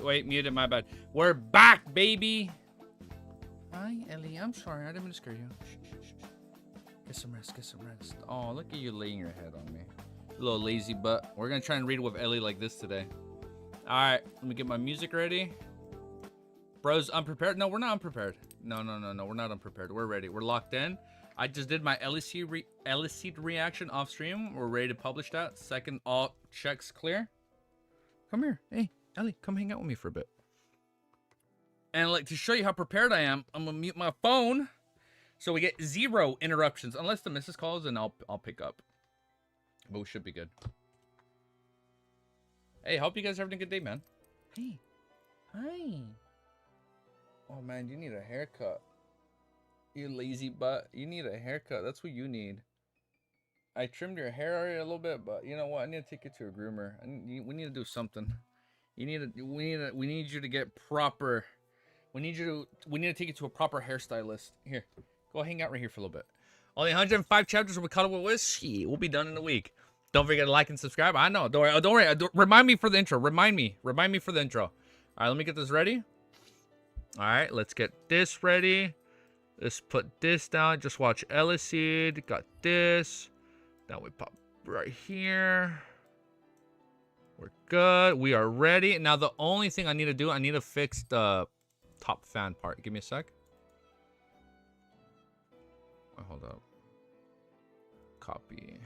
Wait, muted, my bad. We're back, baby. Hi, Ellie. I'm sorry. I didn't mean to scare you. Shh. Get some rest, get some rest. Oh, look at you laying your head on me. Little lazy butt. We're gonna try and read with Ellie like this today. Alright, let me get my music ready. Bros, unprepared? No, we're not unprepared. No, we're not unprepared. We're ready. We're locked in. I just did my LEC reaction off stream. We're ready to publish that. Second, all checks clear. Come here. Hey, Ellie, come hang out with me for a bit. And like to show you how prepared I am, I'm gonna mute my phone so we get 0 interruptions. Unless the missus calls, and I'll pick up. But we should be good. Hey, hope you guys are having a good day, man. Hey. Hi. Oh, man, you need a haircut. You lazy butt. You need a haircut. That's what you need. I trimmed your hair already a little bit, but you know what? I need to take you to a groomer. We need to do something. We need you to get proper. We need to take you to a proper hairstylist. Here, go hang out right here for a little bit. Only 105 chapters will be cut with whiskey. We'll be done in a week. Don't forget to like and subscribe. I know. Don't worry. Remind me for the intro. Remind me for the intro. All right, let me get this ready. All right, let's get this ready. Let's put this down. Just watch Eliseed. Got this. Now we pop right here. We're good. We are ready. Now the only thing I need to do, I need to fix the top fan part. Give me a sec. Oh, hold up. Copy.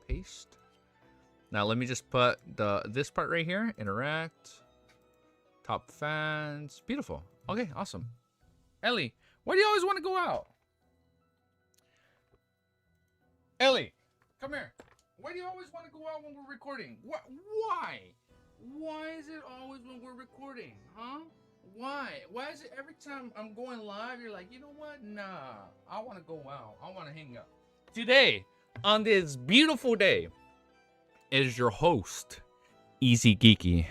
Paste. Now let me just put this part right here. Interact. Top fans. Beautiful. Okay, awesome. Ellie, why do you always want to go out? Ellie, come here. Why do you always want to go out when we're recording? Why? Why is it always when we're recording? Huh? Why? Why is it every time I'm going live, you're like, you know what? Nah, I want to go out. I want to hang out. Today, on this beautiful day, is your host, Easy Geeky.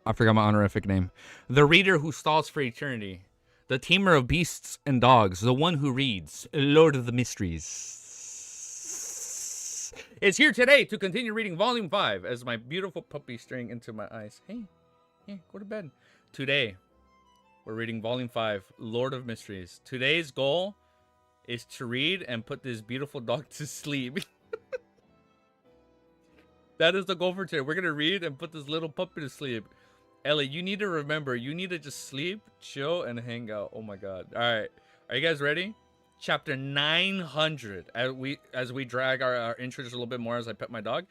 I forgot my honorific name. The reader who stalls for eternity. The tamer of beasts and dogs. The one who reads. Lord of the Mysteries. Is here today to continue reading Volume 5 as my beautiful puppy straying into my eyes. Hey, go to bed. Today, we're reading Volume 5, Lord of Mysteries. Today's goal is to read and put this beautiful dog to sleep. That is the goal for today. We're going to read and put this little puppy to sleep. Ellie, you need to remember, you need to just sleep, chill, and hang out. Oh my god. All right. Are you guys ready? Chapter 900. As we drag our intro just a little bit more as I pet my dog.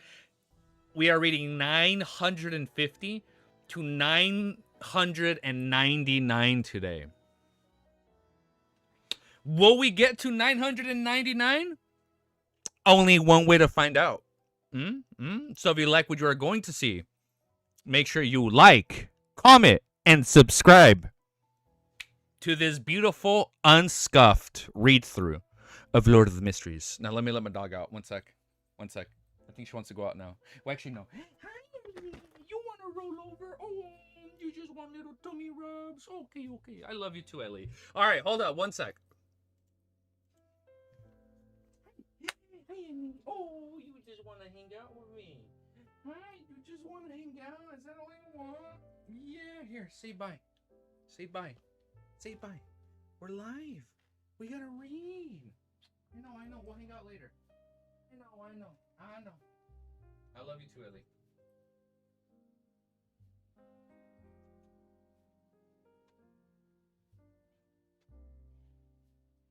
We are reading 950 to 999 today. Will we get to 999? Only one way to find out. So if you like what you are going to see, make sure you like, comment, and subscribe to this beautiful, unscuffed read-through of Lord of the Mysteries. Now, let me let my dog out. One sec. I think she wants to go out now. Well, actually, no. Hi, you want to roll over? Oh, you just want little tummy rubs? Okay. I love you too, Ellie. All right, hold up. One sec. Oh, you just want to hang out with me. Hi, you just want to hang out? Is that all you want? Yeah, here, say bye. Say bye. We're live. We gotta read. I know. We'll hang out later. I know. I love you too, Ellie.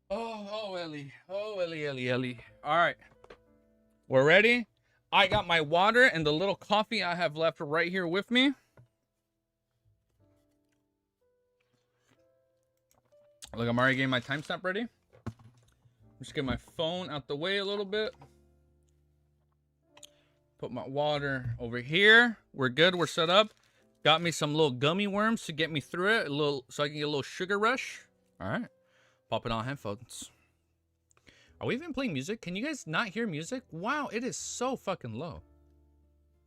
Oh, Ellie. Oh, Ellie. All right. We're ready. I got my water and the little coffee I have left right here with me. Look, I'm already getting my timestamp ready. Just get my phone out the way a little bit. Put my water over here. We're good. We're set up. Got me some little gummy worms to get me through it. So I can get a little sugar rush. All right. Pop it on headphones. Are we even playing music? Can you guys not hear music? Wow, it is so fucking low.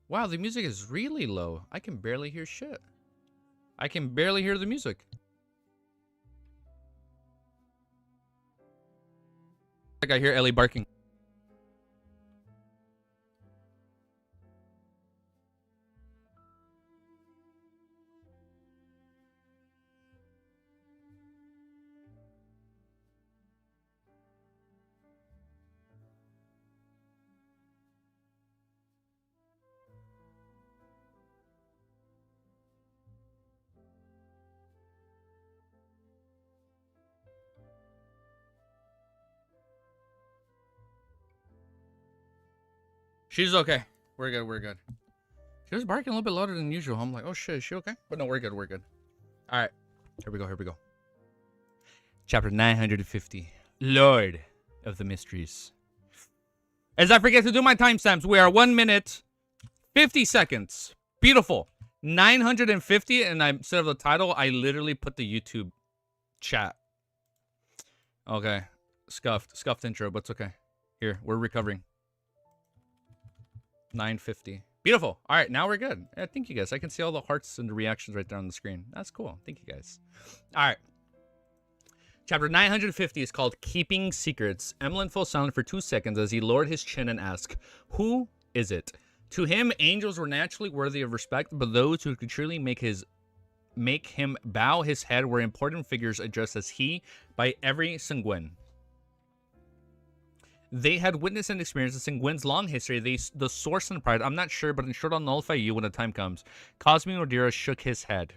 Wow, the music is really low. I can barely hear shit. I can barely hear the music. I hear Ellie barking. She's okay. We're good. We're good. She was barking a little bit louder than usual. I'm like, oh shit, is she okay? But no, we're good. We're good. All right. Here we go. Here we go. Chapter 950. Lord of the Mysteries. As I forget to do my timestamps, we are 1 minute, 50 seconds. Beautiful. 950, and instead of the title, I literally put the YouTube chat. Okay. Scuffed intro, but it's okay. Here, we're recovering. 950. Beautiful. All right, now we're good. Yeah, thank you guys. I can see all the hearts and the reactions right there on the screen. That's cool. Thank you guys. All right. Chapter 950 is called Keeping Secrets. Emlyn fell silent for 2 seconds as he lowered his chin and asked, "Who is it?" To him, angels were naturally worthy of respect, but those who could truly make him bow his head were important figures addressed as he by every sanguine. They had witnessed and experienced the Sanguine's long history. The source and pride, I'm not sure, but in short, I'll nullify you when the time comes. Cosme Ordira shook his head.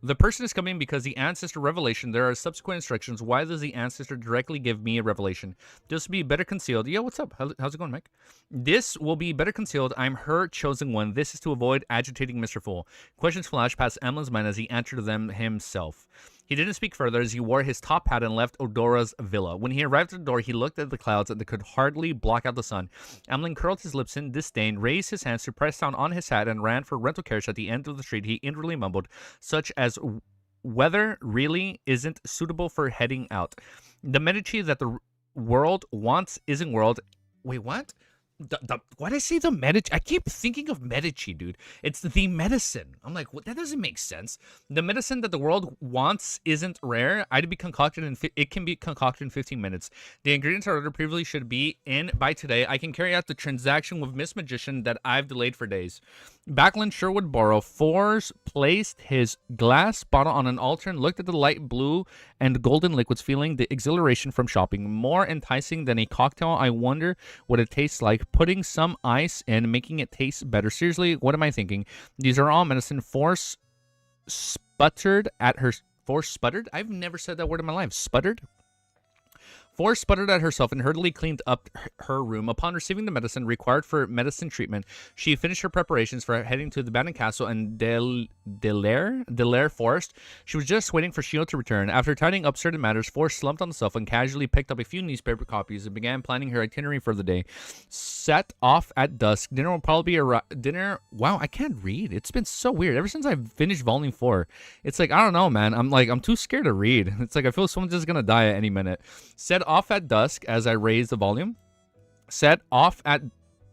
The person is coming because the ancestor revelation. There are subsequent instructions. Why does the ancestor directly give me a revelation? This will be better concealed. Yo, what's up? How's it going, Mike? This will be better concealed. I'm her chosen one. This is to avoid agitating Mr. Fool. Questions flashed past Emlyn's mind as he answered them himself. He didn't speak further as he wore his top hat and left Odora's villa. When he arrived at the door, he looked at the clouds that could hardly block out the sun. Emlyn curled his lips in disdain, raised his hands to press down on his hat, and ran for rental carriage at the end of the street. He inwardly mumbled, such as weather really isn't suitable for heading out. The Medici that the world wants isn't world. Wait, what? Why did I say the Medici? I keep thinking of Medici, dude. It's the medicine. I'm like, what? That doesn't make sense. The medicine that the world wants isn't rare. It can be concocted in 15 minutes. The ingredients I ordered previously should be in by today. I can carry out the transaction with Miss Magician that I've delayed for days. Backlund Sherwood Borough. Fours placed his glass bottle on an altar and looked at the light blue and golden liquids, feeling the exhilaration from shopping. More enticing than a cocktail. I wonder what it tastes like. Putting some ice in, making it taste better. Seriously, what am I thinking? These are all medicine. Force sputtered? I've never said that word in my life. Sputtered? Force sputtered at herself and hurriedly cleaned up her room. Upon receiving the medicine required for medicine treatment, she finished her preparations for heading to the Bannon Castle and Delaire Forest. She was just waiting for Shield to return. After tidying up certain matters, Force slumped on the sofa and casually picked up a few newspaper copies and began planning her itinerary for the day. Set off at dusk. Dinner will probably be dinner. Wow, I can't read. It's been so weird. Ever since I finished Volume 4, it's like, I don't know, man. I'm too scared to read. It's like I feel someone's just gonna die at any minute. Set off at dusk as I raised the volume. Set off at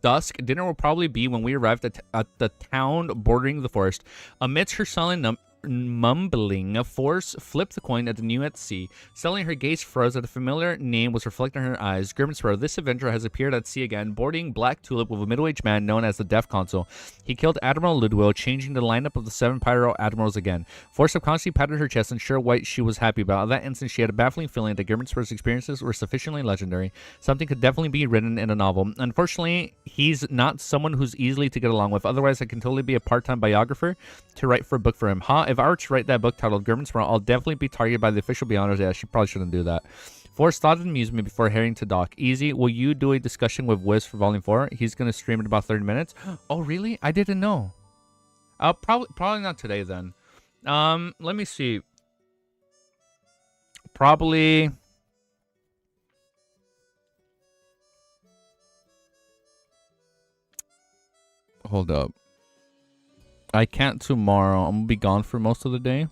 dusk. Dinner will probably be when we arrived at the town bordering the forest. Amidst her sullen mumbling, Force flipped the coin at the new at sea. Suddenly her gaze froze as a familiar name was reflected in her eyes. Grimsborough. This adventurer has appeared at sea again, boarding Black Tulip with a middle-aged man known as the Deaf Consul. He killed Admiral Ludwell, changing the lineup of the 7 Pyro Admirals again. Force subconsciously patted her chest and sure what she was happy about. At that instant, she had a baffling feeling that Grimsborough's experiences were sufficiently legendary. Something could definitely be written in a novel. Unfortunately, he's not someone who's easily to get along with. Otherwise, I can totally be a part-time biographer to write for a book for him. If I were to write that book titled Grimsborough, I'll definitely be targeted by the official Beyonders. Yeah, she probably shouldn't do that. Force thought and amused me before heading to dock. Easy, will you do a discussion with Wiz for Volume 4? He's going to stream in about 30 minutes. Oh, really? I didn't know. Probably not today, then. Let me see. Probably... Hold up. I can't tomorrow. I'm gonna be gone for most of the day.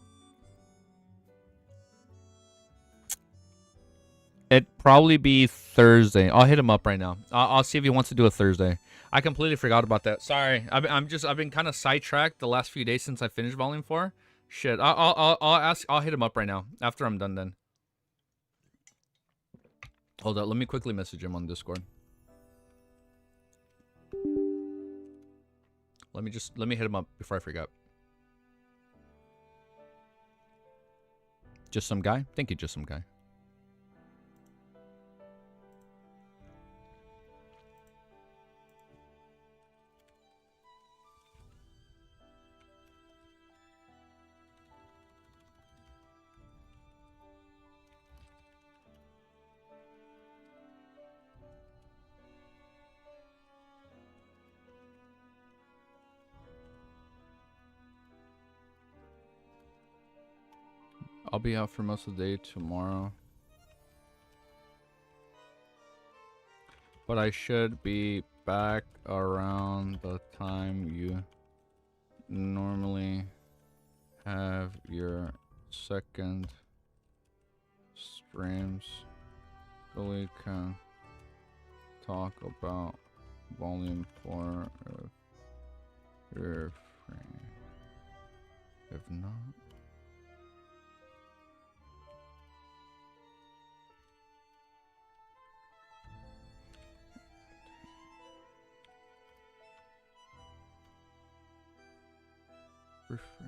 It'd probably be Thursday. I'll hit him up right now. I'll see if he wants to do a Thursday. I completely forgot about that. Sorry. I've been kind of sidetracked the last few days since I finished Volume 4. Shit. I'll hit him up right now after I'm done then. Hold up. Let me quickly message him on Discord. Let me hit him up before I forget. Just some guy? Thank you, just some guy. I'll be out for most of the day tomorrow. But I should be back around the time you normally have your second streams, so we can talk about volume 4 if you're free. If not, we're free.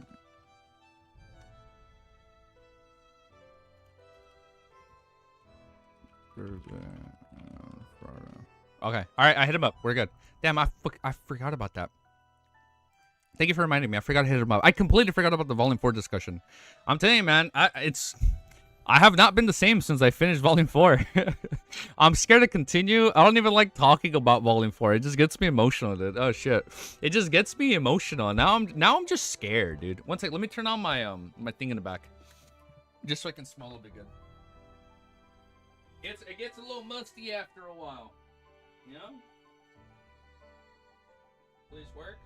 Thursday and Friday. Okay. All right. I hit him up. We're good. Damn, I forgot about that. Thank you for reminding me. I forgot to hit him up. I completely forgot about the Volume 4 discussion. I'm telling you, man, I have not been the same since I finished Volume 4. I'm scared to continue. I don't even like talking about Volume 4. It just gets me emotional, dude. Oh shit. It just gets me emotional. Now I'm just scared, dude. One sec, let me turn on my my thing in the back. Just so I can smell a bit good. It gets a little musty after a while. You know? Please work.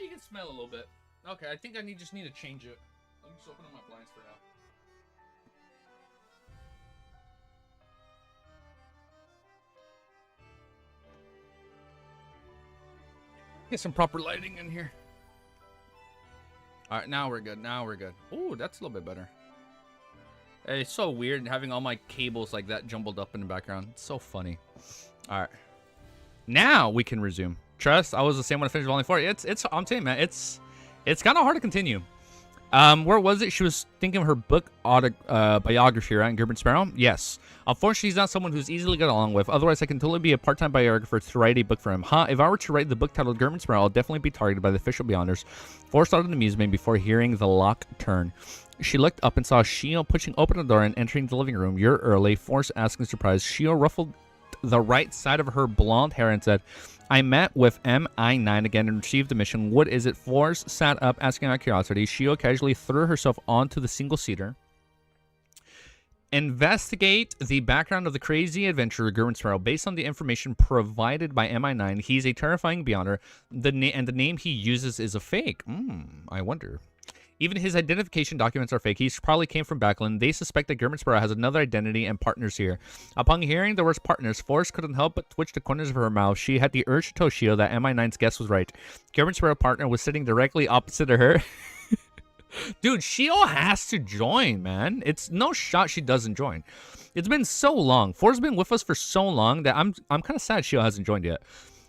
You can smell a little bit. Okay, I think I just need to change it. Let me just open up my blinds for now. Get some proper lighting in here. All right, now we're good. Now we're good. Ooh, that's a little bit better. Hey, it's so weird having all my cables like that jumbled up in the background. It's so funny. All right. Now we can resume. Trust, I was the same when I finished Volume 4. I'm telling you, man, it's kind of hard to continue. Where was it? She was thinking of her book biography, right? Gerben Sparrow? Yes. Unfortunately, he's not someone who's easily got along with. Otherwise, I can totally be a part-time biographer to write a book for him. Huh? If I were to write the book titled Gerben Sparrow, I'll definitely be targeted by the official Beyonders. Forced out of amusement before hearing the lock turn. She looked up and saw Shio pushing open the door and entering the living room. You're early. Force asking surprise. Shio ruffled the right side of her blonde hair and said, I met with MI9 again and received the mission. What is it? Force sat up, asking out of curiosity. Shio casually threw herself onto the single-seater. Investigate the background of the crazy adventurer Gerben Sparrow. Based on the information provided by MI9, he's a terrifying beyonder, and the name he uses is a fake. I wonder. Even his identification documents are fake. He probably came from Backlund. They suspect that Gerben Sparrow has another identity and partners here. Upon hearing the words partners, Forrest couldn't help but twitch the corners of her mouth. She had the urge to tell Shio that MI9's guess was right. Gerben Sparrow's partner was sitting directly opposite of her. Dude, Shio has to join, man. It's no shot she doesn't join. It's been so long. Forrest's been with us for so long that I'm kind of sad Shio hasn't joined yet.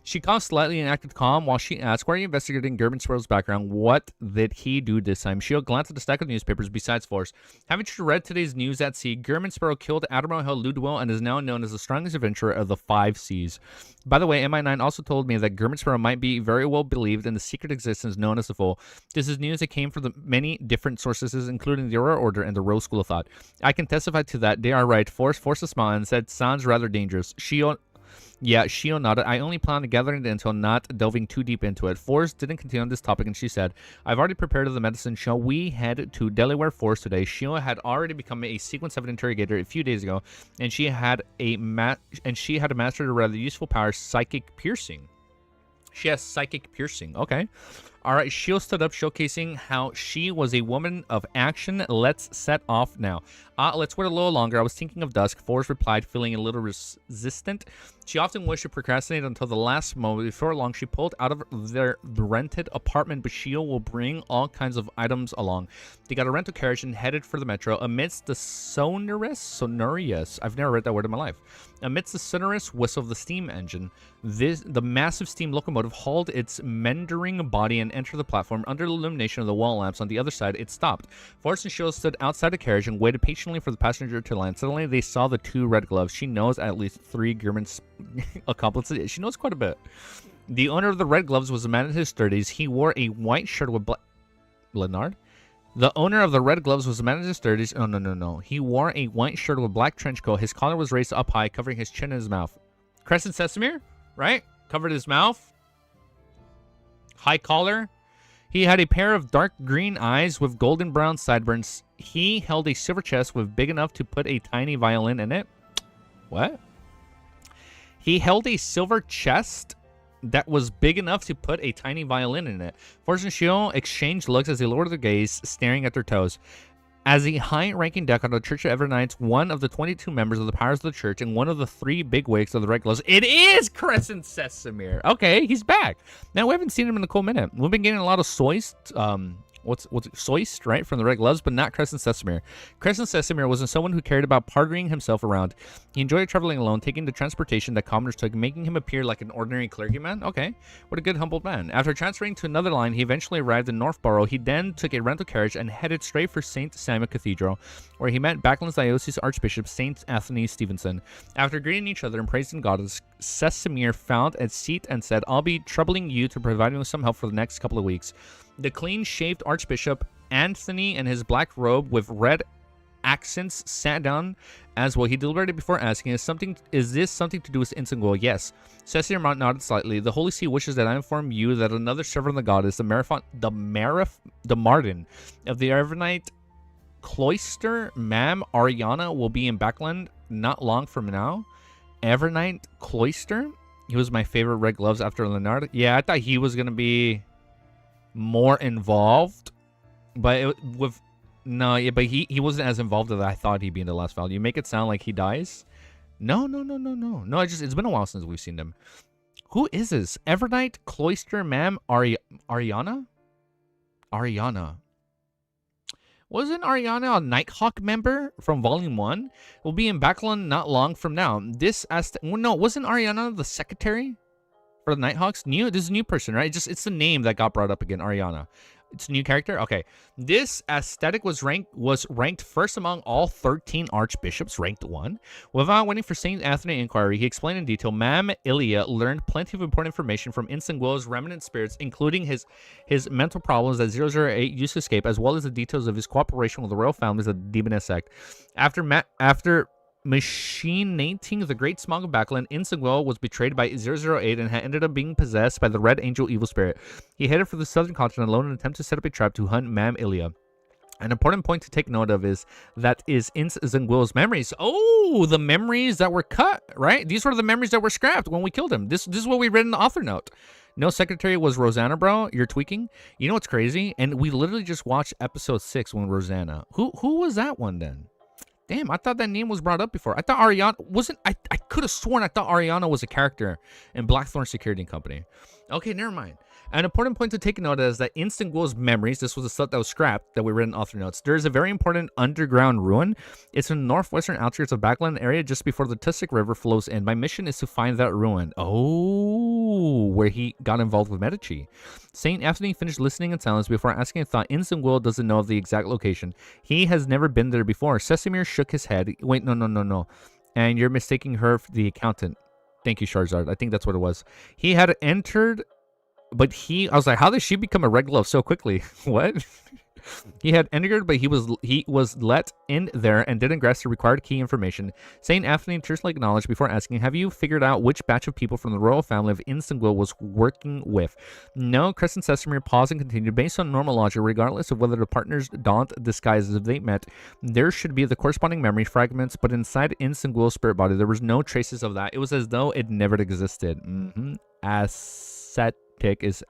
She coughed slightly and acted calm while she asked, why are you investigating Gerben Sparrow's background? What did he do this time? Shio glanced at the stack of newspapers besides Force. Haven't you read today's news at sea? Gerben Sparrow killed Admiral Hel Ludwell and is now known as the strongest adventurer of the 5 seas. By the way, MI9 also told me that Gerben Sparrow might be very well believed in the secret existence known as the Fool. This is news that came from the many different sources, including the Aurora Order and the Rose School of Thought. I can testify to that. They are right. Force a smile and said, sounds rather dangerous. Shio nodded. I only plan on gathering the intel, not delving too deep into it. Forrest didn't continue on this topic, and she said, I've already prepared the medicine. Shall we head to Delaware Force today? Shio had already become a Sequence 7 interrogator a few days ago, and she had mastered a rather useful power, psychic piercing. She has psychic piercing. Okay. All right. Shio stood up, showcasing how she was a woman of action. Let's set off now. Let's wait a little longer. I was thinking of dusk. Forrest replied, feeling a little resistant. She often wished to procrastinate until the last moment. Before long, she pulled out of their rented apartment, but Shio will bring all kinds of items along. They got a rental carriage and headed for the metro. Amidst the sonorous, I've never read that word in my life. Amidst the sonorous whistle of the steam engine, the massive steam locomotive hauled its meandering body and entered the platform. Under the illumination of the wall lamps on the other side, it stopped. Forrest and Shio stood outside the carriage and waited patiently for the passenger to land. Suddenly, they saw the 2 red gloves. She knows at least 3 German accomplices. She knows quite a bit. The owner of the red gloves was a man in his 30s. He wore a white shirt with black... Leonard? The owner of the red gloves was a man in his 30s. Oh, no. He wore a white shirt with black trench coat. His collar was raised up high, covering his chin and his mouth. Crescent Sesamir? Right? Covered his mouth. High collar. He had a pair of dark green eyes with golden brown sideburns. He held a silver chest with big enough to put a tiny violin in it. What? He held a silver chest that was big enough to put a tiny violin in it. Forrest and Shio exchanged looks as they lowered their gaze, staring at their toes. As a high-ranking deck on the Church of Evernights, one of the 22 members of the powers of the church, and one of the 3 bigwigs of the Red Gloves, it is Crescent Sesamir. Okay, he's back. Now, we haven't seen him in a cool minute. We've been getting a lot of Soist, what's it, Soist, right, from the Red Gloves, but not Crescent Sesamir. Crescent Sesamir wasn't someone who cared about partying himself around. He enjoyed traveling alone, taking the transportation that commoners took, making him appear like an ordinary clergyman. Okay, what a good, humbled man. After transferring to another line, he eventually arrived in Northborough. He then took a rental carriage and headed straight for St. Samuel Cathedral, where he met Backland's Diocese Archbishop St. Anthony Stevenson. After greeting each other and praising God, Sesamir found a seat and said, "I'll be troubling you to provide me with some help for the next couple of weeks." The clean-shaved Archbishop Anthony in his black robe with red accents sat down as well. He deliberated before asking, "Is this something to do with Insengul?" "Yes." Sesamir nodded slightly. "The Holy See wishes that I inform you that another servant of the goddess, the Martin of the Evernight Cloister, Mam Ariana, will be in Backland not long from now." Evernight Cloister? He was my favorite Red Gloves after Leonard. Yeah, I thought he was going to be more involved, but but he wasn't as involved as I thought he'd be in the last file. You make it sound like he dies. No. It's been a while since we've seen him. Who is this? Evernight Cloister Mam Ariana. Wasn't Ariana a Nighthawk member from Volume 1? Will be in Backland not long from now. Wasn't Ariana the secretary for the Nighthawks? This is a new person, right? It's the name that got brought up again, Ariana. It's a new character? Okay. This aesthetic was ranked first among all 13 archbishops, ranked 1. Without waiting for St. Anthony inquiry, he explained in detail, Mam Ilia learned plenty of important information from Insengul's remnant spirits, including his mental problems that 008 used to escape, as well as the details of his cooperation with the royal families of the Demoness sect. After machinating the Great Smog of Backland, Insengul was betrayed by 008 and had ended up being possessed by the Red Angel evil spirit. He headed for the southern continent alone in an attempt to set up a trap to hunt Mam Ilia. An important point to take note of is Insengul's memories. Oh, the memories that were cut, right? These were the memories that were scrapped when we killed him. This is what we read in the author note. No secretary was Rosanna, bro. You're tweaking. You know what's crazy? And we literally just watched episode 6 when Rosanna. Who was that one then? Damn, I thought that name was brought up before. I thought Ariana wasn't. I could have sworn I thought Ariana was a character in Blackthorn Security Company. Okay, never mind. An important point to take note of is that Insengul's memories, this was the stuff that was scrapped that we read in author notes. There is a very important underground ruin. It's in the northwestern outskirts of Backland area just before the Tussock River flows in. My mission is to find that ruin. Oh, where he got involved with Medici. St. Anthony finished listening in silence before asking a thought. Insengul doesn't know of the exact location. He has never been there before. Sesamir shook his head. Wait, no. And you're mistaking her for the accountant. Thank you, Charizard. I think that's what it was. He had entered... But I was like, how did she become a Red Glove so quickly? What? He had entered, but he was let in there and didn't grasp the required key information. St. Anthony tersely acknowledged before asking, have you figured out which batch of people from the royal family of Insengul was working with? No, Crescent Sesamir paused and continued. Based on normal logic, regardless of whether the partners donned disguises if they met, there should be the corresponding memory fragments, but inside Insengul's spirit body, there was no traces of that. It was as though it never existed. Ascetic is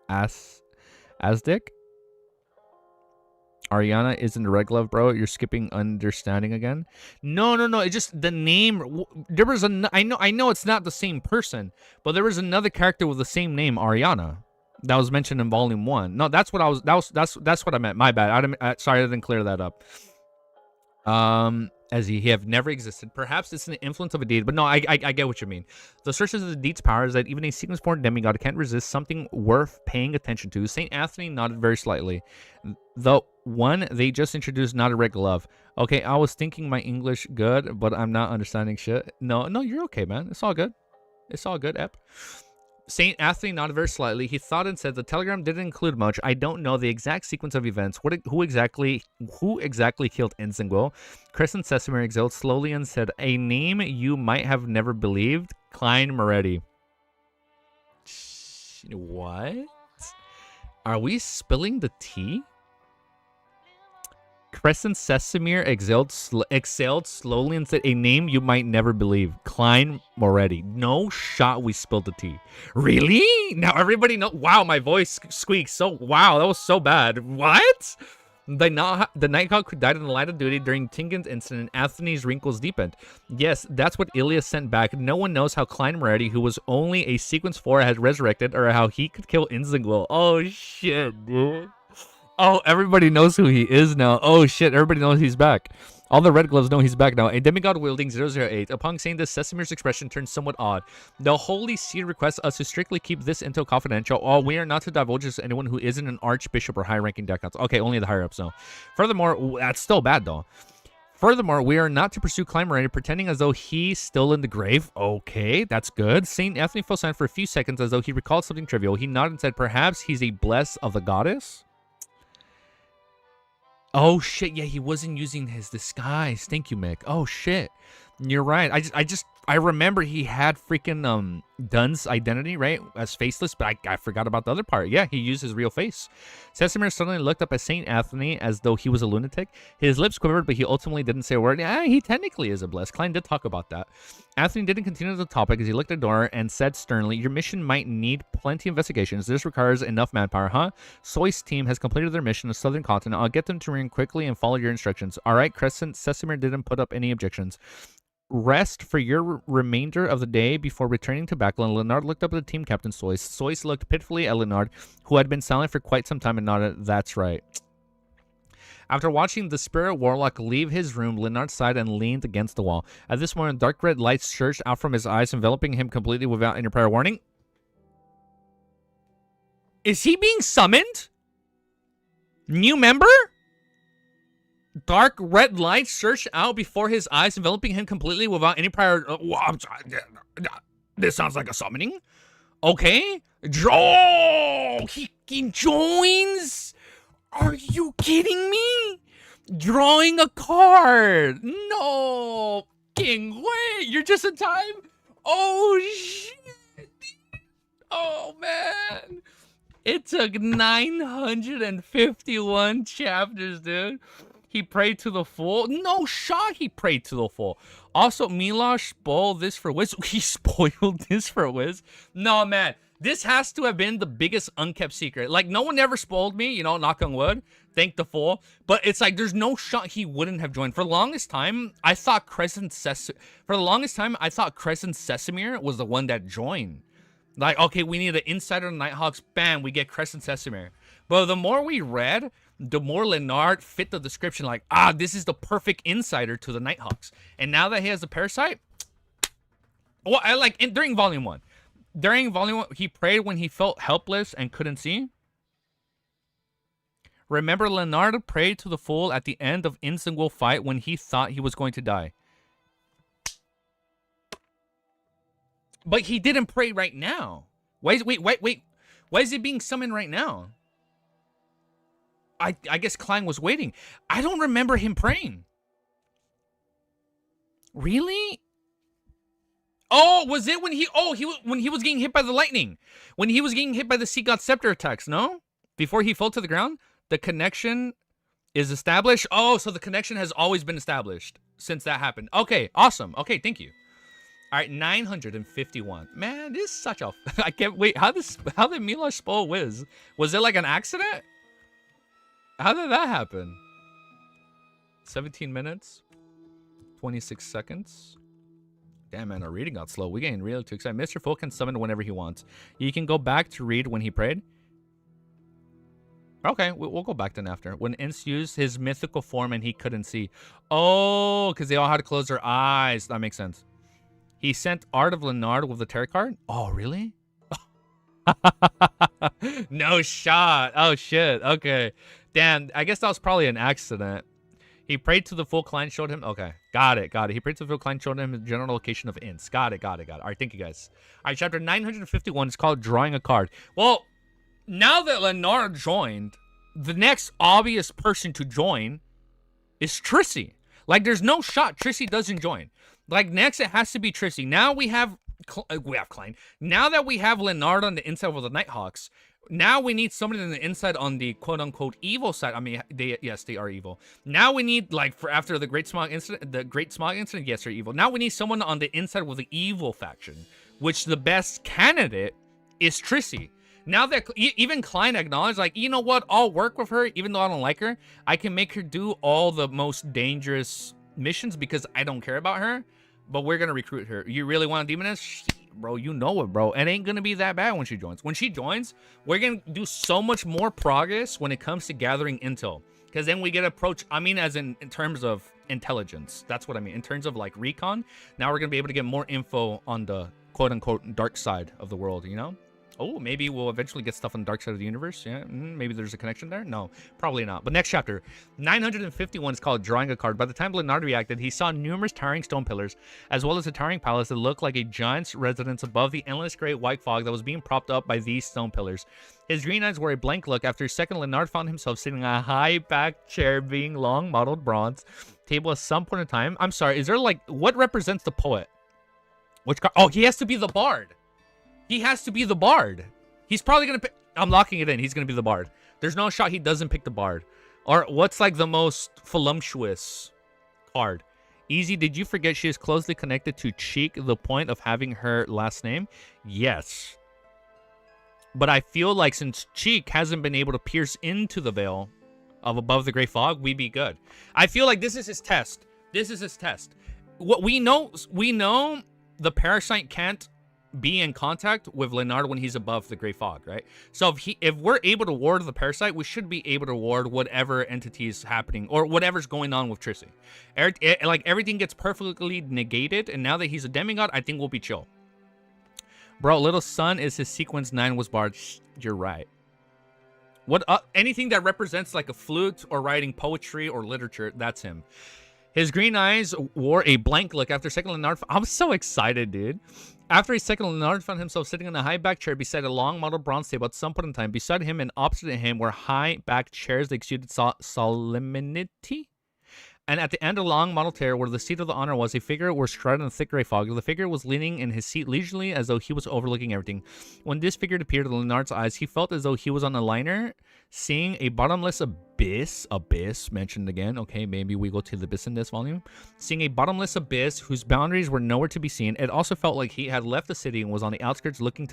Asdic? Ariana isn't a Red Glove, bro. You're skipping understanding again. No. It's just the name. There was I know it's not the same person, but there was another character with the same name, Ariana, that was mentioned in Volume 1. No, that's what I was. That's what I meant. My bad. Sorry, I didn't clear that up. As he have never existed. Perhaps it's an influence of a deed, but no, I get what you mean. The sources of the deed's power is that even a sequence-born demigod can't resist something worth paying attention to. St. Anthony nodded very slightly. The one they just introduced, not a Red Glove. Okay, I was thinking my English good, but I'm not understanding shit. No, you're okay, man. It's all good. It's all good, Ep. St. Anthony nodded very slightly. He thought and said, the telegram didn't include much. I don't know the exact sequence of events. Who exactly killed Insengul? Crescent Sesamir exhaled slowly and said, a name you might have never believed. Klein Moretti. What? Are we spilling the tea? Crescent Sesamir exhaled slowly and said a name you might never believe. Klein Moretti. No shot we spilled the tea. Really? Now everybody know. Wow, my voice squeaks. So, wow, that was so bad. What? The Nighthawk who died in the line of duty during Tingen's incident, Anthony's wrinkles deepened. Yes, that's what Ilya sent back. No one knows how Klein Moretti, who was only a Sequence 4, has resurrected, or how he could kill Inzingwil. Oh, shit, dude. Oh, everybody knows who he is now. Oh, shit, everybody knows he's back. All the red gloves know he's back now. A demigod wielding 008. Upon saying this, Sesamir's expression turned somewhat odd. The Holy See requests us to strictly keep this intel confidential. Oh, we are not to divulge this to anyone who isn't an archbishop or high-ranking deckouts. Okay, only the higher-ups, though. Furthermore, that's still bad, though. Furthermore, we are not to pursue Klein Moretti, pretending as though he's still in the grave. Okay, that's good. St. Anthony fell silent for a few seconds as though he recalled something trivial. He nodded and said, perhaps he's a bless of the goddess? Oh, shit. Yeah, he wasn't using his disguise. Thank you, Mick. Oh, shit. You're right. I remember he had freaking Dunn's identity, right, as faceless, but I forgot about the other part. Yeah, he used his real face. Sesamir suddenly looked up at St. Anthony as though he was a lunatic. His lips quivered, but he ultimately didn't say a word. Yeah, he technically is a blessed. Klein did talk about that. Anthony didn't continue the topic as he looked at the door and said sternly, your mission might need plenty of investigations. This requires enough manpower, huh? Soy's team has completed their mission on the southern continent. I'll get them to ring quickly and follow your instructions. All right, Crescent. Sesamir didn't put up any objections. Rest for your remainder of the day before returning to Backlund. Leonard looked up at the team captain, Soyce. Soyce looked pitifully at Leonard, who had been silent for quite some time, and nodded, that's right. After watching the spirit warlock leave his room, Leonard sighed and leaned against the wall. At this moment, dark red light surged out from his eyes, enveloping him completely without any prior warning. Is he being summoned? New member? Dark red light surged out before his eyes, enveloping him completely without any prior... This sounds like a summoning. Okay. He joins? Are you kidding me? Drawing a card. No. King, wait. You're just in time? Oh, shit. Oh, man. It took 951 chapters, dude. He prayed to the full. No shot he prayed to the full. Also, Milosh spoiled this for Wiz. He spoiled this for Wiz. No, man. This has to have been the biggest unkept secret. Like, no one ever spoiled me, you know, knock on wood. Thank the full. But it's like, there's no shot he wouldn't have joined. For the longest time, I thought Crescent Sesamir was the one that joined. Like, okay, we need an insider of the Nighthawks. Bam, we get Crescent Sesamir. But the more we read, the more Leonard fit the description. Like, this is the perfect insider to the Nighthawks. And now that he has the parasite, well, during Volume 1. During Volume 1, he prayed when he felt helpless and couldn't see. Remember, Leonard prayed to the full at the end of Inzingwil fight when he thought he was going to die. But he didn't pray right now. Wait. Why is he being summoned right now? I guess Klein was waiting. I don't remember him praying. Really? Oh, was it when when he was getting hit by the lightning? When he was getting hit by the Sea God Scepter attacks, no? Before he fell to the ground? The connection is established? Oh, so the connection has always been established since that happened. Okay, awesome. Okay, thank you. All right, 951. Man, this is such a... I can't wait. How did Milosh spoil Wiz? Was it like an accident? How did that happen? 17 minutes. 26 seconds. Damn, man, our reading got slow. We're getting really too excited. Mr. Full can summon whenever he wants. You can go back to read when he prayed. Okay, we'll go back then after. When Ince used his mythical form and he couldn't see. Oh, because they all had to close their eyes. That makes sense. He sent Art of Leonard with the tarot card? Oh, really? No shot. Oh, shit. Okay. Damn, I guess that was probably an accident. He prayed to the full client, showed him. Okay, got it. He prayed to the full client, showed him the general location of Ince. Got it. All right, thank you guys. All right, chapter 951 is called Drawing a Card. Well, now that Leonard joined, the next obvious person to join is Trissy. Like, there's no shot Trissy doesn't join. Like, next it has to be Trissy. Now we have we have Klein. Now that we have Leonard on the inside with the Nighthawks, now we need somebody on the inside on the quote-unquote evil side. I mean, yes, they are evil. Now we need, like, for after the Great Smog incident, yes, they're evil. Now we need someone on the inside with the evil faction, which the best candidate is Trissy. Now that even Klein acknowledged, like, you know what, I'll work with her, even though I don't like her. I can make her do all the most dangerous missions because I don't care about her, but we're gonna recruit her. You really want a demoness? Bro, you know it, bro. It ain't gonna be that bad when she joins. When she joins, we're gonna do so much more progress when it comes to gathering intel, because then we get approach. I mean, as in terms of intelligence. That's what I mean. In terms of like recon, now we're gonna be able to get more info on the quote-unquote dark side of the world, you know? Oh, maybe we'll eventually get stuff on the dark side of the universe. Yeah, maybe there's a connection there. No, probably not. But next chapter, 951 is called Drawing a Card. By the time Leonard reacted, he saw numerous towering stone pillars, as well as a towering palace that looked like a giant's residence above the endless great white fog that was being propped up by these stone pillars. His green eyes were a blank look. After a second, Leonard found himself sitting in a high-backed chair being long modeled bronze table at some point in time. I'm sorry, is there like, what represents the poet? Which card? Oh, he has to be the bard. He has to be the bard. He's probably going to pick... I'm locking it in. He's going to be the bard. There's no shot he doesn't pick the bard. Or what's like the most voluptuous card? Easy, did you forget she is closely connected to Cheek, the point of having her last name? Yes. But I feel like since Cheek hasn't been able to pierce into the veil of above the great fog, we'd be good. I feel like this is his test. This is his test. What we know the parasite can't be in contact with Leonard when he's above the great fog, right? So if we're able to ward the parasite, we should be able to ward whatever entity is happening or whatever's going on with Trissy. Like everything gets perfectly negated, and now that he's a demigod, I think we'll be chill. Bro, little son is his sequence 9 was barred. You're right. What anything that represents like a flute or writing poetry or literature, that's him. His green eyes wore a blank look after second Leonard. I'm so excited, dude. After a second, Leonard found himself sitting in a high-backed chair beside a long model bronze table at some point in time. Beside him and opposite him were high-backed chairs that exuded solemnity. And at the end of the long model chair, where the seat of the honor was, a figure was shrouded in a thick gray fog. The figure was leaning in his seat leisurely as though he was overlooking everything. When this figure appeared in Leonard's eyes, he felt as though he was on a liner, seeing a bottomless abyss mentioned again. Okay, maybe we go to the abyss in this volume. Seeing a bottomless abyss whose boundaries were nowhere to be seen. It also felt like he had left the city and was on the outskirts looking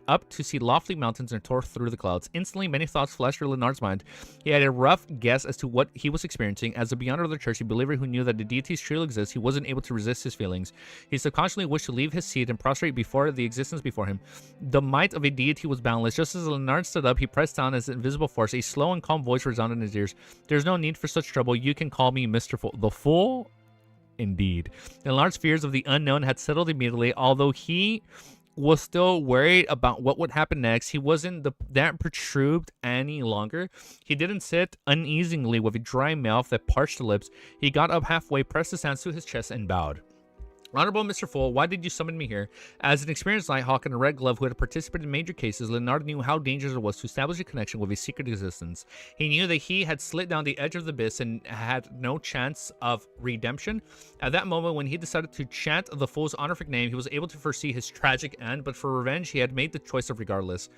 up to see lofty mountains and tore through the clouds. Instantly, many thoughts flashed through Leonard's mind. He had a rough guess as to what he was experiencing. As a beyonder of the church, a believer who knew that the deities truly exist, he wasn't able to resist his feelings. He subconsciously wished to leave his seat and prostrate before the existence before him. The might of a deity was boundless. Just as Leonard stood up, he pressed down his invisible force. A slow and calm voice resounded in his ears. There's no need for such trouble. You can call me Mr. Fool. The Fool? Indeed. Leonard's fears of the unknown had settled immediately, although he was still worried about what would happen next. He wasn't that perturbed any longer. He didn't sit uneasily with a dry mouth that parched lips. He got up halfway, pressed his hands to his chest, and bowed. Honorable Mr. Fool, why did you summon me here? As an experienced Nighthawk and a Red Glove who had participated in major cases, Leonard knew how dangerous it was to establish a connection with a secret existence. He knew that he had slid down the edge of the abyss and had no chance of redemption. At that moment, when he decided to chant the Fool's honorific name, he was able to foresee his tragic end, but for revenge, he had made the choice of regardless.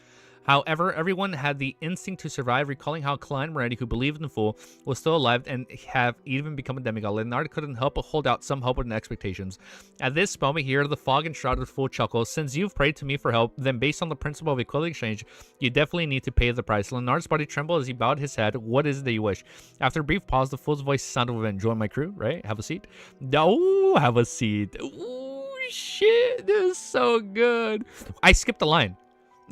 However, everyone had the instinct to survive, recalling how Klein Moretti, who believed in the Fool, was still alive and have even become a demigod. Leonard couldn't help but hold out some hope and expectations. At this moment, here, the fog enshrouded Fool chuckles. Since you've prayed to me for help, then based on the principle of equal exchange, you definitely need to pay the price. Leonard's body trembled as he bowed his head. What is it that you wish? After a brief pause, the Fool's voice sounded within. Join my crew, right? Have a seat. Oh, have a seat. Oh, shit. This is so good. I skipped a line.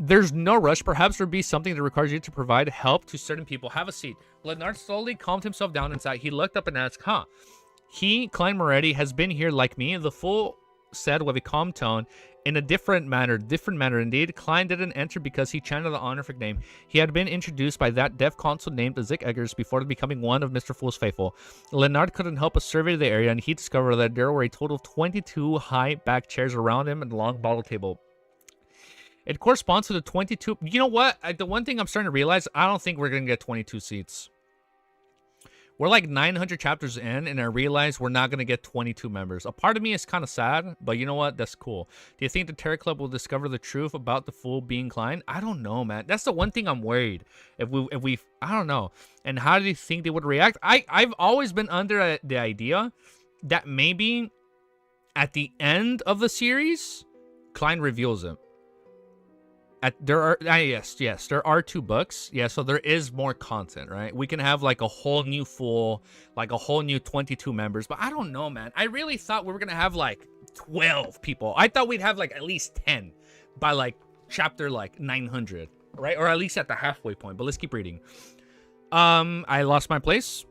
There's no rush. Perhaps there'd be something that requires you to provide help to certain people. Have a seat. Leonard slowly calmed himself down inside. He looked up and asked, Klein Moretti, has been here like me? The Fool said with a calm tone, in a different manner indeed. Klein didn't enter because he chanted the honorific name. He had been introduced by that deaf consul named Zik Eggers before becoming one of Mr. Fool's faithful. Leonard couldn't help but survey the area, and he discovered that there were a total of 22 high-backed chairs around him and a long bottle table. It corresponds to the 22... You know what? The one thing I'm starting to realize, I don't think we're going to get 22 seats. We're like 900 chapters in, and I realize we're not going to get 22 members. A part of me is kind of sad, but you know what? That's cool. Do you think the Terror Club will discover the truth about the fool being Klein? I don't know, man. That's the one thing I'm worried. If we, I don't know. And how do you think they would react? I've always been under the idea that maybe at the end of the series, Klein reveals it. There are 2 books. Yeah, so there is more content, right? We can have like a whole new fool, like a whole new 22 members. But I don't know, man. I really thought we were gonna have like 12 people. I thought we'd have like at least 10 by like chapter like 900, right? Or at least at the halfway point. But let's keep reading. I lost my place,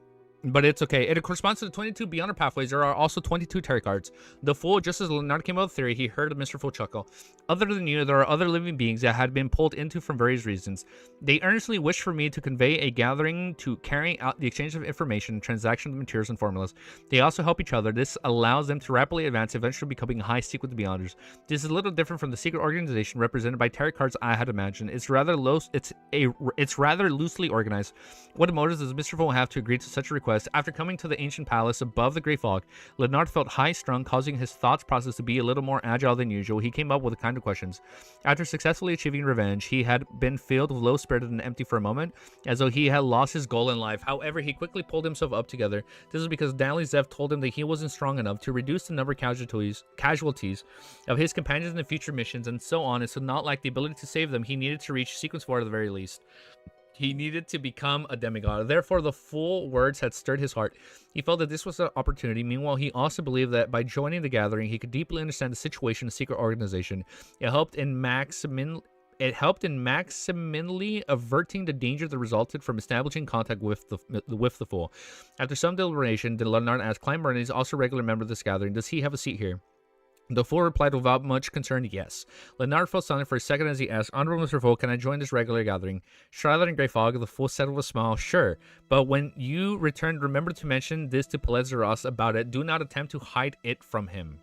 but it's okay. It corresponds to the 22 Beyond Our Pathways. There are also 22 tarot cards. The Fool, just as Leonardo came up with the theory, he heard Mr. Fool chuckle. Other than you, there are other living beings that had been pulled into from various reasons. They earnestly wish for me to convey a gathering to carry out the exchange of information, transaction of materials, and formulas. They also help each other. This allows them to rapidly advance, eventually becoming high seek with the Beyonders. This is a little different from the secret organization represented by tarot cards I had imagined. It's rather loosely organized. What motives does Mr. Fool have to agree to such a request? After coming to the ancient palace above the Great Fog, Leonard felt high-strung, causing his thoughts process to be a little more agile than usual. He came up with a kind of questions. After successfully achieving revenge, he had been filled with low-spirited and empty for a moment, as though he had lost his goal in life. However, he quickly pulled himself up together. This is because Dally Zev told him that he wasn't strong enough to reduce the number of casualties of his companions in the future missions, and so on. And so not like the ability to save them, he needed to reach Sequence 4 at the very least. He needed to become a demigod. Therefore, the full words had stirred his heart. He felt that this was an opportunity. Meanwhile, he also believed that by joining the gathering, he could deeply understand the situation of the secret organization. It helped in maximally averting the danger that resulted from establishing contact with the fool. After some deliberation, Leonard asked, Klein Burney is also a regular member of this gathering. Does he have a seat here? The fool replied without much concern, yes. Leonard felt silent for a second as he asked, Honorable Mr. Fool, can I join this regular gathering? Shrouded in grey fog, the fool said with a smile, sure. But when you return, remember to mention this to Pelezaros about it. Do not attempt to hide it from him.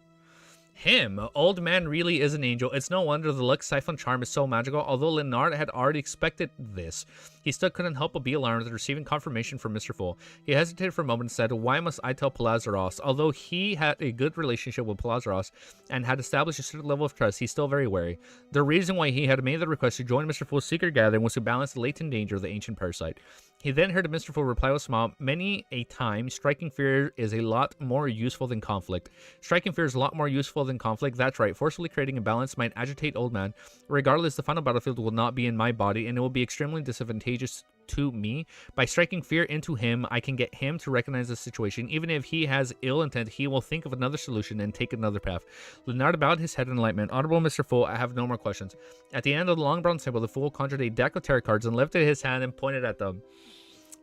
Old man really is an angel. It's no wonder the luck siphon charm is so magical. Although Leonard had already expected this, he still couldn't help but be alarmed at receiving confirmation from Mr. Fool. He hesitated for a moment and said, why must I tell Pelazaros? Although he had a good relationship with Pelazaros and had established a certain level of trust, he's still very wary. The reason why he had made the request to join Mr. Fool's secret gathering was to balance the latent danger of the ancient parasite. He then heard Mr. Fool reply with a smile, many a time, striking fear is a lot more useful than conflict. Striking fear is a lot more useful than conflict. That's right. Forcefully creating a balance might agitate old man. Regardless, the final battlefield will not be in my body, and it will be extremely disadvantageous to me. By striking fear into him, I can get him to recognize the situation. Even if he has ill intent, he will think of another solution and take another path. Leonard bowed his head in enlightenment. Honorable Mr. Fool, I have no more questions. At the end of the long bronze table, the Fool conjured a deck of tarot cards and lifted his hand and pointed at them.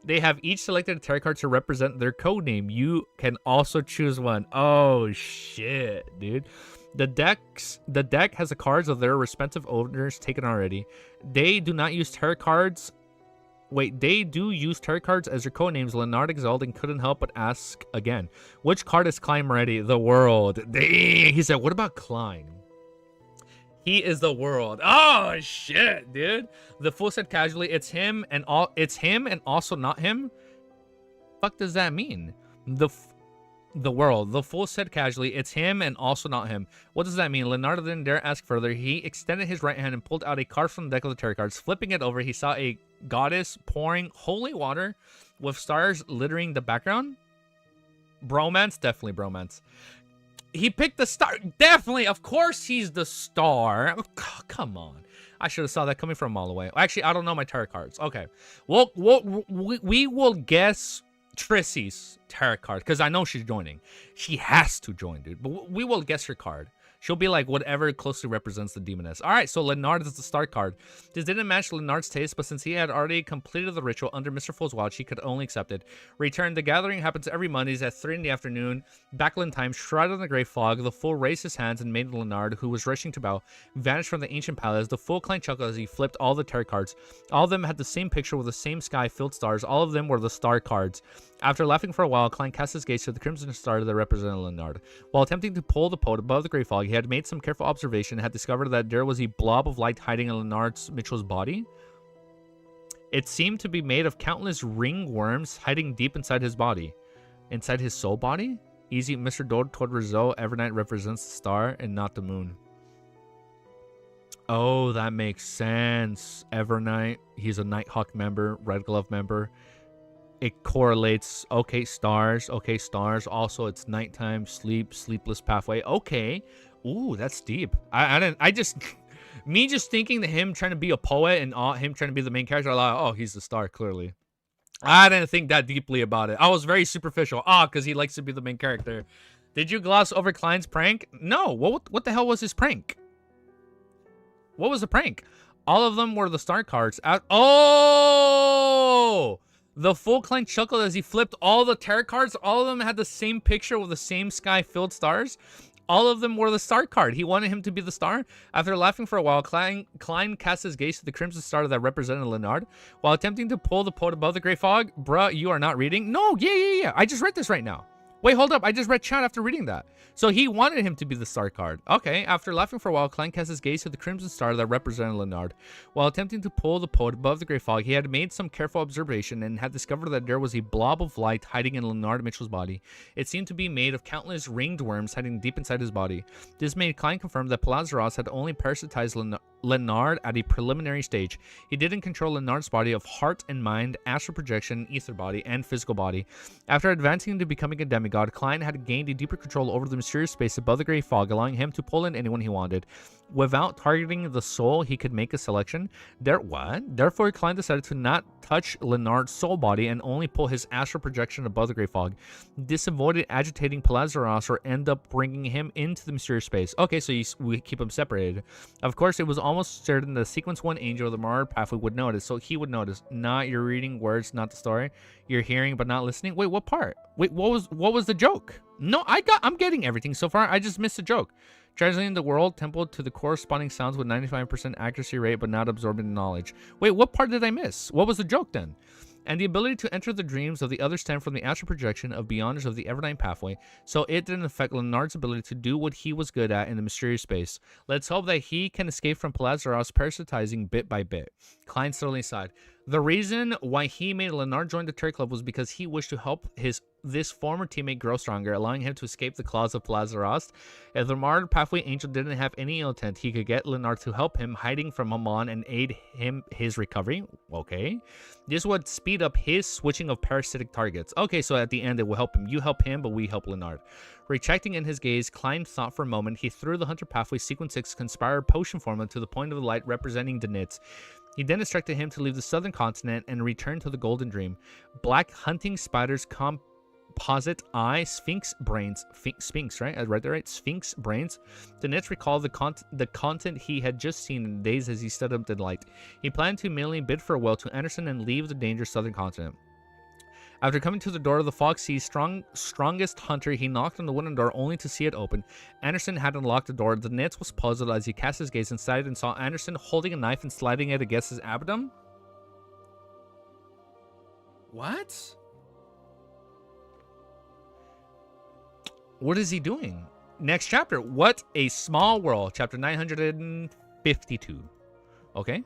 They have each selected a tarot card to represent their code name. You can also choose one. Oh shit, dude. The deck has the cards of their respective owners taken already. They do not use tarot cards. Wait, they do use tarot cards as their code names. Leonard exulted and couldn't help but ask again. Which card is Klein ready? The world. Dang. He said, what about Klein? He is the world. Oh shit, dude. The Fool said casually, it's him and also not him. Fuck does that mean? The world. The Fool said casually, it's him and also not him. What does that mean? Leonardo didn't dare ask further. He extended his right hand and pulled out a card from the deck of the tarot cards. Flipping it over, he saw a goddess pouring holy water with stars littering the background. Bromance? Definitely bromance. He picked the star. Definitely. Of course he's the star. Oh, come on. I should have saw that coming from a mile away. Actually, I don't know my tarot cards. Okay. We will guess Trissy's tarot card because I know she's joining. She has to join, dude. But we will guess her card. She'll be like whatever closely represents the demoness. All right, so Leonard is the start card. This didn't match Leonard's taste, but since he had already completed the ritual under Mr. Fool's watch, he could only accept it. Return. The gathering happens every Mondays at 3 in the afternoon. Backland time, shrouded in the gray fog, the Fool raised his hands and made Leonard, who was rushing to bow, vanish from the ancient palace. The Fool Klein chuckled as he flipped all the tarot cards. All of them had the same picture with the same sky filled stars. All of them were the star cards. After laughing for a while, Klein cast his gaze to the crimson star that represented Leonard. While attempting to pull the pot above the gray fog, he had made some careful observation and had discovered that there was a blob of light hiding in Leonard Mitchell's body. It seemed to be made of countless ringworms hiding deep inside his body. Inside his soul body? Easy, Mr. Dode toward Rizzo. Evernight represents the star and not the moon. Oh, that makes sense. Evernight, he's a Nighthawk member, Red Glove member. It correlates. Okay, stars. Okay, stars. Also, it's nighttime, sleep, sleepless pathway. Okay. Ooh, that's deep. I just, me just thinking that him trying to be a poet and him trying to be the main character, I like, oh, he's the star, clearly. I didn't think that deeply about it. I was very superficial. Because he likes to be the main character. Did you gloss over Klein's prank? No. What the hell was his prank? What was the prank? All of them were the star cards. Oh! The full Klein chuckled as he flipped all the tarot cards. All of them had the same picture with the same sky-filled stars. All of them were the star card. He wanted him to be the star. After laughing for a while, Klein cast his gaze to the crimson star that represented Leonard. While attempting to pull the poet above the gray fog. Bruh, you are not reading? No, yeah. I just read this right now. Wait, hold up. I just read chat after reading that. So he wanted him to be the star card. Okay, after laughing for a while, Klein cast his gaze to the crimson star that represented Leonard. While attempting to pull the poet above the gray fog, he had made some careful observation and had discovered that there was a blob of light hiding in Leonard Mitchell's body. It seemed to be made of countless ringed worms hiding deep inside his body. This made Klein confirm that Palazaros had only parasitized Leonard at a preliminary stage. He didn't control Leonard's body of heart and mind, astral projection, ether body, and physical body. After advancing into becoming a demigod, Klein had gained a deeper control over the mysterious space above the gray fog, allowing him to pull in anyone he wanted. Without targeting the soul, he could make a selection. Therefore, Klein decided to not touch Leonard's soul body and only pull his astral projection above the gray fog. This avoided agitating Palazaros or end up bringing him into the mysterious space. Okay, so we keep them separated. Of course, it was almost certain the sequence 1 angel of the Marauder pathway would notice, so he would notice. Not you're reading words, not the story. You're hearing but not listening. Wait, what part? Wait, what was the joke? No, I'm getting everything so far. I just missed a joke. Translating the world temple to the corresponding sounds with 95% accuracy rate, but not absorbing the knowledge. Wait, what part did I miss? What was the joke then? And the ability to enter the dreams of the others stem from the astral projection of Beyonders of the Evernight pathway, so it didn't affect Leonard's ability to do what he was good at in the mysterious space. Let's hope that he can escape from Palazaros parasitizing bit by bit. Klein suddenly sighed. The reason why he made Leonard join the Terry Club was because he wished to help this former teammate grow stronger, allowing him to escape the claws of Palazaros. If the Marauder Pathway Angel didn't have any ill intent, he could get Leonard to help him hiding from Amon and aid his recovery. Okay. This would speed up his switching of parasitic targets. Okay, so at the end it will help him. You help him, but we help Leonard. Retracting in his gaze, Klein thought for a moment. He threw the Hunter Pathway Sequence 6 Conspired Potion formula to the point of the light representing Danitz. He then instructed him to leave the southern continent and return to the Golden Dream. Black hunting spiders composite eye, sphinx brains, sphinx, right? I read that right? Sphinx brains. Danitz recalled the content he had just seen in the days as he stood up in light. He planned to merely bid farewell to Anderson and leave the dangerous southern continent. After coming to the door of the Foxy's strongest hunter, he knocked on the wooden door only to see it open. Anderson had unlocked the door. Danitz was puzzled as he cast his gaze inside and saw Anderson holding a knife and sliding it against his abdomen. What? What is he doing? Next chapter. What a Small World. Chapter 952. Okay.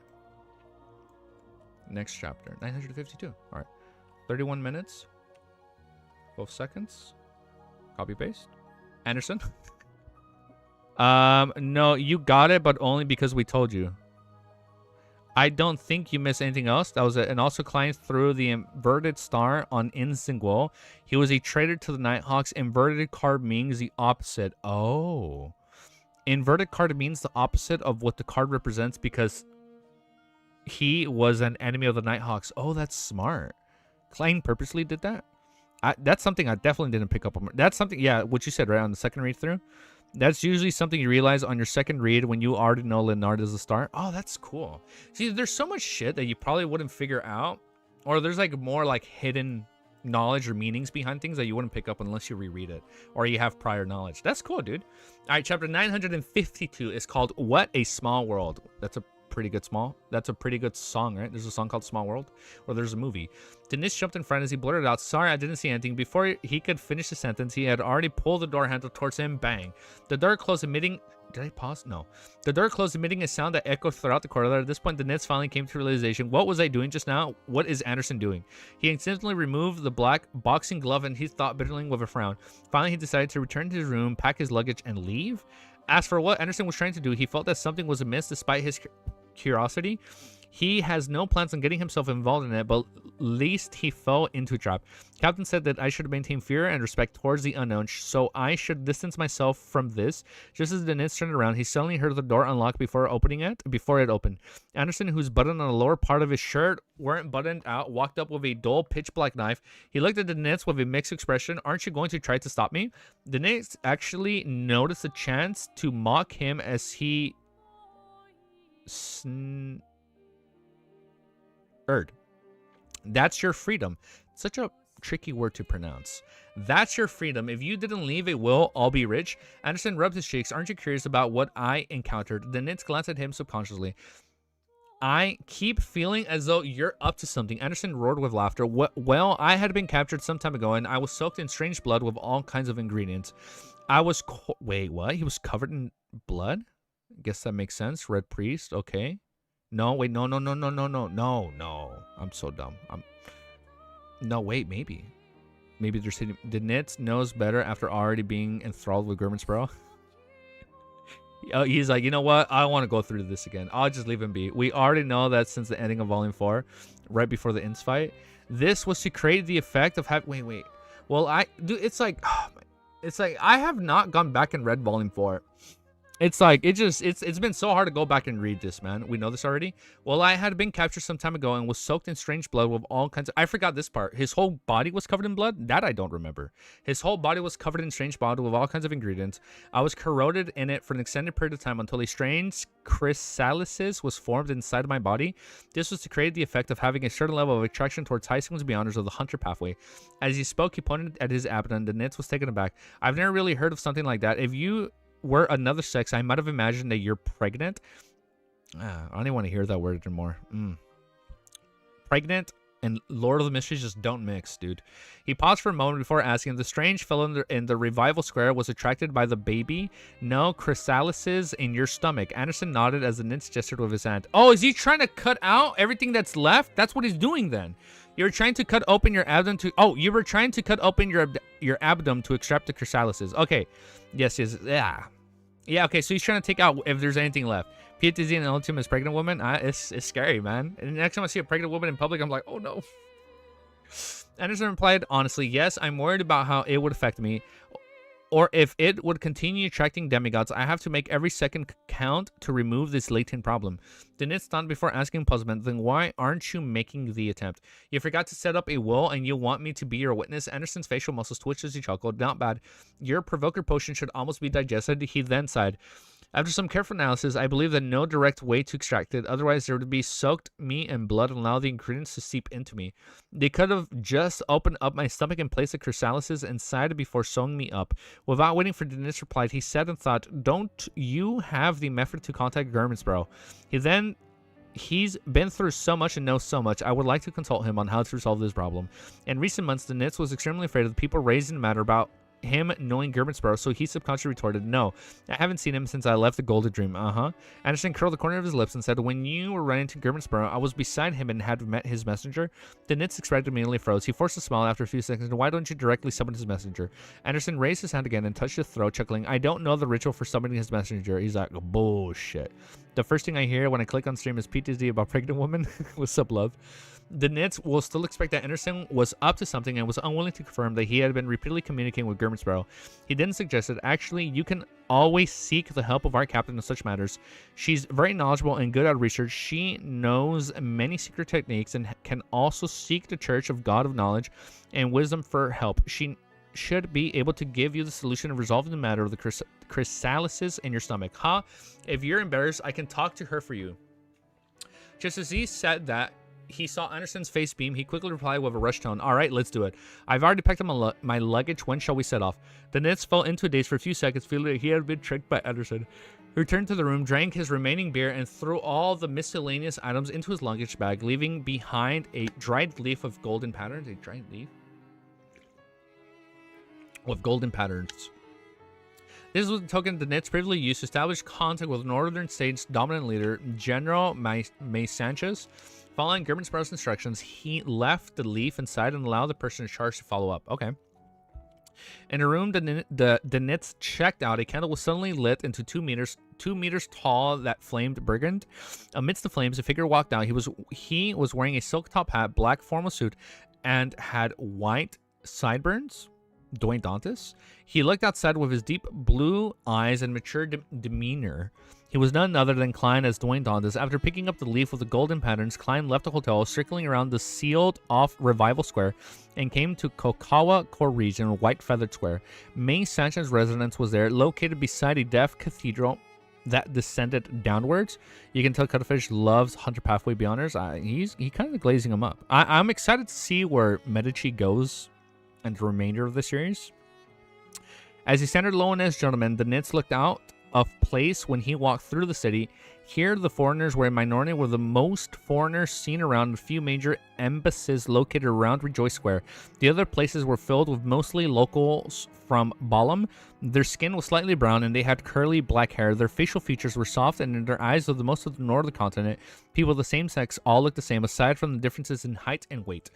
Next chapter. 952. All right. 31 minutes. 12 seconds. Copy paste. Anderson. No, you got it, but only because we told you. I don't think you missed anything else. That was it. And also Klein threw the inverted star on Insingwell. He was a traitor to the Nighthawks. Inverted card means the opposite. Oh. Inverted card means the opposite of what the card represents because he was an enemy of the Nighthawks. Oh, that's smart. Klein purposely did that? That's something I definitely didn't pick up on. That's something, yeah, what you said, right, on the second read through. That's usually something you realize on your second read when you already know Leonard is the star. Oh, that's cool. See, there's so much shit that you probably wouldn't figure out. Or there's like more like hidden knowledge or meanings behind things that you wouldn't pick up unless you reread it. Or you have prior knowledge. That's cool, dude. All right, chapter 952 is called What a Small World. That's a pretty good That's a pretty good song, right? There's a song called Small World, or there's a movie. Dennis jumped in front as he blurted out, "Sorry, I didn't see anything." Before he could finish the sentence, he had already pulled the door handle towards him. Bang. The door closed, emitting... Did I pause? No. The door closed, emitting a sound that echoed throughout the corridor. At this point, Dennis finally came to realization. What was I doing just now? What is Anderson doing? He instantly removed the black boxing glove, and he thought bitterly with a frown. Finally, he decided to return to his room, pack his luggage, and leave. As for what Anderson was trying to do, he felt that something was amiss despite his curiosity. He has no plans on getting himself involved in it, but least he fell into a trap. Captain said that I should maintain fear and respect towards the unknown, so I should distance myself from this. Just as Dennis turned around, he suddenly heard the door unlock before it opened. Anderson, whose button on the lower part of his shirt weren't buttoned out, walked up with a dull, pitch-black knife. He looked at Dennis with a mixed expression. "Aren't you going to try to stop me?" Dennis actually noticed a chance to mock him as he... That's your freedom. Such a tricky word to pronounce. That's your freedom. If you didn't leave a will, I'll be rich. Anderson rubbed his cheeks. "Aren't you curious about what I encountered?" The Nits glanced at him subconsciously. "I keep feeling as though you're up to something." Anderson roared with laughter. "Well, I had been captured some time ago, and I was soaked in strange blood with all kinds of ingredients. I was... Wait, what? He was covered in blood? Guess that makes sense. Red Priest. Okay. No, wait, no. I'm so dumb. No, wait, maybe there's... The Nits knows better after already being enthralled with Gurmansborough. He's like, you know what? I don't want to go through this again. I'll just leave him be. We already know that since the ending of Volume 4, right before the Inns fight. This was to create the effect of having... Wait. Well, it's like I have not gone back and read Volume 4. It's like, it's been so hard to go back and read this, man. We know this already. Well, I had been captured some time ago and was soaked in strange blood with all kinds of... I forgot this part. His whole body was covered in blood? That I don't remember. His whole body was covered in strange blood with all kinds of ingredients. I was corroded in it for an extended period of time until a strange chrysalis was formed inside of my body. This was to create the effect of having a certain level of attraction towards high schools beyonders of the hunter pathway. As he spoke, he pointed at his abdomen. The Nits was taken aback. I've never really heard of something like that. If you were another sex, I might have imagined that you're pregnant. I don't even want to hear that word anymore. Pregnant and Lord of the Mysteries just don't mix, dude. He paused for a moment before asking. The strange fellow in the revival square was attracted by the baby. No chrysalises in your stomach. Anderson nodded as the Nits gestured with his hand. Oh, is he trying to cut out everything that's left? That's what he's doing then. You're trying to cut open your abdomen to... Oh, you were trying to cut open your abdomen to extract the chrysalises. Okay. Yes. Yeah, okay, so he's trying to take out if there's anything left. PTSD and ultimate is pregnant woman. It's scary, man. And the next time I see a pregnant woman in public, I'm like, oh no. Anderson replied, honestly, yes, I'm worried about how it would affect me. Or if it would continue attracting demigods, I have to make every second count to remove this latent problem. The Nits stunned before asking puzzlement, then why aren't you making the attempt? You forgot to set up a will and you want me to be your witness? Anderson's facial muscles twitched as he chuckled. Not bad. Your provoker potion should almost be digested. He then sighed. After some careful analysis, I believe that no direct way to extract it. Otherwise, there would be soaked meat and blood and allow the ingredients to seep into me. They could have just opened up my stomach and placed the chrysalises inside before sewing me up. Without waiting for Dennis replied, he said and thought, don't you have the method to contact Gurmansborough? He's been through so much and knows so much. I would like to consult him on how to resolve this problem. In recent months, the Nits was extremely afraid of the people raising the matter about him knowing Gurmansborough, so he subconsciously retorted, no, I haven't seen him since I left the Golden Dream. Anderson curled the corner of his lips and said, when you were running to Gurmansborough, I was beside him and had met his messenger. The Nits expression immediately froze. He forced a smile after a few seconds. Why don't you directly summon his messenger? Anderson raised his hand again and touched his throat, chuckling, I don't know the ritual for summoning his messenger. He's like, bullshit. The first thing I hear when I click on stream is PTSD about pregnant woman. What's up, love? The Nits will still expect that Anderson was up to something and was unwilling to confirm that he had been repeatedly communicating with Gurmansborough. He then suggested, actually, you can always seek the help of our captain in such matters. She's very knowledgeable and good at research. She knows many secret techniques and can also seek the Church of God of Knowledge and Wisdom for help. She should be able to give you the solution of resolving the matter of the chrysalises in your stomach. If you're embarrassed, I can talk to her for you. Just as he said that, he saw Anderson's face beam. He quickly replied with a rushed tone. All right, let's do it. I've already packed up my luggage. When shall we set off? The Nits fell into a daze for a few seconds, feeling that he had been tricked by Anderson. returned to the room, drank his remaining beer, and threw all the miscellaneous items into his luggage bag, leaving behind a dried leaf of golden patterns. A dried leaf with golden patterns. This was the token the Nits previously used to establish contact with Northern States' dominant leader, General May Sanchez. Following German-Sparrow's instructions, he left the leaf inside and allowed the person in charge to follow up. Okay. In a room the Nits checked out, a candle was suddenly lit into 2 meters tall that flamed burgundy. Amidst the flames, a figure walked out. He was wearing a silk top hat, black formal suit, and had white sideburns. Dwayne Dantes. He looked outside with his deep blue eyes and mature demeanor. He was none other than Klein as Dwayne Dantes. After picking up the leaf with the golden patterns, Klein left the hotel, circling around the sealed-off Revival Square, and came to Kokawa Core Region, White Feathered Square. May Sanchez's residence was there, located beside a deaf cathedral that descended downwards. You can tell Cuttlefish loves Hunter Pathway Beyonders. He kind of glazing him up. I'm excited to see where Medici goes and the remainder of the series. As he standard Loaness gentleman, the Nits looked out of place when he walked through the city. Here, the foreigners were a minority, were the most foreigners seen around a few major embassies located around Rejoice Square. The other places were filled with mostly locals from Balam. Their skin was slightly brown and they had curly black hair. Their facial features were soft, and in their eyes of the most of the northern continent, people of the same sex all looked the same, aside from the differences in height and weight.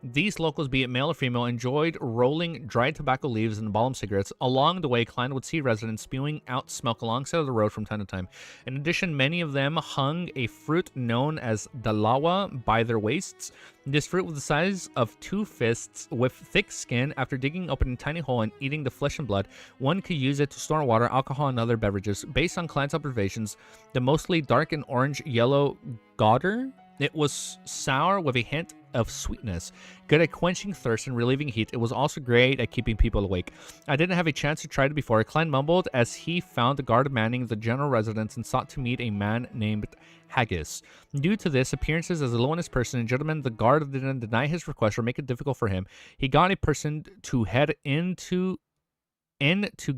These locals, be it male or female, enjoyed rolling dried tobacco leaves and Balam cigarettes. Along the way, Klein would see residents spewing out smoke alongside of the road from time to time. In addition, many of them hung a fruit known as dalawa by their waists. This fruit was the size of 2 fists with thick skin. After digging open a tiny hole and eating the flesh and blood, one could use it to store water, alcohol, and other beverages. Based on Klein's observations, the mostly dark and orange-yellow gauder, it was sour with a hint of sweetness. Good at quenching thirst and relieving heat, it was also great at keeping people awake. I didn't have a chance to try it before, Klein mumbled as he found the guard manning the general residence and sought to meet a man named Haggis. Due to this, appearances as a lowest person and gentleman, the guard didn't deny his request or make it difficult for him. He got a person to head in to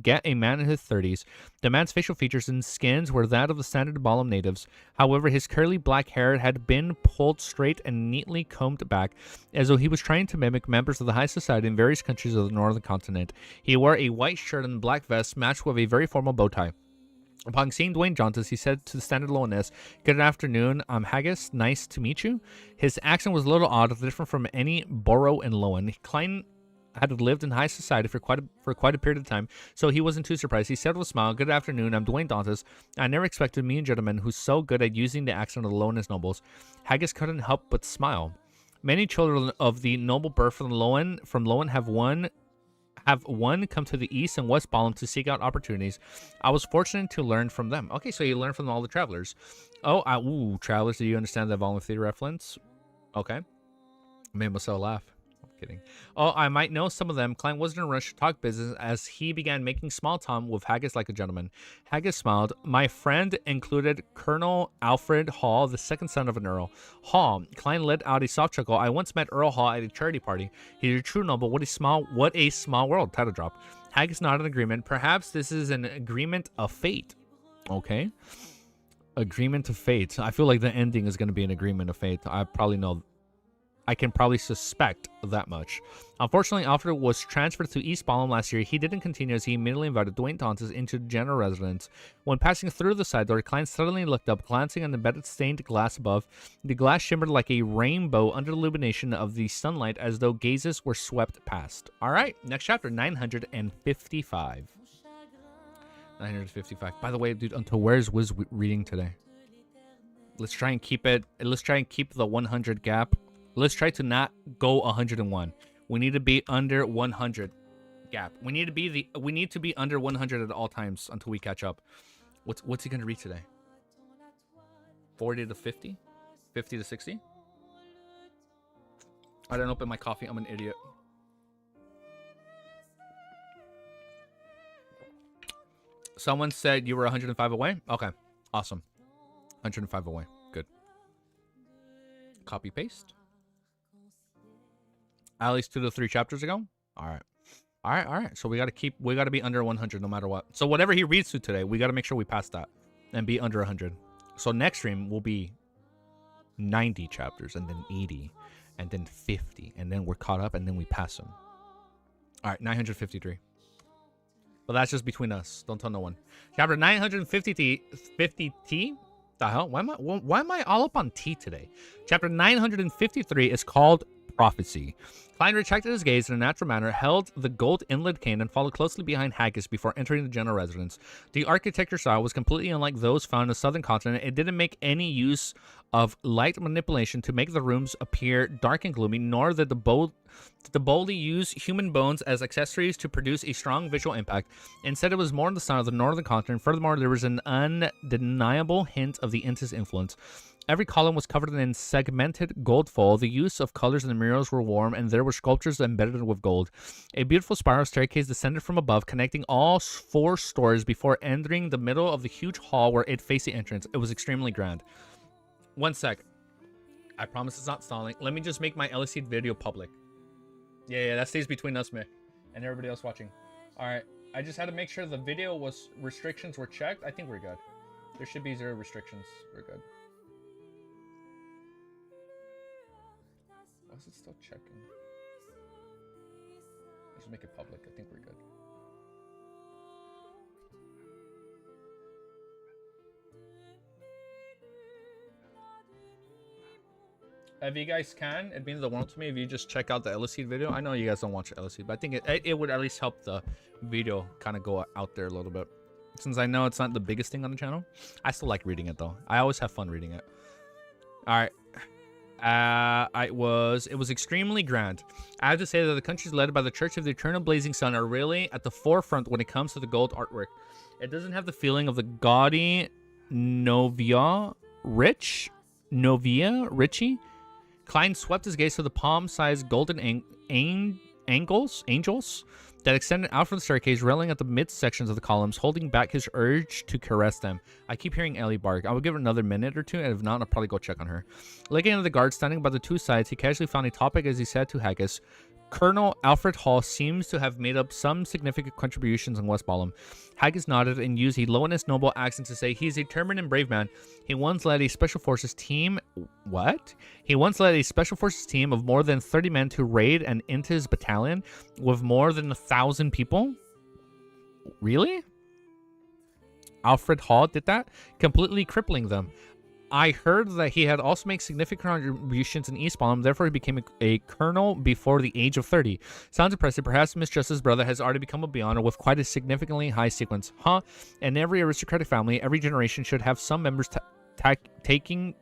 get a man in his 30s. The man's facial features and skins were that of the standard Balam natives. However, his curly black hair had been pulled straight and neatly combed back, as though he was trying to mimic members of the high society in various countries of the northern continent. He wore a white shirt and black vest matched with a very formal bow tie. Upon seeing Dwayne Johnson, he said to the standard Loaness, "Good afternoon, I'm Haggis. Nice to meet you." His accent was a little odd, different from any Borough in Loan. Klein had lived in high society for quite a period of time, so he wasn't too surprised. He said with a smile, "Good afternoon, I'm Dwayne Dantes. I never expected me a gentleman who's so good at using the accent of the Loaness nobles." Haggis couldn't help but smile. Many children of the noble birth from Loan have one come to the east and west Balam to seek out opportunities. I was fortunate to learn from them. Okay, so you learned from all the travelers. Oh, travelers, do you understand that Balam theater reference? Okay. Made myself laugh. Kidding. Oh, I might know some of them. Klein wasn't in a rush to talk business as he began making small talk with Haggis like a gentleman. Haggis smiled. "My friend included Colonel Alfred Hall, the second son of an earl." Hall. Klein let out a soft chuckle. "I once met Earl Hall at a charity party. He's a true noble. What a small world." Title drop. Haggis nodded in agreement. "Perhaps this is an agreement of fate." Okay. Agreement of fate. I feel like the ending is going to be an agreement of fate. I can probably suspect that much. Unfortunately, Alfred was transferred to East Balam last year. He didn't continue as he immediately invited Dwayne Dantes into the general residence. When passing through the side door, Klein suddenly looked up, glancing on the embedded stained glass above. The glass shimmered like a rainbow under the illumination of the sunlight, as though gazes were swept past. All right, next chapter, 955. 955. By the way, dude, until where's Wiz reading today? Let's try and keep the 100 gap. Let's try to not go 101. We need to be under 100 gap. We need to be under 100 at all times until we catch up. What's he gonna read today? 40 to 50? 50 to 60? I didn't open my coffee. I'm an idiot. Someone said you were 105 away? Okay. Awesome. 105 away. Good. Copy paste. At least 2 to 3 chapters ago. All right. So we gotta be under 100 no matter what. So whatever he reads to today, we gotta make sure we pass that. and be under 100. So next stream will be 90 chapters, and then 80, and then 50, and then we're caught up, and then we pass them. All right, 953. But that's just between us. Don't tell no one. Chapter 950T. 50T? The hell? Why am I all up on T today? Chapter 953 is called Prophecy. Klein retracted his gaze in a natural manner, held the gold inlaid cane, and followed closely behind Haggis before entering the general residence. The architecture style was completely unlike those found in the southern continent. It didn't make any use of light manipulation to make the rooms appear dark and gloomy, nor did the boldly use human bones as accessories to produce a strong visual impact. Instead, it was more in the style of the northern continent. Furthermore, there was an undeniable hint of the Inta's influence. Every column was covered in segmented gold foil. The use of colors in the murals were warm, and there were sculptures embedded with gold. A beautiful spiral staircase descended from above, connecting all 4 stories before entering the middle of the huge hall where it faced the entrance. It was extremely grand. One sec. I promise it's not stalling. Let me just make my LSD video public. Yeah, that stays between us, man, and everybody else watching. All right, I just had to make sure the video restrictions were checked. I think we're good. There should be 0 restrictions. We're good. Why is it still checking? Let's make it public. I think we're good. If you guys can, it means the world to me if you just check out the LSD video. I know you guys don't watch LSD, but I think it would at least help the video kind of go out there a little bit. Since I know it's not the biggest thing on the channel, I still like reading it though. I always have fun reading it. All right. It was extremely grand. I have to say that the countries led by the Church of the Eternal Blazing Sun are really at the forefront when it comes to the gold artwork. It doesn't have the feeling of the gaudy Novia Ricci. Klein swept his gaze to the palm-sized golden angels that extended out from the staircase, railing at the mid-sections of the columns, holding back his urge to caress them. I keep hearing Ellie bark. I will give her another minute or two, and if not, I'll probably go check on her. Looking at the guard standing by the 2 sides, he casually found a topic as he said to Haggis, Colonel Alfred Hall seems to have made up some significant contributions in West Balham. Haggis nodded and used a low and noble accent to say he's a determined and brave man. He once led a special forces team. What? He once led a special forces team of more than 30 men to raid an Inta's battalion with more than 1,000 people. Really? Alfred Hall did that, completely crippling them. I heard that he had also made significant contributions in East Balham, therefore he became a colonel before the age of 30. Sounds impressive. Perhaps Miss Justice's brother has already become a Beyonder with quite a significantly high sequence. Huh? In every aristocratic family, every generation should have some members taking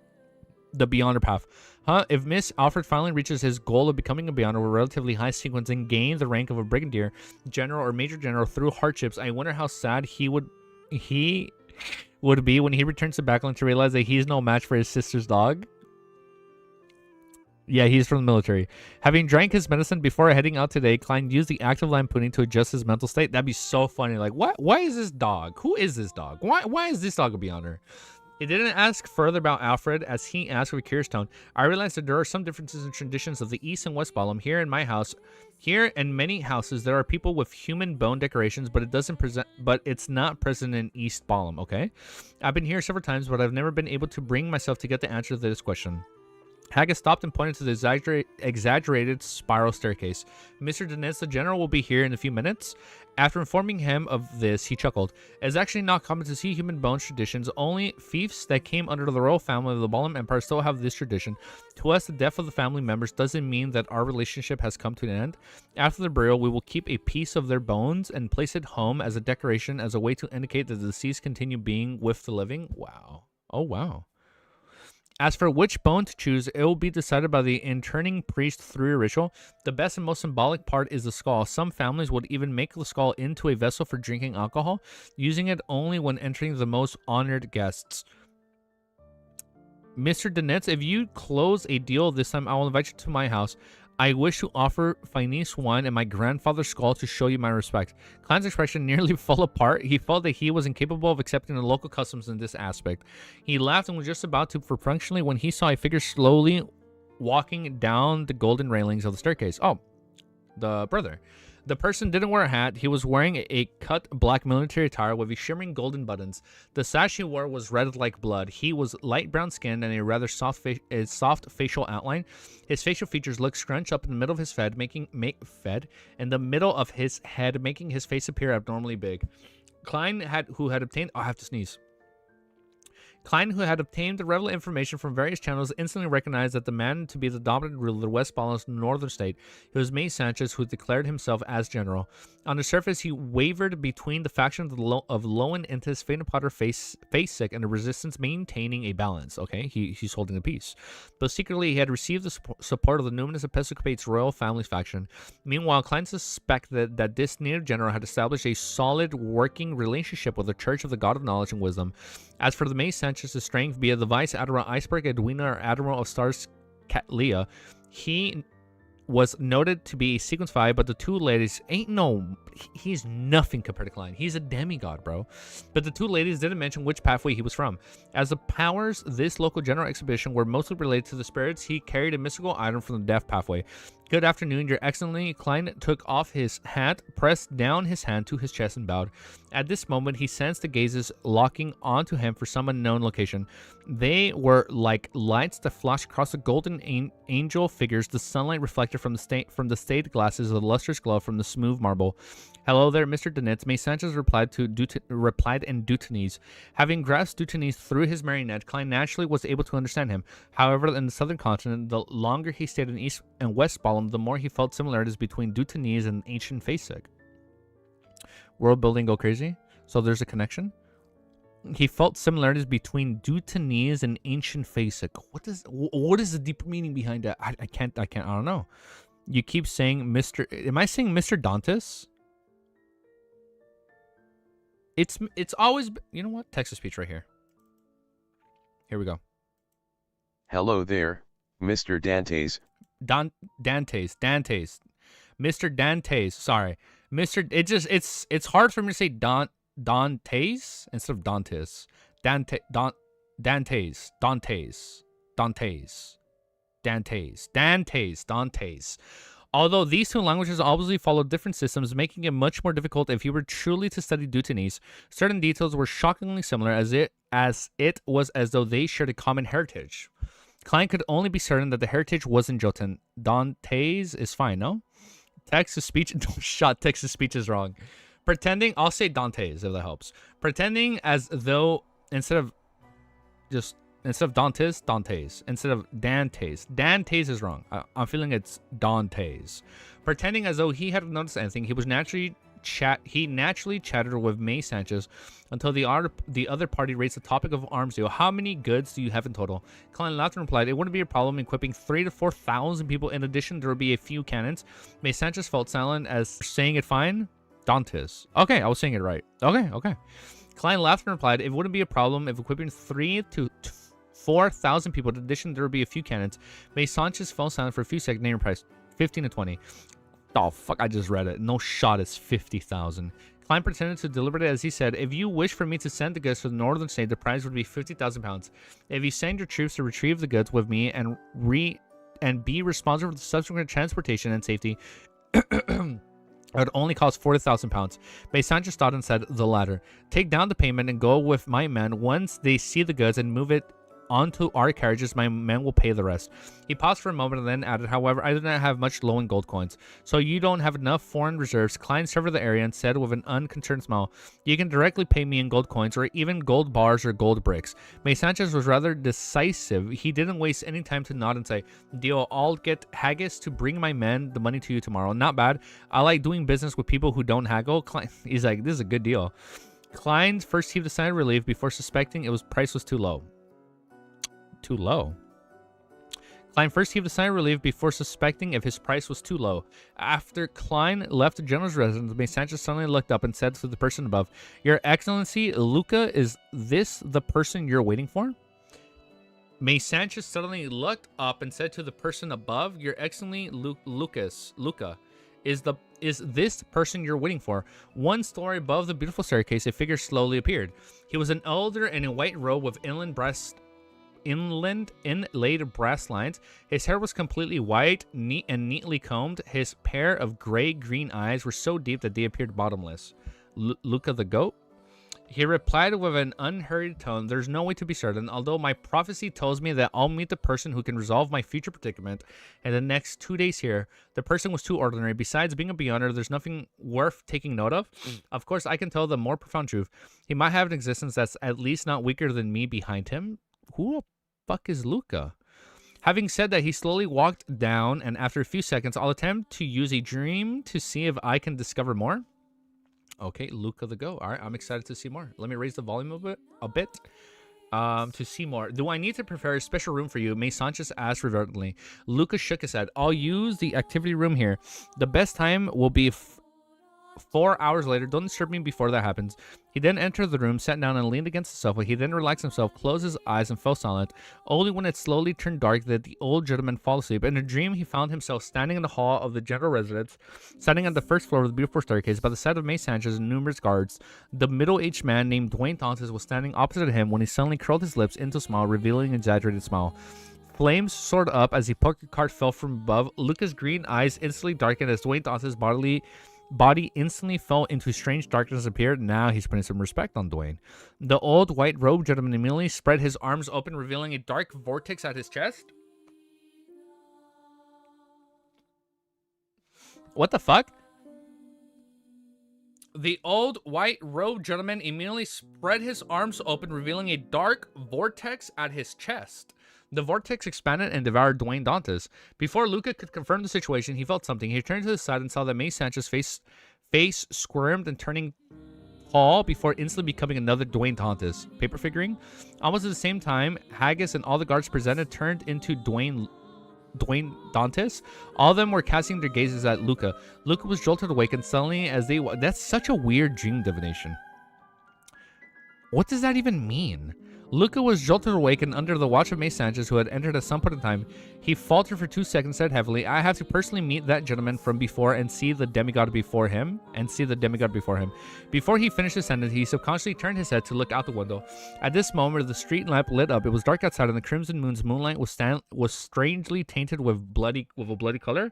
the Beyonder path. Huh? If Miss Alfred finally reaches his goal of becoming a Beyonder with relatively high sequence and gains the rank of a brigadier, general, or major general through hardships, I wonder how sad he would be when he returns to Backland to realize that he's no match for his sister's dog. Yeah, he's from the military. Having drank his medicine before heading out today, Klein used the act of lampooning to adjust his mental state. That'd be so funny. Like, what? Why is this dog? Who is this dog? Why is this dog a Beyonder? He didn't ask further about Alfred as he asked with a curious tone. I realized that there are some differences in traditions of the East and West Balham. Here in my house, here and many houses, there are people with human bone decorations, but it's not present in East Balham, okay? I've been here several times, but I've never been able to bring myself to get the answer to this question. Haggis stopped and pointed to the exaggerated spiral staircase. Mr. Dennis, the general, will be here in a few minutes. After informing him of this, he chuckled. It's actually not common to see human bones traditions. Only fiefs that came under the royal family of the Balham Empire still have this tradition. To us, the death of the family members doesn't mean that our relationship has come to an end. After the burial, we will keep a piece of their bones and place it home as a decoration, as a way to indicate that the deceased continue being with the living. Wow. Oh, wow. As for which bone to choose, it will be decided by the interning priest through a ritual. The best and most symbolic part is the skull. Some families would even make the skull into a vessel for drinking alcohol, using it only when entering the most honored guests. Mr. Denetz, if you close a deal this time, I will invite you to my house. I wish to offer Finesse wine and my grandfather's skull to show you my respect. Klein's expression nearly fell apart. He felt that he was incapable of accepting the local customs in this aspect. He laughed and was just about to perfunctorily when he saw a figure slowly walking down the golden railings of the staircase. Oh, the brother. The person didn't wear a hat. He was wearing a cut black military attire with shimmering golden buttons. The sash he wore was red like blood. He was light brown skinned and a rather soft facial outline. His facial features looked scrunched up in the middle of his head, making his face appear abnormally big. Klein, who had obtained the relevant information from various channels, instantly recognized that the man to be the dominant ruler of the West Balance northern state. It was May Sanchez, who declared himself as general. On the surface, he wavered between the factions of Lowen and his Potter face sick and the resistance maintaining a balance. Okay, he's holding the peace. But secretly, he had received the support of the numerous Episcopate's royal family's faction. Meanwhile, Klein suspected that this native general had established a solid working relationship with the Church of the God of Knowledge and Wisdom. As for the May Sanchez's strength via the Vice Admiral Iceberg Edwina or Admiral of Stars Catlia, he was noted to be a sequence 5, but the two ladies he's nothing compared to Klein. He's a demigod, bro. But the two ladies didn't mention which pathway he was from. As the powers this local general exhibition were mostly related to the spirits, he carried a mystical item from the death pathway. Good afternoon, Your Excellency. Klein took off his hat, pressed down his hand to his chest, and bowed. At this moment, he sensed the gazes locking onto him for some unknown location. They were like lights that flashed across the golden angel figures, the sunlight reflected from the stained glasses of the lustrous glow from the smooth marble. Hello there, Mr. Donitz. May Sanchez replied in Dutanese. Having grasped Dutanese through his marionette, Klein naturally was able to understand him. However, in the southern continent, the longer he stayed in East and West Ballam, the more he felt similarities between Dutanese and ancient Fasek. World building go crazy? So there's a connection? He felt similarities between Dutanese and ancient Fasek. What is the deeper meaning behind that? I don't know. You keep saying Mr. Am I saying Mr. Dantes? It's always, you know what? Text to speech right here. Here we go. Hello there, Mr. Dantes. Dantes. Mr. Dantes. Sorry. It's hard for me to say Dantes instead of Dantes. Dantes. Although these two languages obviously follow different systems, making it much more difficult if you were truly to study Dutanese, certain details were shockingly similar, as it was as though they shared a common heritage. Klein could only be certain that the heritage wasn't Jotun. Dantes is fine, no? Text to speech, text to speech is wrong. Pretending, I'll say Dantes if that helps. Pretending as though instead of Dantes. Instead of Dantes. Dantes is wrong. I'm feeling it's Dantes. Pretending as though he hadn't noticed anything, he naturally chatted with May Sanchez until the other party raised the topic of arms deal. How many goods do you have in total? Klein laughed and replied, it wouldn't be a problem equipping 3,000 to 4,000 people. In addition, there would be a few cannons. May Sanchez felt silent as saying it fine. Dantes. Okay, I was saying it right. Okay. Klein laughed and replied, it wouldn't be a problem if equipping 3,000 to 4,000 people. In addition, there would be a few cannons. May Sanchez fell silent for a few seconds. Name your price. 15 to 20. Oh, fuck, I just read it. No shot is 50,000. Klein pretended to deliberate as he said, if you wish for me to send the goods to the northern state, the price would be 50,000 pounds. If you send your troops to retrieve the goods with me and be responsible for the subsequent transportation and safety, it would only cost 40,000 pounds. May Sanchez thought and said, the latter. Take down the payment and go with my men. Once they see the goods and move it onto our carriages, my men will pay the rest. He paused for a moment and then added, however, I do not have much low in gold coins, so you don't have enough foreign reserves. Klein surveyed the area and said with an unconcerned smile, you can directly pay me in gold coins or even gold bars or gold bricks. May Sanchez was rather decisive. He didn't waste any time to nod and say, deal, I'll get Haggis to bring my men the money to you tomorrow. Not bad. I like doing business with people who don't haggle. Klein, he's like, this is a good deal. Klein first heaved a sigh of relief before suspecting price was too low. Too low. Klein first heaved a sigh of relief before suspecting if his price was too low. After Klein left the general's residence, May Sanchez suddenly looked up and said to the person above, Your Excellency, Luca, is this the person you're waiting for? May Sanchez suddenly looked up and said to the person above, Your Excellency, Luca, is this the person you're waiting for? One story above the beautiful staircase, a figure slowly appeared. He was an elder in a white robe with inland breast inlaid brass lines. His hair was completely white, neat and neatly combed. His pair of gray-green eyes were so deep that they appeared bottomless. Luca the goat? He replied with an unhurried tone, "There's no way to be certain, although my prophecy tells me that I'll meet the person who can resolve my future predicament in the next 2 days here. The person was too ordinary. Besides being a beyonder, there's nothing worth taking note of. Of course, I can tell the more profound truth. He might have an existence that's at least not weaker than me behind him." Who the fuck is Luca? Having said that, he slowly walked down, and after a few seconds, I'll attempt to use a dream to see if I can discover more. Okay, Luca the Go. All right, I'm excited to see more. Let me raise the volume a bit. To see more. "Do I need to prepare a special room for you?" May Sanchez asked reverently. Luca shook his head. "I'll use the activity room here. The best time will be 4 hours later. Don't disturb me before that happens." He then entered the room, sat down, and leaned against the sofa. He then relaxed himself, closed his eyes, and fell silent. Only when it slowly turned dark did the old gentleman fall asleep. In a dream, he found himself standing in the hall of the general residence, standing on the first floor of the beautiful staircase, by the side of May Sanchez and numerous guards. The middle-aged man named Dwayne Dantes was standing opposite him when he suddenly curled his lips into a smile, revealing an exaggerated smile. Flames soared up as the poker card fell from above. Luca's green eyes instantly darkened as Dwayne Dantes' body instantly fell into strange darkness appeared. Now he's putting some respect on Dwayne. The old white-robed gentleman immediately spread his arms open, revealing a dark vortex at his chest. What the fuck? The old white-robed gentleman immediately spread his arms open, revealing a dark vortex at his chest. The vortex expanded and devoured Dwayne Dantes. Before Luca could confirm the situation, he felt something. He turned to the side and saw that May Sanchez's face squirmed and turning tall before instantly becoming another Dwayne Dantes. Paper figuring? Almost at the same time, Haggis and all the guards presented turned into Dwayne Dantes. All of them were casting their gazes at Luca. Luca was jolted awake and suddenly that's such a weird dream divination. What does that even mean? Luca was jolted awake and under the watch of May Sanchez, who had entered at some point in time. He faltered for 2 seconds, said heavily, "I have to personally meet that gentleman from before and see the demigod before him. Before he finished his sentence, he subconsciously turned his head to look out the window. At this moment, the street lamp lit up. It was dark outside, and the crimson moon's moonlight was strangely tainted with a bloody color.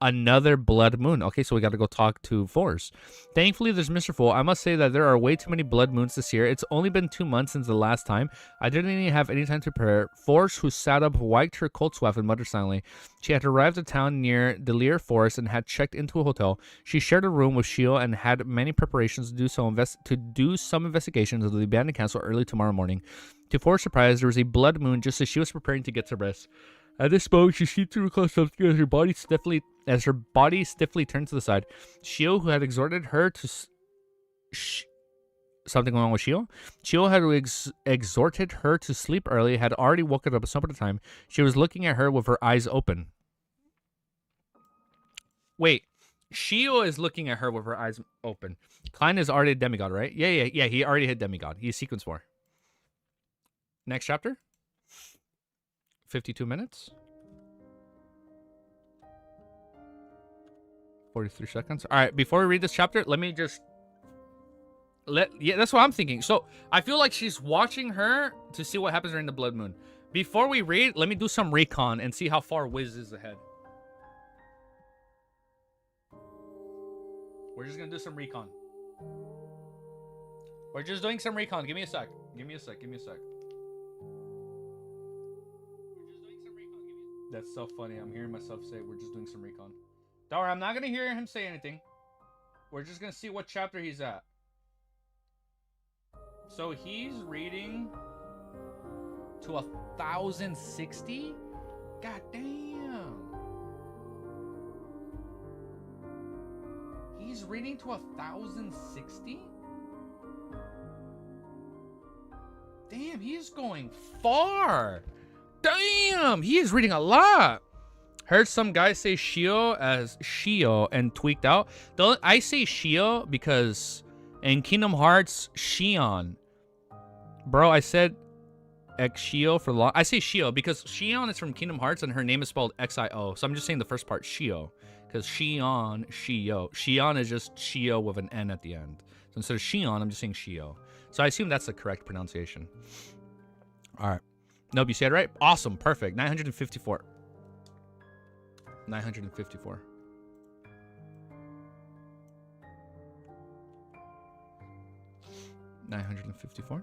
Another blood moon. Okay, so we got to go talk to Force. Thankfully, there's Mr. Fool. I must say that there are way too many blood moons this year. It's only been 2 months since the last time. I didn't even have any time to prepare." Force, who sat up, wiped her cold sweat and muttered silently. She had arrived at town near Delir Forest and had checked into a hotel. She shared a room with Shio and had many preparations to do some investigations of the abandoned castle early tomorrow morning. To Force's surprise, there was a blood moon just as she was preparing to get to rest. At this moment, she seemed to recall something as her body stiffly turned to the side. Shio, who had exhorted her to something wrong with Shio? Shio had exhorted her to sleep early, had already woken up at some point in time. She was looking at her with her eyes open. Wait, Shio is looking at her with her eyes open. Klein is already a demigod, right? Yeah, he already hit demigod. He's sequence 4. Next chapter? 52 minutes. 43 seconds. All right, before we read this chapter, let me just that's what I'm thinking. So I feel like she's watching her to see what happens during the blood moon. Before we read, let me do some recon and see how far Wiz is ahead. We're just gonna do some recon. We're just doing some recon. Give me a sec. That's so funny. I'm hearing myself say we're just doing some recon. Don't worry, I'm not gonna hear him say anything. We're just gonna see what chapter he's at. So he's reading to 1060? God damn. He's reading to 1060? Damn, he's going far. Damn, he is reading a lot. Heard some guy say Shio as Shio and tweaked out. I say Shio because in Kingdom Hearts, Shion. Bro, I said Xio for long. I say Shio because Shion is from Kingdom Hearts and her name is spelled Xio. So I'm just saying the first part, Shio. Because Shion, Shio. Shion is just Shio with an N at the end. So instead of Shion, I'm just saying Shio. So I assume that's the correct pronunciation. All right. Nope, you said it right. Awesome, perfect. 954. 954. 954.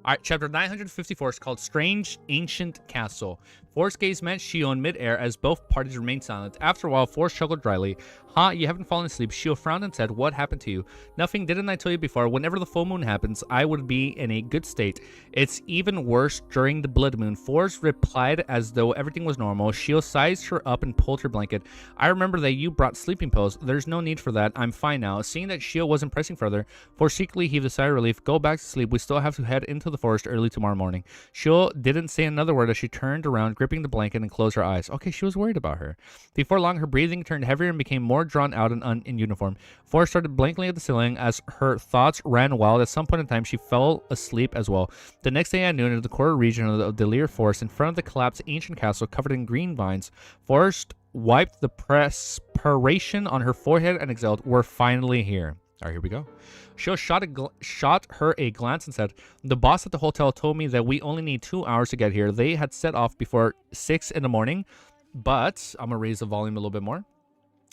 All right, chapter 954 is called Strange Ancient Castle. Forrest gazed met Shio in midair as both parties remained silent. After a while, Forrest chuckled dryly. Huh, you haven't fallen asleep? Shio frowned and said, what happened to you? Nothing, didn't I tell you before? Whenever the full moon happens, I would be in a good state. It's even worse during the blood moon. Forrest replied as though everything was normal. Shio sized her up and pulled her blanket. I remember that you brought sleeping pills. There's no need for that. I'm fine now. Seeing that Shio wasn't pressing further, Forrest secretly heaved a sigh of relief. Go back to sleep. We still have to head into the forest early tomorrow morning. Shio didn't say another word as she turned around, gripping the blanket, and closed her eyes. Okay, she was worried about her. Before long, her breathing turned heavier and became more drawn out and in uniform. Forrest started blinking at the ceiling as her thoughts ran wild. At some point in time, she fell asleep as well. The next day at noon, in the core region of the Lear Forest, in front of the collapsed ancient castle covered in green vines, Forrest wiped the perspiration on her forehead and exhaled, we're finally here. All right, here we go. Shio shot her a glance and said, the boss at the hotel told me that we only need 2 hours to get here. They had set off before 6 in the morning, but I'm going to raise the volume a little bit more.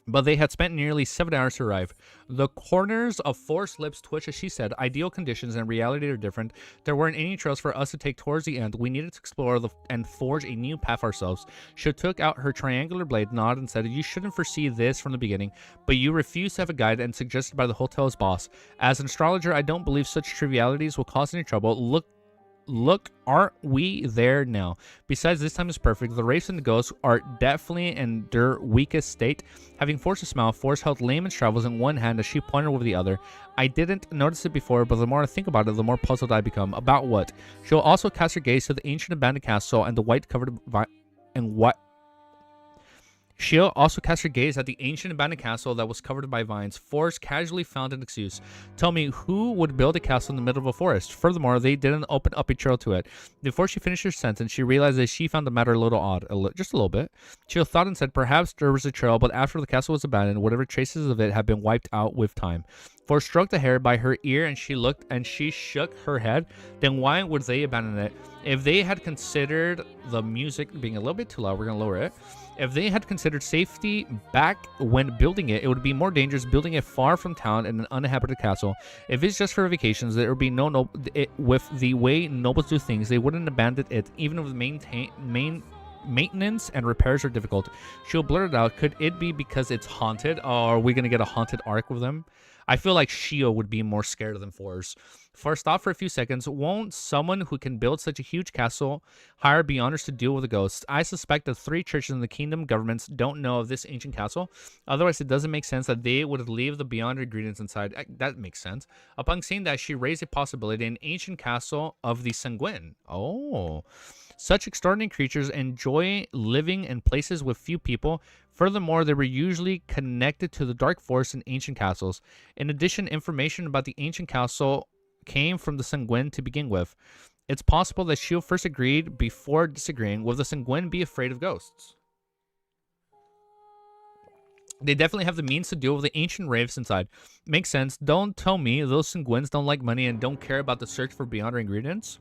But they had spent nearly 7 hours to arrive. The corners of Forrest's lips twitched as she said, ideal conditions and reality are different. There weren't any trails for us to take towards the end. We needed to explore and forge a new path ourselves. She took out her triangular blade, nodded, and said, you shouldn't foresee this from the beginning, but you refused to have a guide and suggested by the hotel's boss. As an astrologer, I don't believe such trivialities will cause any trouble. Look, aren't we there now? Besides, this time is perfect. The wraiths and the ghosts are definitely in their weakest state. Having forced a smile, Forrest held Layman's travels in one hand as she pointed with the other. I didn't notice it before, but the more I think about it, the more puzzled I become. About what? She'll also cast her gaze to the ancient abandoned castle and the white covered Shio also cast her gaze at the ancient abandoned castle that was covered by vines. Forrest casually found an excuse. Tell me, who would build a castle in the middle of a forest? Furthermore, they didn't open up a trail to it. Before she finished her sentence, she realized that she found the matter a little odd. Just a little bit. Shio thought and said, perhaps there was a trail, but after the castle was abandoned, whatever traces of it had been wiped out with time. Forrest stroked the hair by her ear and she shook her head. Then why would they abandon it? If they had considered the music being a little bit too loud, we're going to lower it. If they had considered safety back when building it, it would be more dangerous building it far from town in an uninhabited castle. If it's just for vacations, there would be with the way nobles do things, they wouldn't abandon it, even if maintenance and repairs are difficult. She'll blurt it out. Could it be because it's haunted? Or are we going to get a haunted arc with them? I feel like Shio would be more scared than Forrest. Forrest stopped for a few seconds. Won't someone who can build such a huge castle hire Beyonders to deal with the ghosts? I suspect that 3 churches in the kingdom governments don't know of this ancient castle. Otherwise, it doesn't make sense that they would leave the Beyonder ingredients inside. That makes sense. Upon seeing that, she raised a possibility: an ancient castle of the Sanguine. Oh. Such extraordinary creatures enjoy living in places with few people. Furthermore, they were usually connected to the dark forest and ancient castles. In addition, information about the ancient castle came from the Sanguine to begin with. It's possible that Shio first agreed before disagreeing. Will the Sanguine be afraid of ghosts? They definitely have the means to deal with the ancient wraiths inside. Makes sense. Don't tell me those Sanguines don't like money and don't care about the search for Beyonder ingredients.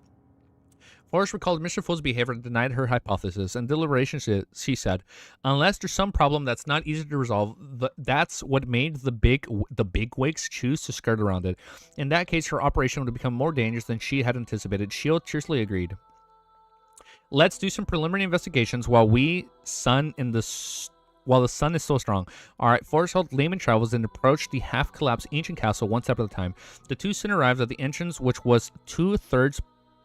Forrest recalled Mr. Fool's behavior and denied her hypothesis. In deliberation, she said, unless there's some problem that's not easy to resolve, that's what made the big wigs choose to skirt around it. In that case, her operation would become more dangerous than she had anticipated. Shield cheerfully agreed. Let's do some preliminary investigations while the sun is still strong. Alright, Forrest held Layman travels and approached the half-collapsed ancient castle one step at a time. The two soon arrived at the entrance, which was 2/3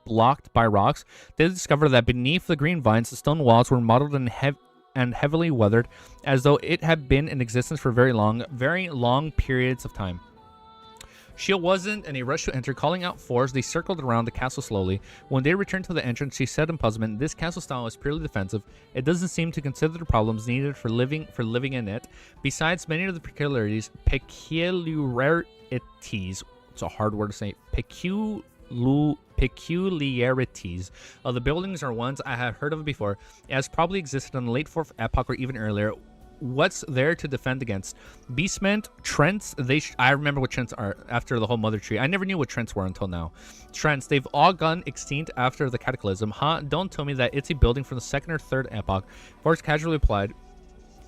blocked by rocks. They discovered that beneath the green vines, the stone walls were mottled and heavily weathered, as though it had been in existence for very long periods of time. Shio wasn't in a rush to enter, calling out Forrest. They circled around the castle slowly. When they returned to the entrance, she said in puzzlement, this castle style is purely defensive. It doesn't seem to consider the problems needed for living in it. Besides, many of the peculiarities, it's a hard word to say, peculiarities of the buildings are ones I have heard of before. It has probably existed in the late 4th epoch or even earlier. what's there to defend against? Beastmen, Trents, I remember what Trents are after the whole Mother Tree. I never knew what Trents were until now. Trents, they've all gone extinct after the Cataclysm. Huh? Don't tell me that it's a building from the 2nd or 3rd epoch. Forrest casually replied.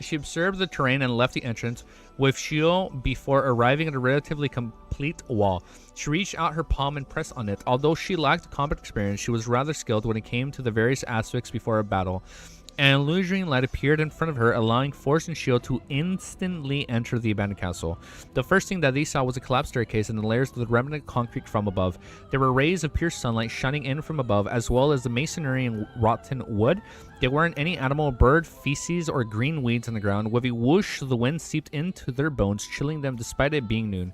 She observed the terrain and left the entrance with Shio before arriving at a relatively complete wall. She reached out her palm and pressed on it. Although she lacked combat experience, she was rather skilled when it came to the various aspects before a battle. An illusory light appeared in front of her, allowing Force and Shio to instantly enter the abandoned castle. The first thing that they saw was a collapsed staircase and the layers of the remnant concrete from above. There were rays of pierced sunlight shining in from above, as well as the masonry and rotten wood. There weren't any animal, bird, feces, or green weeds on the ground. With a whoosh, the wind seeped into their bones, chilling them despite it being noon.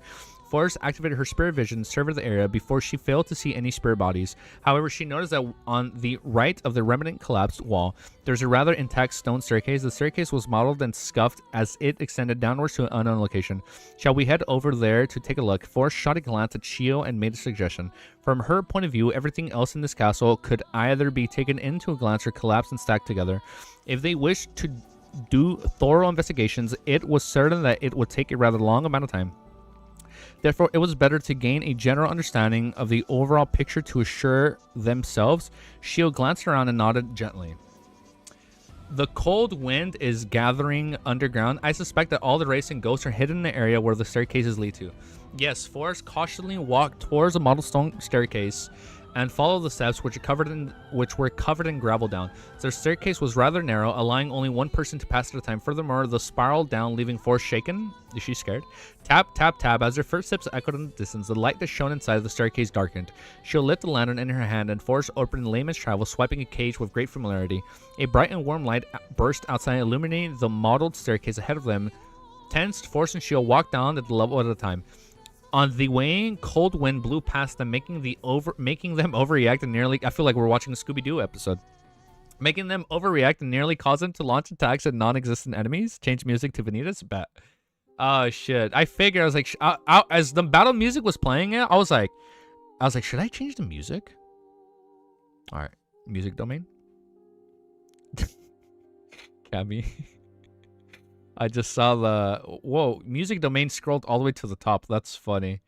Forrest activated her spirit vision to survey the area before she failed to see any spirit bodies. However, she noticed that on the right of the remnant collapsed wall, there's a rather intact stone staircase. The staircase was mottled and scuffed as it extended downwards to an unknown location. Shall we head over there to take a look? Forrest shot a glance at Shio and made a suggestion. From her point of view, everything else in this castle could either be taken into a glance or collapsed and stacked together. If they wished to do thorough investigations, it was certain that it would take a rather long amount of time. Therefore, it was better to gain a general understanding of the overall picture to assure themselves. Shio glanced around and nodded gently. The cold wind is gathering underground. I suspect that all the racing ghosts are hidden in the area where the staircases lead to. Yes, Forrest cautiously walked towards a model stone staircase and followed the steps which were covered in gravel down. The staircase was rather narrow, allowing only one person to pass at a time. Furthermore, the spiraled down, leaving Forrest shaken. Is she scared? Tap, tap, tap. As their first echoed in the distance, the light that shone inside the staircase darkened. She lit the lantern in her hand, and Forrest opened layman's travel, swiping a cage with great familiarity. A bright and warm light burst outside, illuminating the mottled staircase ahead of them. Tensed, Forrest and Shio walked down at the level at a time. On the way, cold wind blew past them, making them overreact and nearly... I feel like we're watching a Scooby-Doo episode. Making them overreact and nearly cause them to launch attacks at non-existent enemies. Change music to Vanitas. Bet. Oh, shit. I figured, I was like... as the battle music was playing it, I was like, should I change the music? Alright. Music domain. Cabby. I just saw the... Whoa, music domain scrolled all the way to the top. That's funny.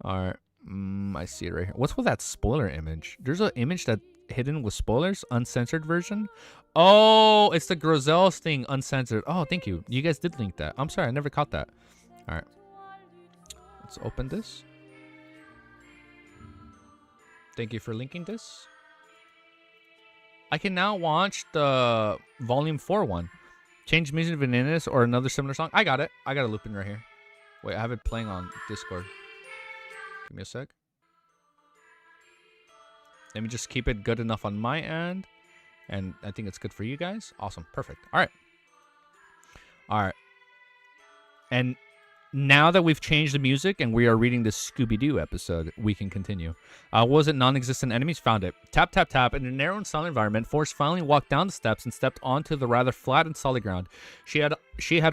Alright. I see it right here. What's with that spoiler image? There's an image that hidden with spoilers. Uncensored version. Oh, it's the Grozel's thing. Uncensored. Oh, thank you. You guys did link that. I'm sorry. I never caught that. Alright. Let's open this. Thank you for linking this. I can now watch the Volume 4 one. Change music to Vanitas or another similar song. I got it. I got a loop in right here. Wait, I have it playing on Discord. Give me a sec. Let me just keep it good enough on my end. And I think it's good for you guys. Awesome. Perfect. All right. All right. And now that we've changed the music and we are reading this Scooby-Doo episode, we can continue. Was it non-existent enemies? Found it. Tap, tap, tap. In a narrow and silent environment, Forrest finally walked down the steps and stepped onto the rather flat and solid ground. She had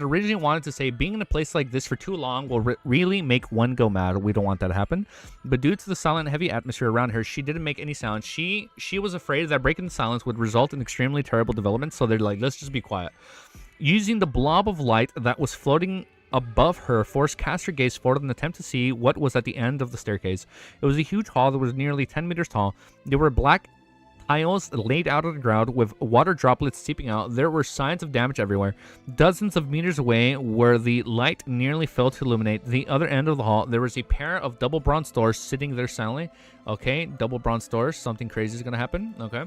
originally wanted to say, being in a place like this for too long will really make one go mad. We don't want that to happen. But due to the silent, heavy atmosphere around her, she didn't make any sound. She was afraid that breaking the silence would result in extremely terrible developments, so they're like, let's just be quiet. Using the blob of light that was floating above her, Forrest cast her gaze forward in an attempt to see what was at the end of the staircase. It was a huge hall that was nearly 10 meters tall. There were black tiles laid out on the ground with water droplets seeping out. There were signs of damage everywhere. Dozens of meters away, where the light nearly failed to illuminate the other end of the hall, there was a pair of double bronze doors sitting there silently. Okay, double bronze doors. Something crazy is going to happen. Okay.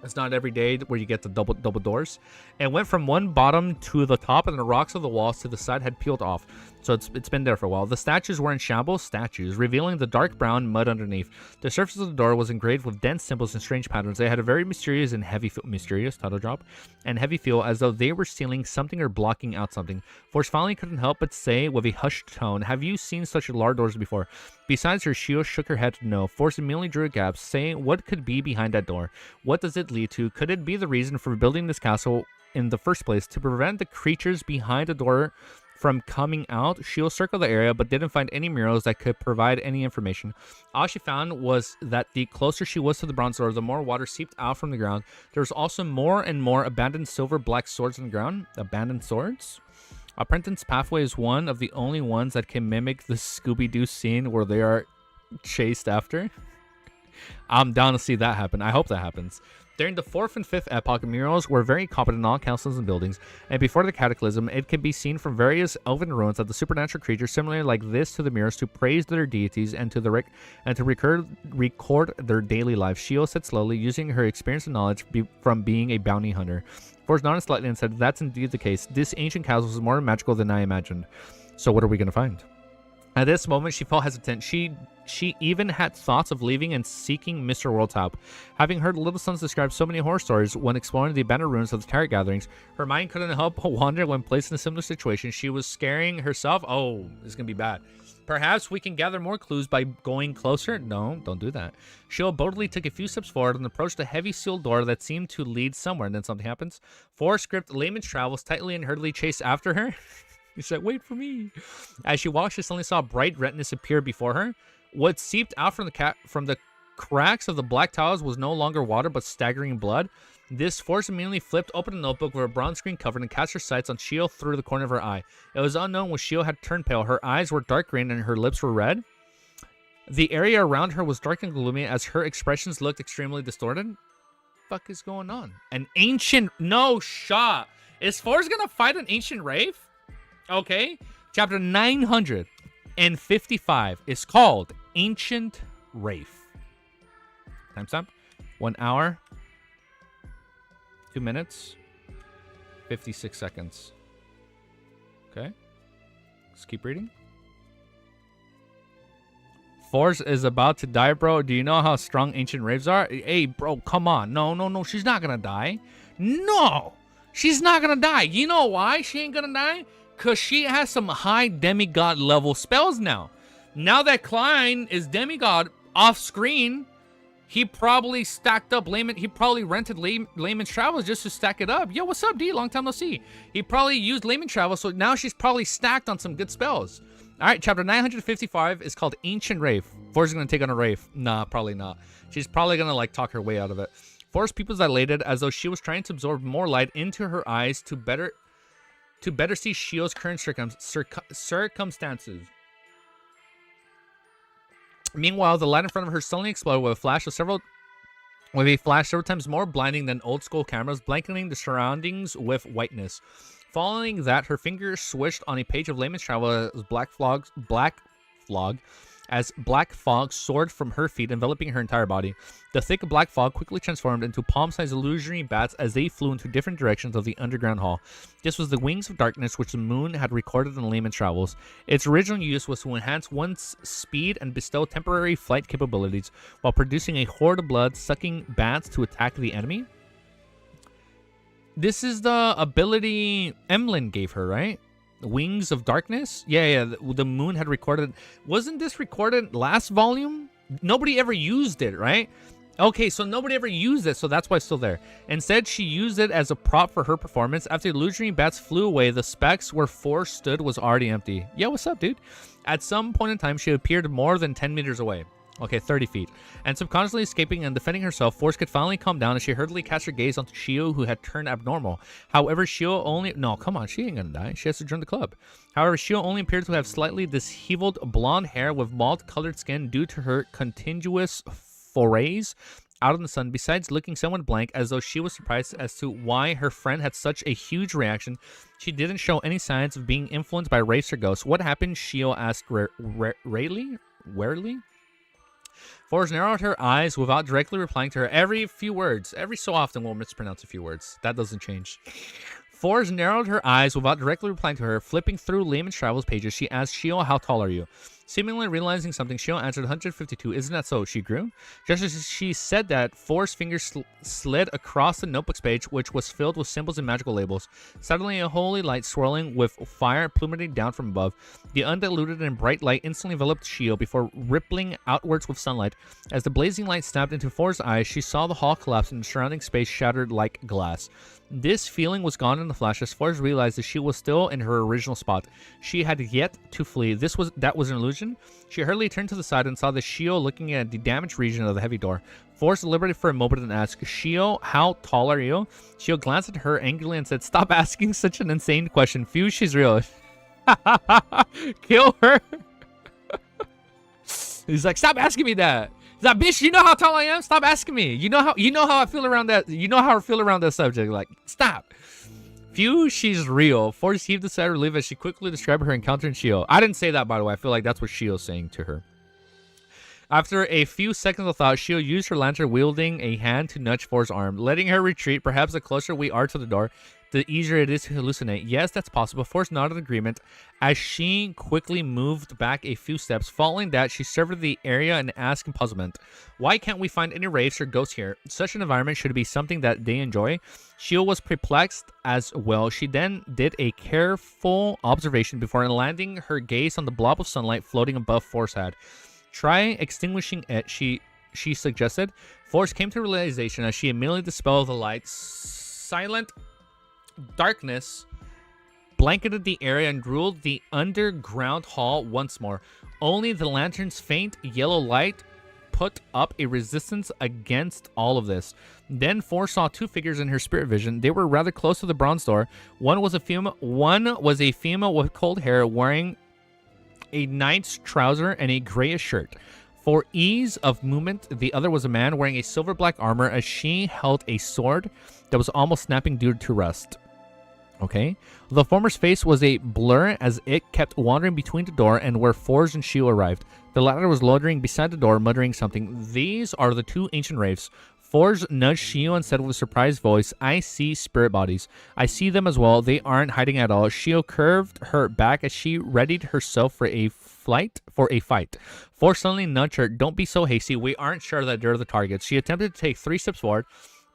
It's not every day where you get the double doors. And went from one bottom to the top, and the rocks of the walls to the side had peeled off. So it's been there for a while. The statues were in shambles, revealing the dark brown mud underneath. The surface of the door was engraved with dense symbols and strange patterns. They had a very mysterious and heavy feel, mysterious title drop, and heavy feel, as though they were sealing something or blocking out something. Forrest finally couldn't help but say with a hushed tone, "Have you seen such large doors before?" Besides her, Shio shook her head no. Forrest immediately drew a gap, saying, "What could be behind that door? What does it lead to? Could it be the reason for building this castle in the first place, to prevent the creatures behind the door from coming out. Shio circled the area but didn't find any murals that could provide any information. All she found was that the closer she was to the bronze door, the more water seeped out from the ground. There was also more and more abandoned silver-black swords on the ground. Abandoned swords? Apprentice Pathway is one of the only ones that can mimic the Scooby-Doo scene where they are chased after. I'm down to see that happen. I hope that happens. During the 4th and 5th epoch, murals were very common in all castles and buildings, and before the cataclysm, it can be seen from various elven ruins that the supernatural creatures similarly like this to the mirrors to praise their deities and to record their daily lives. Shio said slowly, using her experience and knowledge from being a bounty hunter. Forrest nodded slightly and said, "That's indeed the case. This ancient castle is more magical than I imagined. So what are we going to find?" At this moment, she felt hesitant. She even had thoughts of leaving and seeking Mr. World's help. Having heard Little Sons describe so many horror stories when exploring the abandoned ruins of the tarot gatherings, her mind couldn't help but wonder when placed in a similar situation. She was scaring herself. Oh, this is going to be bad. Perhaps we can gather more clues by going closer? No, don't do that. Shio boldly took a few steps forward and approached a heavy sealed door that seemed to lead somewhere. And then something happens. Forrest gripped Layman's Travels tightly and hurriedly chased after her. He said, "Wait for me." As she walked, she suddenly saw bright redness appear before her. What seeped out from the cracks of the black tiles was no longer water, but staggering blood. This force immediately flipped open a notebook with a bronze screen covered and cast her sights on Shio through the corner of her eye. It was unknown when Shio had turned pale. Her eyes were dark green and her lips were red. The area around her was dark and gloomy as her expressions looked extremely distorted. What the fuck is going on? An ancient... No shot. Is Forrest gonna fight an ancient wraith? Okay. Chapter 955 is called Ancient Wraith. Timestamp. 1 hour. 2 minutes. 56 seconds. Okay. Let's keep reading. Force is about to die, bro. Do you know how strong ancient wraiths are? Hey, bro, come on. No. She's not gonna die. No! She's not gonna die. You know why she ain't gonna die? Because she has some high demigod level spells now. Now that Klein is demigod off screen, he probably stacked up Layman. He probably rented Layman's Travels just to stack it up. Yo, what's up, D? Long time no see. He probably used Layman's Travels, so now she's probably stacked on some good spells. All right, chapter 955 is called Ancient Wraith. Force is going to take on a Wraith. Nah, probably not. She's probably going to, like, talk her way out of it. Force pupils dilated as though she was trying to absorb more light into her eyes to better see Shio's current circumstances. Meanwhile, the light in front of her suddenly exploded with a flash several times more blinding than old school cameras, blanketing the surroundings with whiteness. Following that, her fingers swished on a page of Layman's Travel as black fog soared from her feet, enveloping her entire body. The thick black fog quickly transformed into palm-sized illusory bats as they flew into different directions of the underground hall. This was the wings of darkness which the moon had recorded in Layman's Travels. Its original use was to enhance one's speed and bestow temporary flight capabilities, while producing a horde of blood-sucking bats to attack the enemy. This is the ability Emlyn gave her, right? Wings of Darkness? Yeah, the moon had recorded. Wasn't this recorded last volume? Nobody ever used it, right? Okay, so nobody ever used it, so that's why it's still there. Instead, she used it as a prop for her performance. After the illusionary bats flew away, the specs where Force stood was already empty. Yeah, what's up, dude? At some point in time, she appeared more than 10 meters away. Okay, 30 feet. And subconsciously escaping and defending herself, Force could finally calm down as she hurriedly cast her gaze onto Shio, who had turned abnormal. However, Shio only... No, come on, she ain't gonna die. She has to join the club. However, Shio only appeared to have slightly disheveled blonde hair with malt-colored skin due to her continuous forays out in the sun. Besides looking somewhat blank, as though she was surprised as to why her friend had such a huge reaction, she didn't show any signs of being influenced by wraiths or ghosts. What happened? Shio asked warily. Forrest narrowed her eyes without directly replying to her. Every so often we'll mispronounce a few words. That doesn't change. Forrest narrowed her eyes without directly replying to her. Flipping through Layman's Travels pages, she asked Shio, "How tall are you?" Seemingly realizing something, Shio answered 152. Isn't that so? She grew. Just as she said that, For's fingers slid across the notebook's page, which was filled with symbols and magical labels. Suddenly, a holy light swirling with fire plummeting down from above. The undiluted and bright light instantly enveloped Shio before rippling outwards with sunlight. As the blazing light stabbed into For's eyes, she saw the hall collapse and the surrounding space shattered like glass. This feeling was gone in the flash as Forrest realized that she was still in her original spot. She had yet to flee. That was an illusion. She hurriedly turned to the side and saw the Shio looking at the damaged region of the heavy door. Forrest deliberated for a moment and asked, Shio, how tall are you? Shio glanced at her angrily and said, stop asking such an insane question. Phew, she's real. Kill her. He's like, stop asking me that. That bitch, you know how tall I am? Stop asking me. You know how I feel around that. You know how I feel around that subject. Like, stop. Phew, she's real. Forrest heaved a sigh of relief as she quickly described her encounter in Shio. I didn't say that, by the way. I feel like that's what Shio's saying to her. After a few seconds of thought, Shio used her lantern, wielding a hand to nudge Forrest's arm, letting her retreat. Perhaps the closer we are to the door, the easier it is to hallucinate. Yes, that's possible. Forrest nodded agreement as she quickly moved back a few steps. Following that, she surveyed the area and asked in puzzlement, why can't we find any wraiths or ghosts here? Such an environment should be something that they enjoy. Shio was perplexed as well. She then did a careful observation before landing her gaze on the blob of sunlight floating above Forrest's head. Try extinguishing it, she suggested. Forrest came to realization as she immediately dispelled the light. Silent darkness blanketed the area and ruled the underground hall once more. Only the lantern's faint yellow light put up a resistance against all of this. Then Forrest saw two figures in her spirit vision. They were rather close to the bronze door. One was a female with cold hair wearing a knight's trouser and a grayish shirt. For ease of movement, the other was a man wearing a silver black armor as she held a sword that was almost snapping due to rust. Okay. The former's face was a blur as it kept wandering between the door and where Forge and Shio arrived. The latter was loitering beside the door, muttering something. These are the two ancient wraiths. Forge nudged Shio and said with a surprised voice, I see spirit bodies. I see them as well. They aren't hiding at all. Shio curved her back as she readied herself for a fight. Forge suddenly nudged her. Don't be so hasty. We aren't sure that they're the targets. She attempted to take 3 steps forward,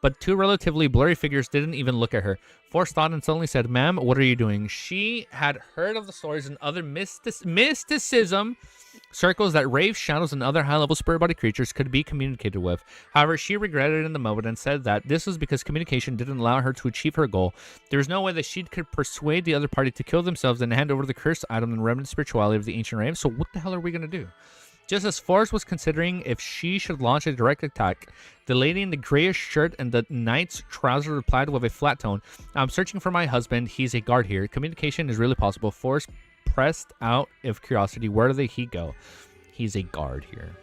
but two relatively blurry figures didn't even look at her. Forrest thought and suddenly said, ma'am, what are you doing? She had heard of the stories and other mysticism circles that wraiths, shadows, and other high-level spirit body creatures could be communicated with. However, she regretted it in the moment and said that this was because communication didn't allow her to achieve her goal. There was no way that she could persuade the other party to kill themselves and hand over the cursed item and remnant spirituality of the ancient wraiths. So what the hell are we going to do? Just as Forrest was considering if she should launch a direct attack, the lady in the grayish shirt and the knight's trouser replied with a flat tone, I'm searching for my husband. He's a guard here. Communication is really possible. Forrest pressed out of curiosity. Where did he go? He's a guard here.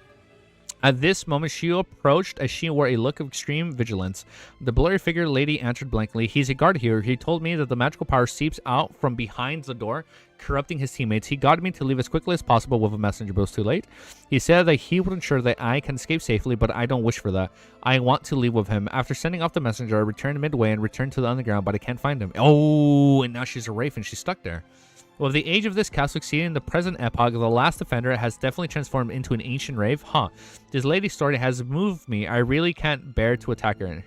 At this moment, Shio approached as she wore a look of extreme vigilance. The blurry figure lady answered blankly, he's a guard here. He told me that the magical power seeps out from behind the door, corrupting his teammates. He got me to leave as quickly as possible with a messenger, but it was too late. He said that he would ensure that I can escape safely, but I don't wish for that. I want to leave with him. After sending off the messenger, I returned midway and returned to the underground, but I can't find him. Oh, and now she's a wraith and she's stuck there. With the age of this castle exceeding the present epoch, the last defender has definitely transformed into an ancient wraith. Huh. This lady's story has moved me. I really can't bear to attack her.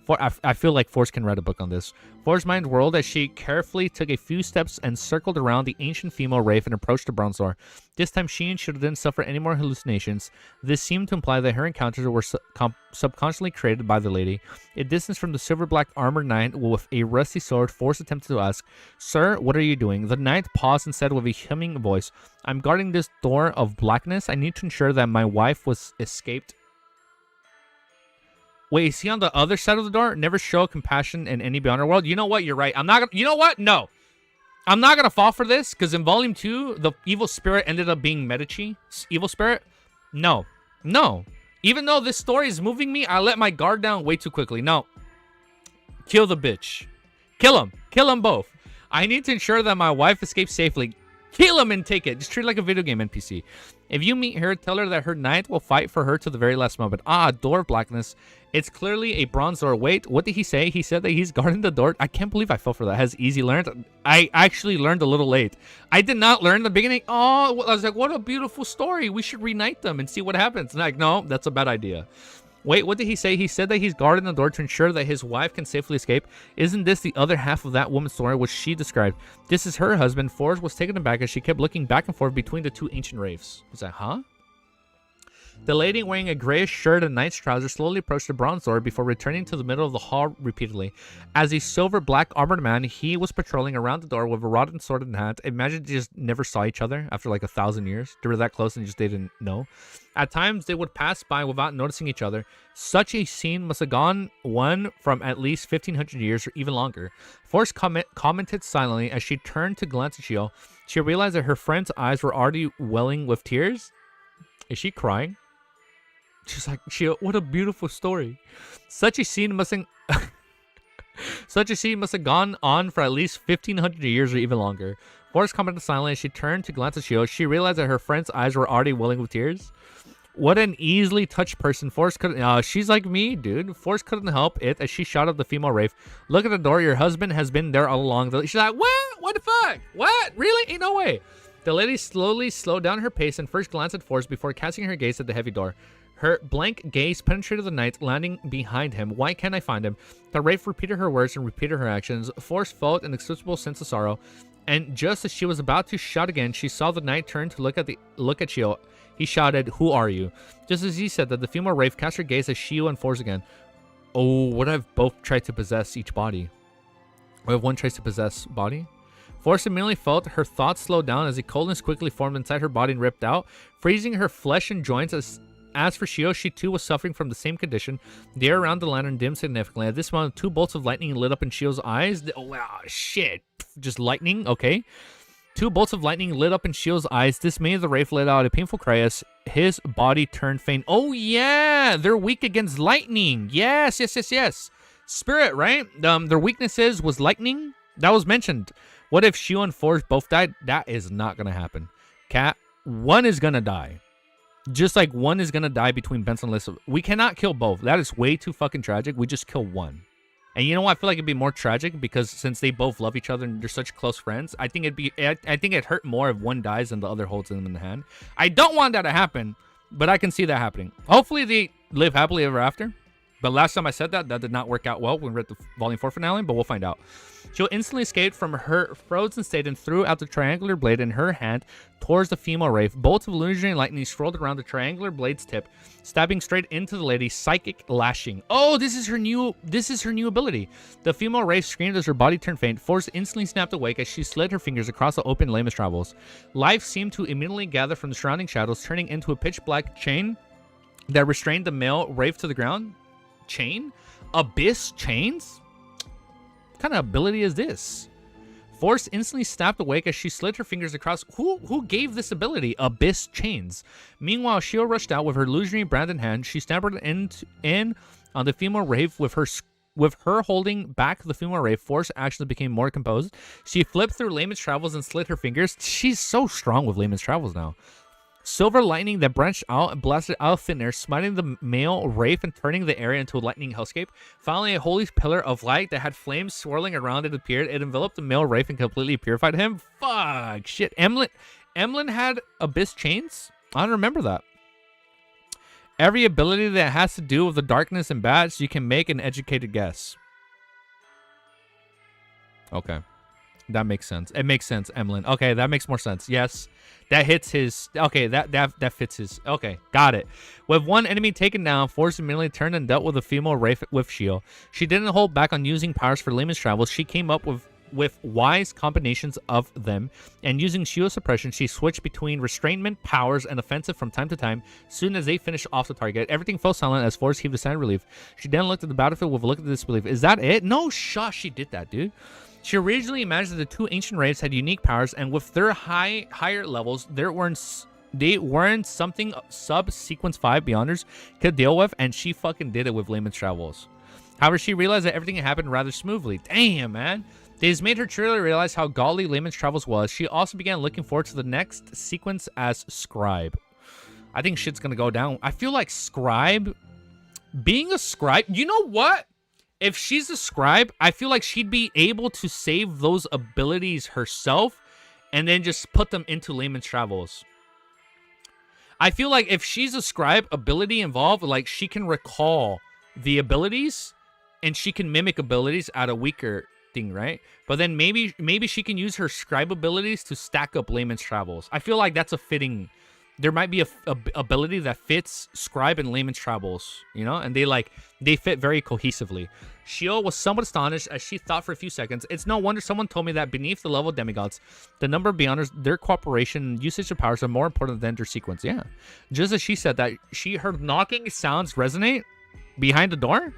I feel like Force can write a book on this. Force's mind whirled as she carefully took a few steps and circled around the ancient female wraith and approached the bronze door. This time she and Shio didn't suffer any more hallucinations. This seemed to imply that her encounters were subconsciously created by the lady. A distance from the silver-black armored knight with a rusty sword, Force attempted to ask, Sir, what are you doing? The knight paused and said with a humming voice, I'm guarding this door of blackness. I need to ensure that my wife was escaped. Wait, is he on the other side of the door? Never show compassion in any beyond our world. You know what? You're right. I'm not gonna. You know what? No, I'm not gonna fall for this because in Volume 2, the evil spirit ended up being Medici. Evil spirit. No. Even though this story is moving me, I let my guard down way too quickly. No. Kill the bitch. Kill him. Kill them both. I need to ensure that my wife escapes safely. Kill him and take it. Just treat it like a video game NPC. If you meet her, tell her that her knight will fight for her to the very last moment. Ah, door of blackness. It's clearly a bronze door. Wait, what did he say? He said that he's guarding the door. I can't believe I fell for that. Has easy learned? I actually learned a little late. I did not learn in the beginning. Oh, I was like, what a beautiful story. We should reunite them and see what happens. And like, no, that's a bad idea. Wait, what did he say? He said that he's guarding the door to ensure that his wife can safely escape. Isn't this the other half of that woman's story which she described? This is her husband. Forrest was taken aback as she kept looking back and forth between the two ancient wraiths. Was that, huh? The lady wearing a grayish shirt and knight's trousers slowly approached the bronze door before returning to the middle of the hall repeatedly. As a silver-black armored man, he was patrolling around the door with a rod and sword in hand. Imagine they just never saw each other after like 1,000 years. They were that close and just they didn't know. At times, they would pass by without noticing each other. Such a scene must have gone one from at least 1,500 years or even longer. Forrest commented silently as she turned to glance at Shio. She realized that her friend's eyes were already welling with tears. Is she crying? She's like, Shio, what a beautiful story. Such a scene must have gone on for at least 1,500 years or even longer. Forrest commented silently as she turned to glance at Shio. She realized that her friend's eyes were already welling with tears. What an easily touched person. Forrest couldn't... she's like me, dude. Forrest couldn't help it as she shot at the female wraith. Look at the door. Your husband has been there all along. She's like, what? What the fuck? What? Really? Ain't no way. The lady slowly slowed down her pace and first glanced at Forrest before casting her gaze at the heavy door. Her blank gaze penetrated the knight, landing behind him. Why can't I find him? The wraith repeated her words and repeated her actions. Forrest felt an inexplicable sense of sorrow, and just as she was about to shout again, she saw the knight turn to look at Shio. He shouted, "Who are you?" Just as he said that, the female wraith cast her gaze at Shio and Forrest again. Oh, what if both tried to possess each body? What if one tries to possess body? Forrest immediately felt her thoughts slow down as a coldness quickly formed inside her body and ripped out, freezing her flesh and joints. As for Shio, she too was suffering from the same condition. The air around the lantern dimmed significantly. At this moment, 2 bolts of lightning lit up in Shio's eyes. Oh, wow, shit. Just lightning, okay. 2 bolts of lightning lit up in Shio's eyes. This made the wraith let out a painful cry as his body turned faint. Oh, yeah, they're weak against lightning. Yes. Spirit, right? Their weaknesses was lightning. That was mentioned. What if Shio and Forrest both died? That is not going to happen. Cat, one is going to die. Just like one is going to die between Benson and Alyssa. We cannot kill both. That is way too fucking tragic. We just kill one. And you know what? I feel like it'd be more tragic because since they both love each other and they're such close friends, I think it'd hurt more if one dies and the other holds them in the hand. I don't want that to happen, but I can see that happening. Hopefully they live happily ever after. But last time I said that did not work out well when we read the Volume 4 finale, but we'll find out. She'll instantly escaped from her frozen state and threw out the triangular blade in her hand towards the female wraith. Bolts of illusionary lightning swirled around the triangular blade's tip, stabbing straight into the lady's psychic lashing. Oh, this is her new ability. The female wraith screamed as her body turned faint. Force instantly snapped awake as she slid her fingers across the open Lamus travels. Life seemed to immediately gather from the surrounding shadows, turning into a pitch black chain that restrained the male wraith to the ground. Chain? Abyss chains? What kind of ability is this? Force instantly snapped awake as she slid her fingers across. Who gave this ability? Abyss chains. Meanwhile, Shio rushed out with her illusionary brand in hand. She stammered in on the female wraith with her holding back the female wraith. Force actions became more composed. She flipped through Layman's travels and slid her fingers. She's so strong with Layman's travels now. Silver lightning that branched out and blasted out of thin air, smiting the male wraith and turning the area into a lightning hellscape. Finally, a holy pillar of light that had flames swirling around it appeared. It enveloped the male wraith and completely purified him. Fuck, shit. Emlyn had abyss chains? I don't remember that. Every ability that has to do with the darkness and bats, you can make an educated guess. Okay. That makes sense. It makes sense, Emlyn. Okay, that makes more sense. Yes. That hits his... Okay, that fits his... Okay, got it. With one enemy taken down, Force immediately turned and dealt with a female wraith with Shio. She didn't hold back on using powers for Layman's travels. She came up with wise combinations of them, and using Shio's suppression, she switched between restrainment, powers, and offensive from time to time. Soon as they finished off the target, everything fell silent as Force heaved a sigh of relief. She then looked at the battlefield with a look of disbelief. Is that it? No, shush, she did that, dude. She originally imagined that the 2 ancient wraiths had unique powers, and with their higher levels, they weren't something sub-sequence 5 Beyonders could deal with, and she fucking did it with Layman's travels. However, she realized that everything had happened rather smoothly. Damn, man. These made her truly realize how golly Layman's Travels was. She also began looking forward to the next sequence as Scribe. I think shit's gonna go down. I feel like Scribe, being a Scribe, you know what? If she's a Scribe, I feel like she'd be able to save those abilities herself and then just put them into Layman's Travels. I feel like if she's a Scribe ability involved, like she can recall the abilities and she can mimic abilities at a weaker thing, right? But then maybe she can use her Scribe abilities to stack up Layman's Travels. I feel like that's a fitting. There might be a ability that fits Scribe and Layman's Travels, you know, and they fit very cohesively. Shio was somewhat astonished as she thought for a few seconds. It's no wonder someone told me that beneath the level of demigods, the number of Beyonders, their cooperation and usage of powers are more important than their sequence. Yeah, just as she said that, she heard knocking sounds resonate behind the door.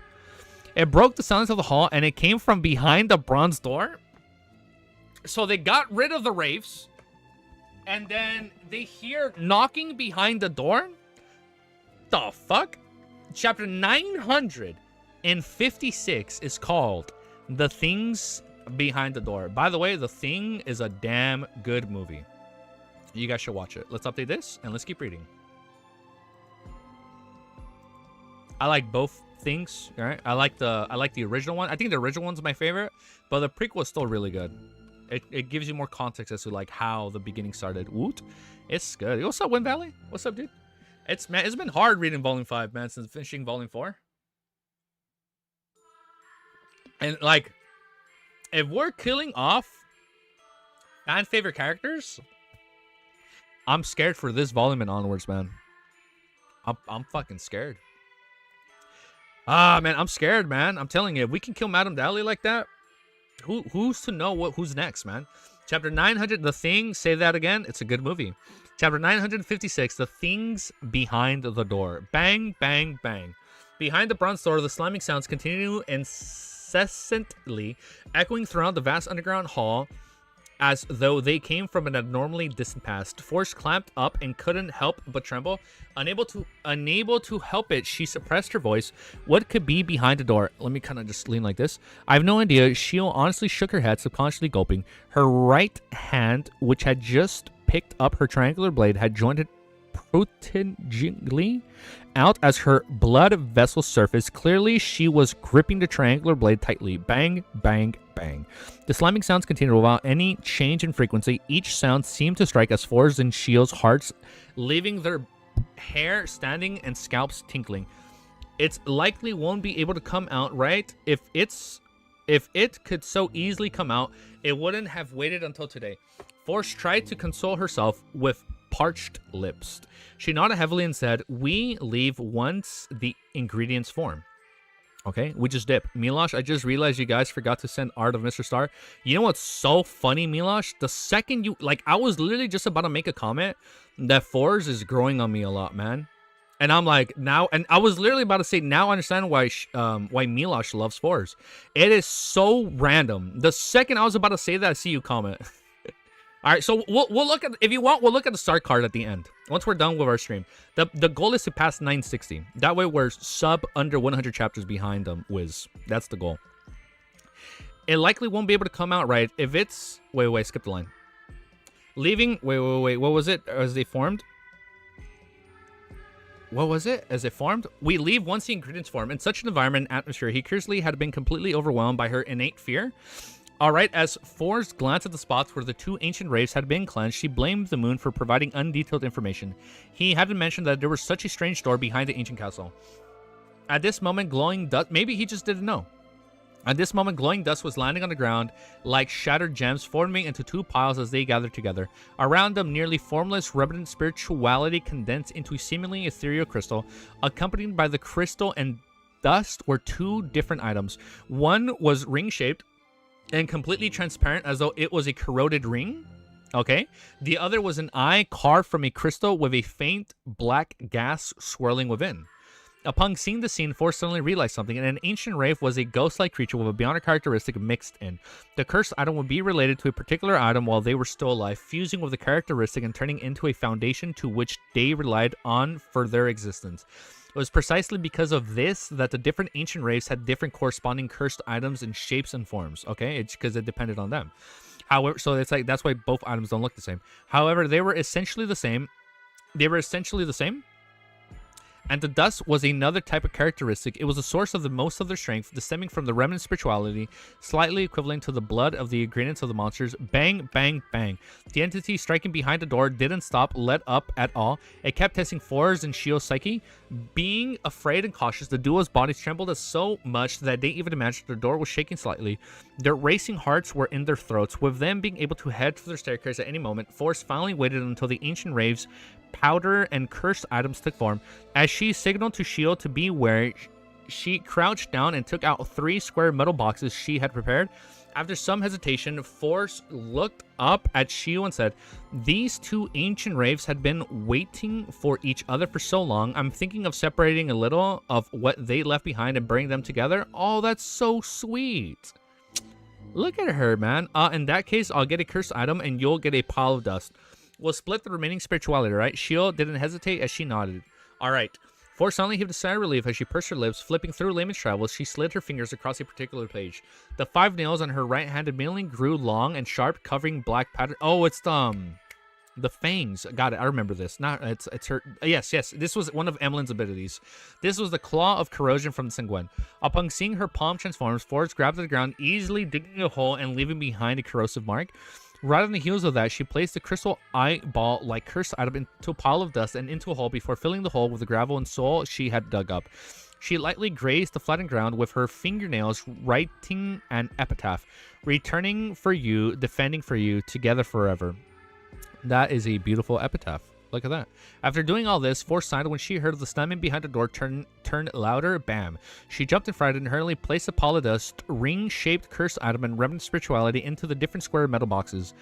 It broke the silence of the hall, and it came from behind the bronze door. So they got rid of the wraiths. And then they hear knocking behind the door. The fuck? Chapter 956 is called The Things Behind the Door. By the way, The Thing is a damn good movie. You guys should watch it. Let's update this and let's keep reading. I like both things, all right? I like the original one. I think the original one's my favorite, but the prequel is still really good. It gives you more context as to like how the beginning started. Woot. It's good. What's up, Wind Valley? What's up, dude? It's been hard reading Volume 5, man, since finishing Volume 4. And like, if we're killing off fan favorite characters, I'm scared for this volume and onwards, man. I'm fucking scared. Ah, man, I'm scared, man. I'm telling you, if we can kill Madame Dally like that, who's to know who's next, man? Chapter 900, The Thing, say that again, it's a good movie. Chapter 956, The Things Behind the Door. Bang, bang, bang. Behind the bronze door, the slamming sounds continue incessantly, echoing throughout the vast underground hall as though they came from an abnormally distant past. Force clamped up and couldn't help but tremble. Unable to help it, she suppressed her voice. What could be behind the door? Let me kind of just lean like this. I have no idea. Shio honestly shook her head, subconsciously gulping. Her right hand, which had just picked up her triangular blade, had joined it protectingly out as her blood vessel surfaced. Clearly, she was gripping the triangular blade tightly. Bang, bang, bang. The slamming sounds continued without any change in frequency. Each sound seemed to strike as For's and Shio's hearts, leaving their hair standing and scalps tinkling. It's likely won't be able to come out, right? If it could so easily come out, it wouldn't have waited until today. Force tried to console herself with parched lips. She nodded heavily and said, "We leave once the ingredients form." Okay, we just dip. Milosh, I just realized you guys forgot to send Art of Mr. Star. You know what's so funny, Milosh? The second you, like, I was literally just about to make a comment that Force is growing on me a lot, man. And I'm like, now, and I was literally about to say, now I understand why Milosh loves Force. It is so random. The second I was about to say that, I see you comment. All right, so we'll look at, if you want, we'll look at the start card at the end once we're done with our stream. The goal is to pass 960. That way we're under 100 chapters behind them. Wiz, that's the goal. It likely won't be able to come out right if it's wait, skip the line. Leaving. Wait. What was it? As they formed. What was it? As it formed? We leave once the ingredients form. In such an environment and atmosphere, he curiously had been completely overwhelmed by her innate fear. Alright, as Force glanced at the spots where the two ancient wraiths had been cleansed, she blamed the moon for providing undetailed information. He hadn't mentioned that there was such a strange door behind the ancient castle. At this moment, glowing dust... Maybe he just didn't know. At this moment, glowing dust was landing on the ground like shattered gems, forming into two piles as they gathered together. Around them, nearly formless, reverent spirituality condensed into a seemingly ethereal crystal. Accompanied by the crystal and dust were two different items. One was ring-shaped and completely transparent as though it was a corroded ring. Okay. The other was an eye carved from a crystal with a faint black gas swirling within. Upon seeing the scene, Force suddenly realized something, and an ancient wraith was a ghost-like creature with a bionic characteristic mixed in. The cursed item would be related to a particular item while they were still alive, fusing with the characteristic and turning into a foundation to which they relied on for their existence. It was precisely because of this that the different ancient wraiths had different corresponding cursed items in shapes and forms. Okay, it's because it depended on them. However, so it's like that's why both items don't look the same. However, they were essentially the same. And the dust was another type of characteristic. It was a source of the most of their strength, stemming from the remnant spirituality, slightly equivalent to the blood of the ingredients of the monsters. Bang, bang, bang. The entity striking behind the door didn't stop, let up at all. It kept testing For's and Shio's psyche. Being afraid and cautious, the duo's bodies trembled so much that they even imagined the door was shaking slightly. Their racing hearts were in their throats. With them being able to head for their staircase at any moment, Force finally waited until the ancient raves, powder, and cursed items took form. As she signaled to Shio to beware, she crouched down and took out 3 square metal boxes she had prepared. After some hesitation, Force looked up at Shio and said, "These 2 ancient raves had been waiting for each other for so long. I'm thinking of separating a little of what they left behind and bringing them together." Oh, that's so sweet. Look at her, man. In that case, I'll get a cursed item and you'll get a pile of dust. We'll split the remaining spirituality, right? Shio didn't hesitate as she nodded. All right. Force suddenly heaved a sigh of relief as she pursed her lips. Flipping through Layman's Travels, she slid her fingers across a particular page. The 5 nails on her right hand immediately grew long and sharp, covering black pattern. Oh, it's the fangs. Got it. I remember this. Not it's her. Yes. This was one of Emmeline's abilities. This was the Claw of Corrosion from Sengwen. Upon seeing her palm transform, Force grabbed the ground, easily digging a hole and leaving behind a corrosive mark. Right on the heels of that, she placed the crystal eyeball-like cursed item into a pile of dust and into a hole before filling the hole with the gravel and soil she had dug up. She lightly grazed the flattened ground with her fingernails, writing an epitaph: "Returning for you, defending for you, together forever." That is a beautiful epitaph. Look at that. After doing all this, Force sighed when she heard the slamming behind the door turned louder. Bam. She jumped in fright and hurriedly placed the pile of dust, ring-shaped cursed item, and remnant spirituality into the different square metal boxes.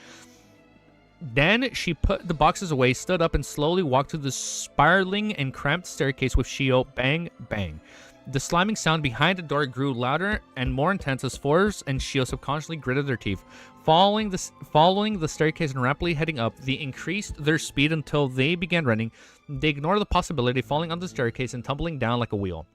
Then she put the boxes away, stood up, and slowly walked to the spiraling and cramped staircase with Shio. Bang, bang. The slamming sound behind the door grew louder and more intense as Force and Shio subconsciously gritted their teeth. Following the staircase and rapidly heading up, they increased their speed until they began running. They ignored the possibility of falling on the staircase and tumbling down like a wheel.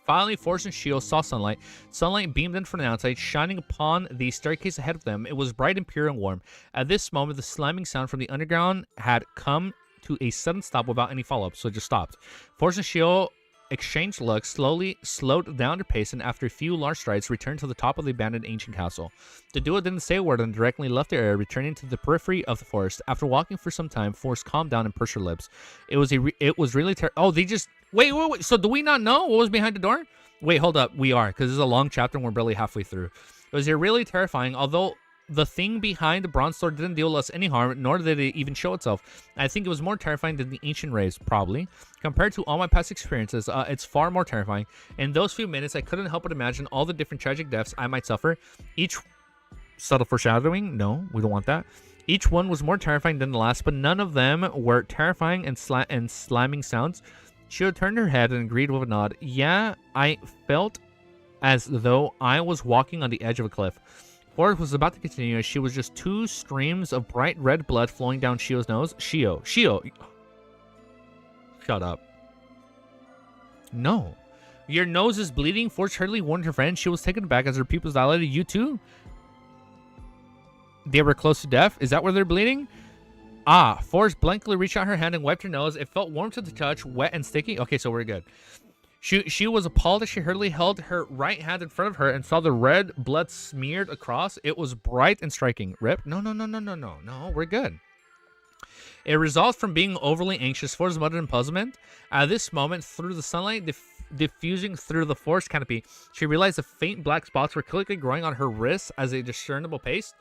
Finally, Force and Shio saw sunlight. Sunlight beamed in from the outside, shining upon the staircase ahead of them. It was bright and pure and warm. At this moment, the slamming sound from the underground had come to a sudden stop without any follow-up, so it just stopped. Force and Shio exchanged looks, slowly slowed down their pace, and after a few large strides, returned to the top of the abandoned ancient castle. The duo didn't say a word and directly left the area, returning to the periphery of the forest. After walking for some time, Force calmed down and pursed her lips. It was really oh, they just wait. So do we not know what was behind the door? Wait, hold up. We are, because this is a long chapter and we're barely halfway through. It was really terrifying, although the thing behind the bronze sword didn't deal us any harm, nor did it even show itself. I think it was more terrifying than the ancient rays, probably. Compared to all my past experiences, it's far more terrifying. In those few minutes, I couldn't help but imagine all the different tragic deaths I might suffer. Each subtle foreshadowing? No, we don't want that. Each one was more terrifying than the last, but none of them were terrifying and slamming sounds. Shio turned her head and agreed with a nod. Yeah, I felt as though I was walking on the edge of a cliff. Force was about to continue as she was just 2 streams of bright red blood flowing down Shio's nose. Shio. Shut up. No. Your nose is bleeding? Force hurriedly warned her friend. She was taken aback as her pupils dilated. You too? They were close to death? Is that where they're bleeding? Force blankly reached out her hand and wiped her nose. It felt warm to the touch, wet and sticky. Okay, so we're good. She was appalled as she hurriedly held her right hand in front of her and saw the red blood smeared across. It was bright and striking. Rip? No, we're good. It resulted from being overly anxious. Force muttered in puzzlement. At this moment, through the sunlight diffusing through the forest canopy, she realized the faint black spots were quickly growing on her wrists as a discernible pace.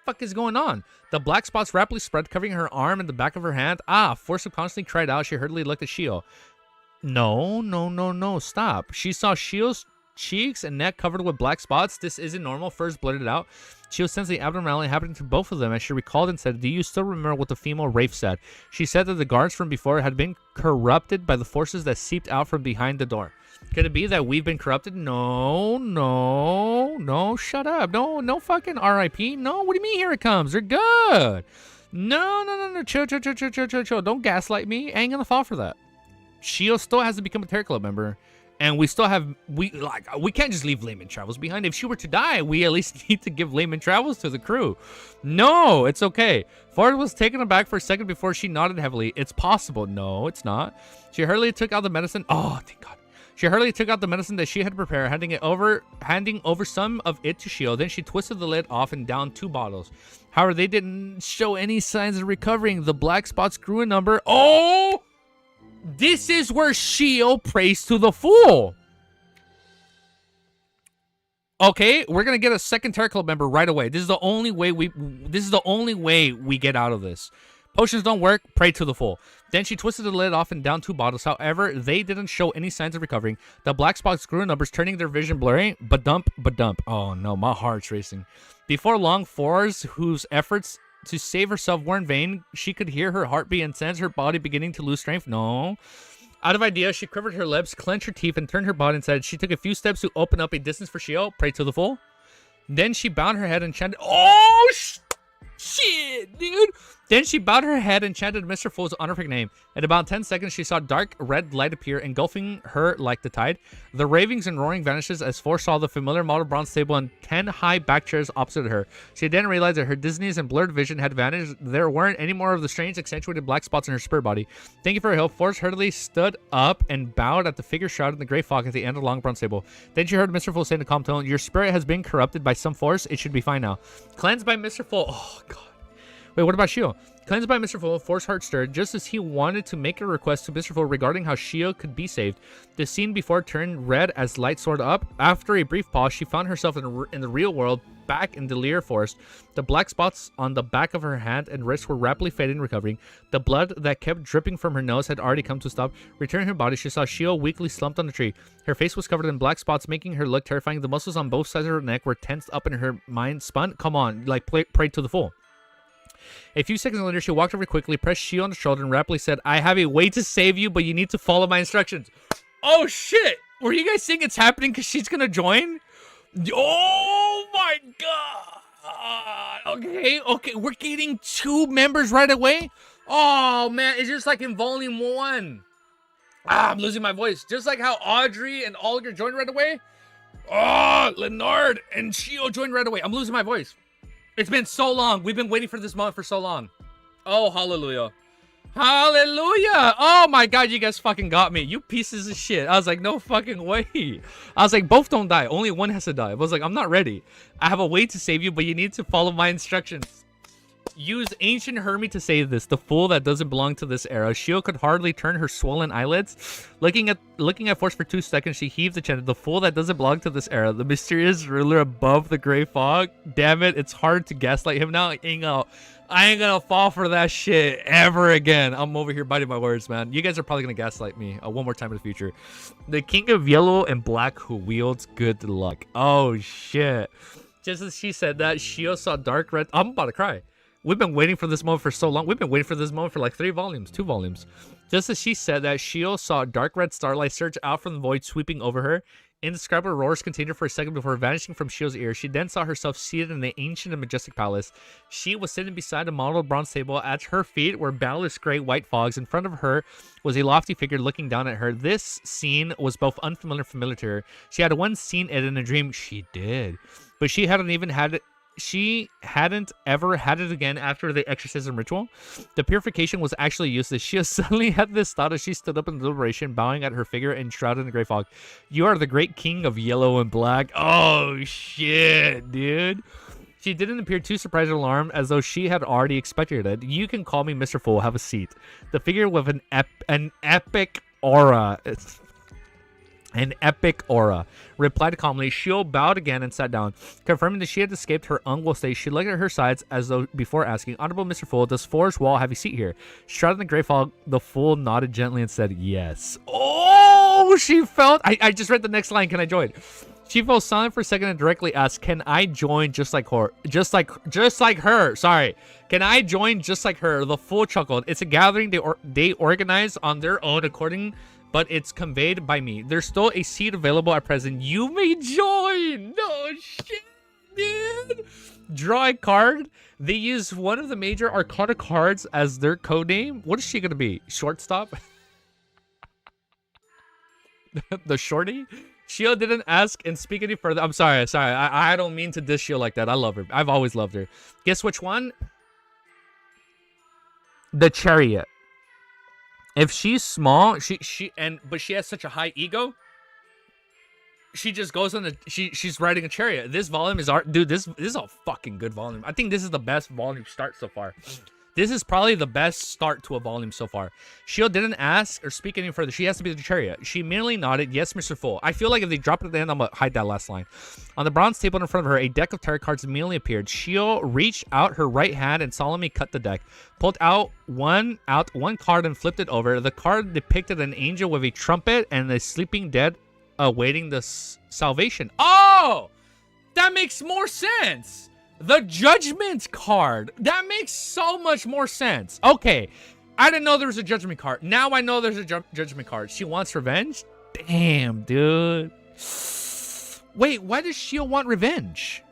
What the fuck is going on? The black spots rapidly spread, covering her arm and the back of her hand. Force subconsciously cried out. She hurriedly looked at Shio. No, stop. She saw Shio's cheeks and neck covered with black spots. This isn't normal. First blurted out. She was sensing abnormality happening to both of them as she recalled and said, do you still remember what the female Rafe said? She said that the guards from before had been corrupted by the forces that seeped out from behind the door. Could it be that we've been corrupted? No, shut up. No fucking RIP. No, what do you mean here it comes? They're good. No. Chill. Don't gaslight me. I ain't gonna fall for that. Shio still has to become a Terror Club member. And we still have, we can't just leave Layman Travels behind. If she were to die, we at least need to give Layman Travels to the crew. No, it's okay. Ford was taken aback for a second before she nodded heavily. It's possible. No, it's not. She hurriedly took out the medicine. Oh, thank God. She hurriedly took out the medicine that she had prepared, handing over some of it to Shio. Then she twisted the lid off and downed 2 bottles. However, they didn't show any signs of recovering. The black spots grew in number. Oh! This is where Shio prays to the fool. Okay, we're gonna get a second Terror Club member right away. This is the only way we get out of this. Potions don't work, pray to the fool. Then she twisted the lid off and down 2 bottles. However, they didn't show any signs of recovering. The black spots grew in numbers, turning their vision blurry. But dump. Oh no, my heart's racing. Before long, Forrest, whose efforts to save herself were in vain, she could hear her heartbeat and sense her body beginning to lose strength. No. Out of idea, she quivered her lips, clenched her teeth, and turned her body inside. She took a few steps to open up a distance for Shio. Pray to the fool. Then she bowed her head and chanted, oh, shit, dude. Then she bowed her head and chanted Mr. Fool's honorific name. In about 10 seconds, she saw dark red light appear, engulfing her like the tide. The ravings and roaring vanishes as Force saw the familiar model bronze table and 10 high back chairs opposite her. She then realized that her dizziness and blurred vision had vanished. There weren't any more of the strange, accentuated black spots in her spirit body. Thank you for your help. Force hurriedly stood up and bowed at the figure shrouded in the gray fog at the end of the long bronze table. Then she heard Mr. Fool say in a calm tone, your spirit has been corrupted by some force. It should be fine now. Cleansed by Mr. Fool. Oh, God. Wait, what about Shio? Cleansed by Mr. Fool, Force's heart stirred just as he wanted to make a request to Mr. Fool regarding how Shio could be saved. The scene before turned red as light soared up. After a brief pause, she found herself in the real world, back in the Lear Forest. The black spots on the back of her hand and wrist were rapidly fading and recovering. The blood that kept dripping from her nose had already come to a stop. Returning her body, she saw Shio weakly slumped on the tree. Her face was covered in black spots, making her look terrifying. The muscles on both sides of her neck were tensed up and her mind spun. Come on, like pray to the fool. A few seconds later, she walked over quickly, pressed Shio on the shoulder, and rapidly said, I have a way to save you, but you need to follow my instructions. Oh, shit. Were you guys saying it's happening because she's going to join? Oh, my God. Okay. We're getting 2 members right away? Oh, man. It's just like in Volume 1. I'm losing my voice. Just like how Audrey and Olga joined right away. Oh, Leonard and Shio joined right away. I'm losing my voice. It's been so long. We've been waiting for this moment for so long. Oh, hallelujah. Hallelujah. Oh, my God. You guys fucking got me. You pieces of shit. I was like, no fucking way. I was like, both don't die. Only one has to die. I was like, I'm not ready. I have a way to save you, but you need to follow my instructions. Use ancient Hermie to say this. The fool that doesn't belong to this era. Shio could hardly turn her swollen eyelids. Looking at Force for 2 seconds, she heaved a chant. The fool that doesn't belong to this era. The mysterious ruler above the gray fog. Damn it, it's hard to gaslight him now. I ain't gonna fall for that shit ever again. I'm over here biting my words, man. You guys are probably gonna gaslight me one more time in the future. The king of yellow and black who wields good luck. Oh, shit. Just as she said that, Shio saw dark red. I'm about to cry. We've been waiting for this moment for so long. We've been waiting for this moment for like 2 volumes. Just as she said that, Shio saw dark red starlight surge out from the void, sweeping over her. Indescribable roars continued for a second before vanishing from Shio's ear. She then saw herself seated in the ancient and majestic palace. She was sitting beside a modeled bronze table. At her feet were boundless gray white fogs. In front of her was a lofty figure looking down at her. This scene was both unfamiliar and familiar to her. She had once seen it in a dream. She did. But she hadn't ever had it again after the exorcism ritual. The purification was actually useless. She suddenly had this thought as she stood up in deliberation, bowing at her figure enshrouded in the gray fog. You are the great king of yellow and black. Oh, shit, dude. She didn't appear too surprised or alarmed, as though she had already expected it. You can call me Mr. Fool. Have a seat. The figure with an epic aura. An epic aura. Replied calmly. Shio bowed again and sat down. Confirming that she had escaped her unwell state, she looked at her sides as though before asking, Honorable Mr. Fool, does Forest Wall have a seat here? Shrouded in the gray fog, the fool nodded gently and said, yes. Oh, she felt... I just read the next line. Can I join? She fell silent for a second and directly asked, "Can I join just like her? Just like her. Sorry. Can I join just like her?" The fool chuckled. "It's a gathering they organize on their own according, but it's conveyed by me. There's still a seat available at present. You may join." No shit, dude. Draw a card. They use one of the major Arcana cards as their code name. What is she gonna be? Shortstop? The shorty? Shio didn't ask and speak any further. I'm sorry. I don't mean to diss Shio like that. I love her. I've always loved her. Guess which one? The chariot. If she's small, but she has such a high ego. She just goes on she's riding a chariot. This volume is art, dude. This is a fucking good volume. I think this is the best volume start so far. This is probably the best start to a volume so far. Shio didn't ask or speak any further. She has to be the chariot. She merely nodded, "Yes, Mr. Full." I feel like if they drop it at the end, I'm gonna hide that last line. On the bronze table in front of her, a deck of tarot cards immediately appeared. Shio reached out her right hand and solemnly cut the deck, pulled one card and flipped it over. The card depicted an angel with a trumpet and the sleeping dead awaiting the salvation. Oh, that makes more sense. The judgment card. That makes so much more sense. Okay, I didn't know there was a judgment card. Now I know there's a judgment card. She wants revenge? Damn, dude. Wait, why does she want revenge?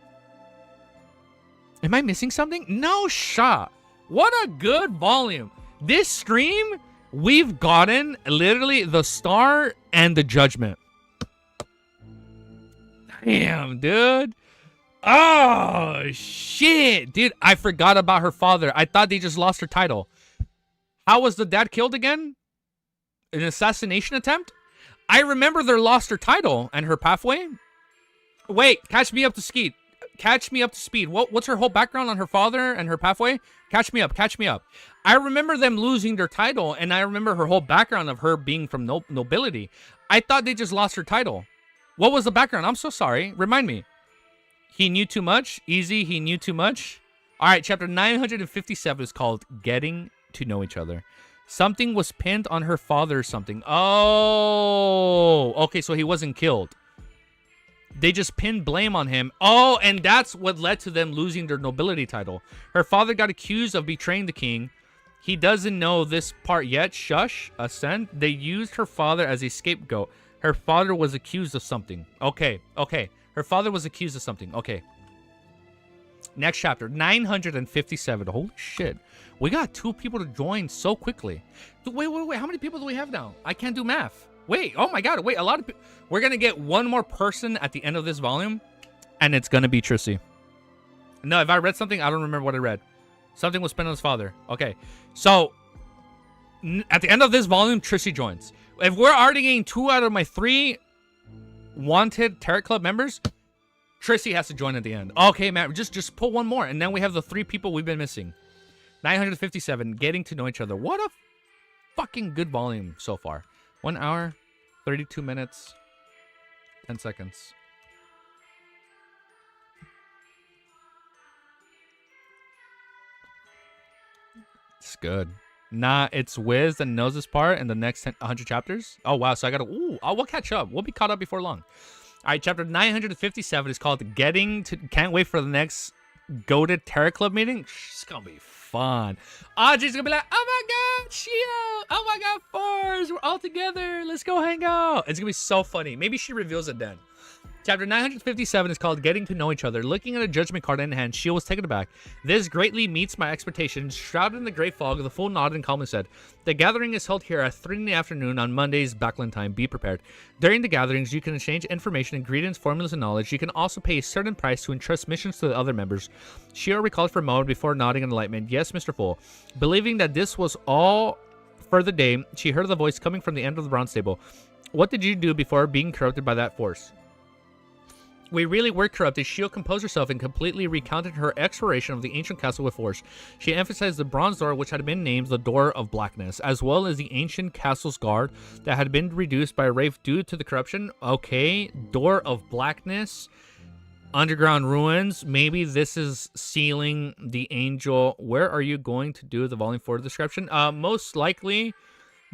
Am I missing something? No shot. What a good volume. This stream, we've gotten literally the star and the judgment. Damn, dude. Oh, shit. Dude, I forgot about her father. I thought they just lost her title. How was the dad killed again? An assassination attempt? I remember they lost her title and her pathway. Wait, catch me up to speed. Catch me up to speed. What's her whole background on her father and her pathway? Catch me up. Catch me up. I remember them losing their title, and I remember her whole background of her being from nobility. I thought they just lost her title. What was the background? I'm so sorry. Remind me. He knew too much. Easy. He knew too much. All right. Chapter 957 is called Getting to Know Each Other. Something was pinned on her father or something. Oh, okay. So he wasn't killed. They just pinned blame on him. Oh, and that's what led to them losing their nobility title. Her father got accused of betraying the king. He doesn't know this part yet. Shush. Ascend. They used her father as a scapegoat. Her father was accused of something. Okay. Her father was accused of something. Okay. Next chapter, 957. Holy shit. We got 2 people to join so quickly. Wait. How many people do we have now? I can't do math. Wait. Oh my god. Wait. A lot of people. We're going to get one more person at the end of this volume. And it's going to be Trissy. No, if I read something, I don't remember what I read. Something was spent on his father. Okay. So, at the end of this volume, Trissy joins. If we're already getting 2 out of my 3 wanted Tarot Club members, Trissy has to join at the end. Okay, Matt, just pull one more, and then we have the 3 people we've been missing. 957, Getting to Know Each Other. What a fucking good volume so far. 1 hour, 32 minutes, 10 seconds. It's good. Nah, it's Wiz that knows this part in the next 100 chapters. Oh, wow. So I gotta... Ooh, we'll catch up. We'll be caught up before long. All right, chapter 957 is called Getting to... Can't wait for the next goated Tarot Club meeting. It's gonna be fun. Audrey's gonna be like, "Oh my god, Shio! Oh my god, Force! We're all together. Let's go hang out." It's gonna be so funny. Maybe she reveals it then. Chapter 957 is called Getting to Know Each Other. Looking at a judgment card in hand, Shio was taken aback. "This greatly meets my expectations." Shrouded in the gray fog, the fool nodded and calmly said, "The gathering is held here at 3 in the afternoon on Mondays, Backland time. Be prepared. During the gatherings, you can exchange information, ingredients, formulas, and knowledge. You can also pay a certain price to entrust missions to the other members." Shio recalled for a moment before nodding in enlightenment. "Yes, Mr. Fool." Believing that this was all for the day, she heard the voice coming from the end of the bronze table. "What did you do before being corrupted by that force?" "We really were corrupted." Shio composed herself and completely recounted her exploration of the ancient castle with force. She emphasized the bronze door, which had been named the Door of Blackness, as well as the ancient castle's guard that had been reduced by a wraith due to the corruption. Okay, Door of Blackness, underground ruins. Maybe this is sealing the angel. Where are you going to do the volume 4 description? Most likely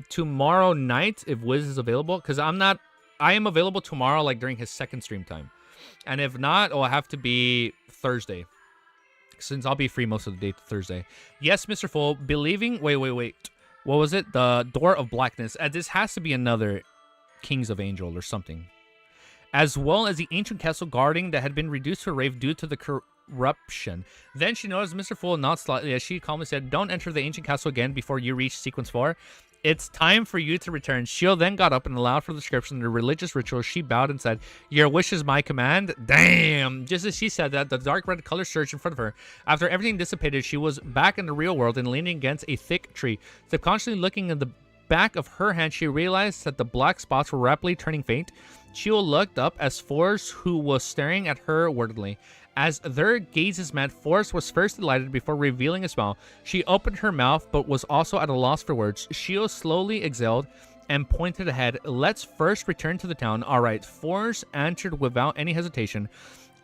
tomorrow night if Wiz is available, because I'm not I am available tomorrow, like during his second stream time. And if not, it'll have to be Thursday. Since I'll be free most of the day Thursday. Yes, Mr. Full, believing... Wait. What was it? The Door of Blackness. This has to be another Kings of Angel or something. As well as the ancient castle guarding that had been reduced to a rave due to the corruption. Then she noticed Mr. Full not slightly as she calmly said, don't enter the ancient castle again before you reach sequence 4. It's time for you to return. Shio then got up and allowed for the description of the religious ritual. She bowed and said, your wish is my command. Damn. Just as she said that, the dark red color surged in front of her. After everything dissipated, she was back in the real world and leaning against a thick tree. Subconsciously looking in the back of her hand, she realized that the black spots were rapidly turning faint. Shio looked up as Forrest, who was staring at her wordedly. As their gazes met, Forrest was first delighted before revealing a smile. She opened her mouth, but was also at a loss for words. Shio slowly exhaled and pointed ahead. Let's first return to the town. All right. Forrest answered without any hesitation.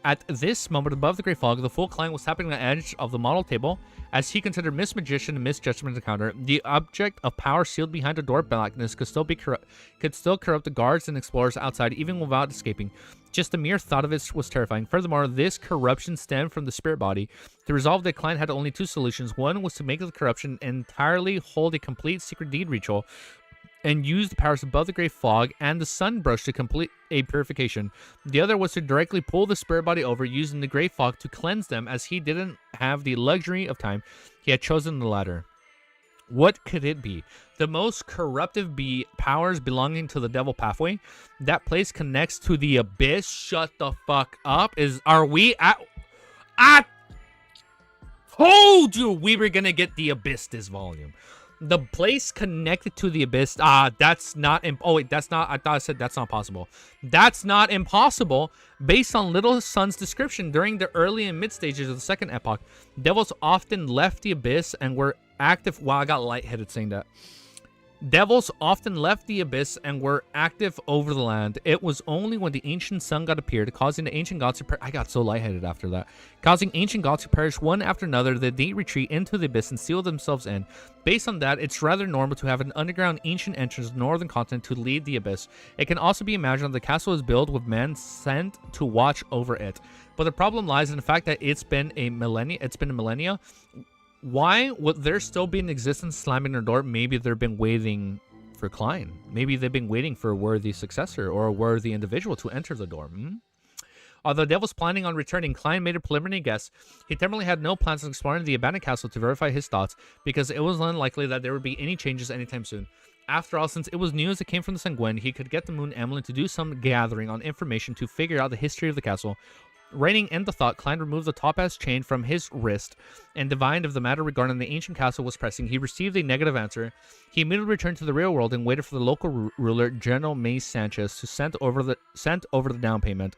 At this moment, above the great fog, the full clan was tapping on the edge of the model table as he considered Miss Magician and Miss Judgment to counter. The object of power sealed behind the door of blackness could still corrupt the guards and explorers outside, even without escaping. Just the mere thought of it was terrifying. Furthermore, this corruption stemmed from the spirit body. To resolve the clan had only two solutions. One was to make the corruption entirely hold a complete secret deed ritual and use the powers above the great fog and the sun brush to complete a purification. The other was to directly pull the spirit body over using the great fog to cleanse them. As he didn't have the luxury of time, he had chosen the latter. What could it be? The most corruptive powers belonging to the devil pathway. That place connects to the abyss. Shut the fuck up. Are we at... I told you we were gonna get the abyss this volume. The place connected to the abyss. That's not... Oh, wait, that's not... I thought I said that's not possible. That's not impossible. Based on Little Sun's description, during the early and mid stages of the second epoch, devils often left the abyss and were active... Wow, I got lightheaded saying that. Devils often left the abyss and were active over the land. It was only when the ancient sun god appeared, causing the ancient gods to I got so lightheaded after that. Causing ancient gods to perish one after another, that they retreat into the abyss and seal themselves in. Based on that, it's rather normal to have an underground ancient entrance to the northern continent to lead the abyss. It can also be imagined that the castle is built with men sent to watch over it. But the problem lies in the fact that it's been a millennia. Why would there still be an existence slamming their door? Maybe they've been waiting for Klein. Maybe they've been waiting for a worthy successor or a worthy individual to enter the door. Although Devil's planning on returning, Klein made a preliminary guess. He definitely had no plans on exploring the abandoned castle to verify his thoughts, because it was unlikely that there would be any changes anytime soon. After all, since it was news that came from the Sanguine, he could get the Moon Emily to do some gathering on information to figure out the history of the castle. Reining in the thought, Klein removed the topaz chain from his wrist and divined if the matter regarding the ancient castle was pressing. He received a negative answer. He immediately returned to the real world and waited for the local ruler, General Mace Sanchez, to send over the down payment.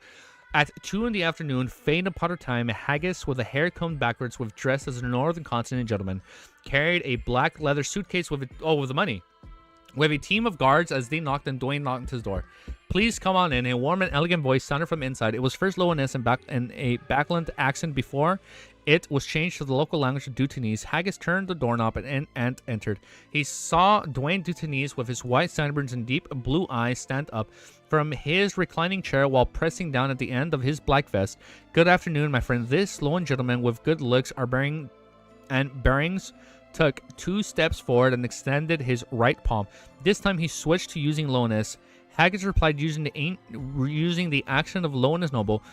At 2 in the afternoon, faint upon her time, Haggis, with a hair combed backwards, with dressed as a northern continent gentleman, carried a black leather suitcase with the money. With a team of guards, as they knocked, and Dwayne knocked his door. Please come on in. A warm and elegant voice sounded from inside. It was first low in a Backland accent before it was changed to the local language of Dutanese. Haggis turned the doorknob and entered. He saw Dwayne Dutanese with his white sideburns and deep blue eyes stand up from his reclining chair while pressing down at the end of his black vest. Good afternoon, my friend. This lone gentleman with good looks bearings took 2 steps forward and extended his right palm. This time he switched to using lowness. Haggis replied using the accent of lowness noble.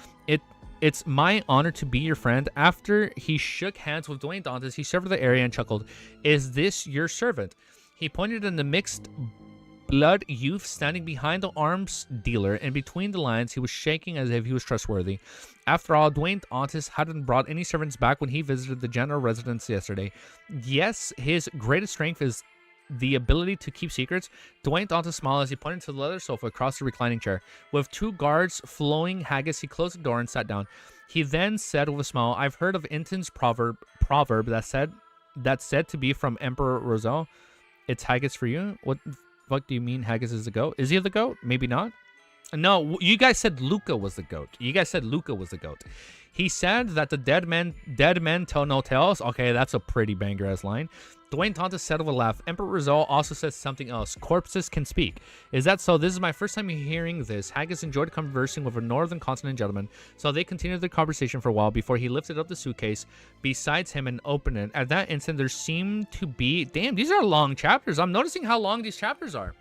It's my honor to be your friend. After he shook hands with Dwayne Dantes, he surveyed the area and chuckled. Is this your servant? He pointed in the mixed blood youth standing behind the arms dealer, and between the lines he was shaking as if he was trustworthy. After all, Dwayne Dantes hadn't brought any servants back when he visited the general residence yesterday. Yes, his greatest strength is the ability to keep secrets. Dwayne Dantes smiled as he pointed to the leather sofa across the reclining chair. With 2 guards following Haggis, he closed the door and sat down. He then said with a smile, I've heard of Inton's proverb that's said to be from Emperor Roselle. It's Haggis for you? What the fuck do you mean Haggis is the goat? Is he the goat? Maybe not. No, you guys said Luca was the goat. He said that the dead men tell no tales. Okay, that's a pretty banger ass line. Dwayne Tontis said with a laugh. Emperor Rizal also said something else. Corpses can speak. Is that so? This is my first time hearing this. Haggis enjoyed conversing with a northern continent gentleman, so they continued the conversation for a while before he lifted up the suitcase besides him and opened it. At that instant, there seemed to be... Damn, these are long chapters. I'm noticing how long these chapters are.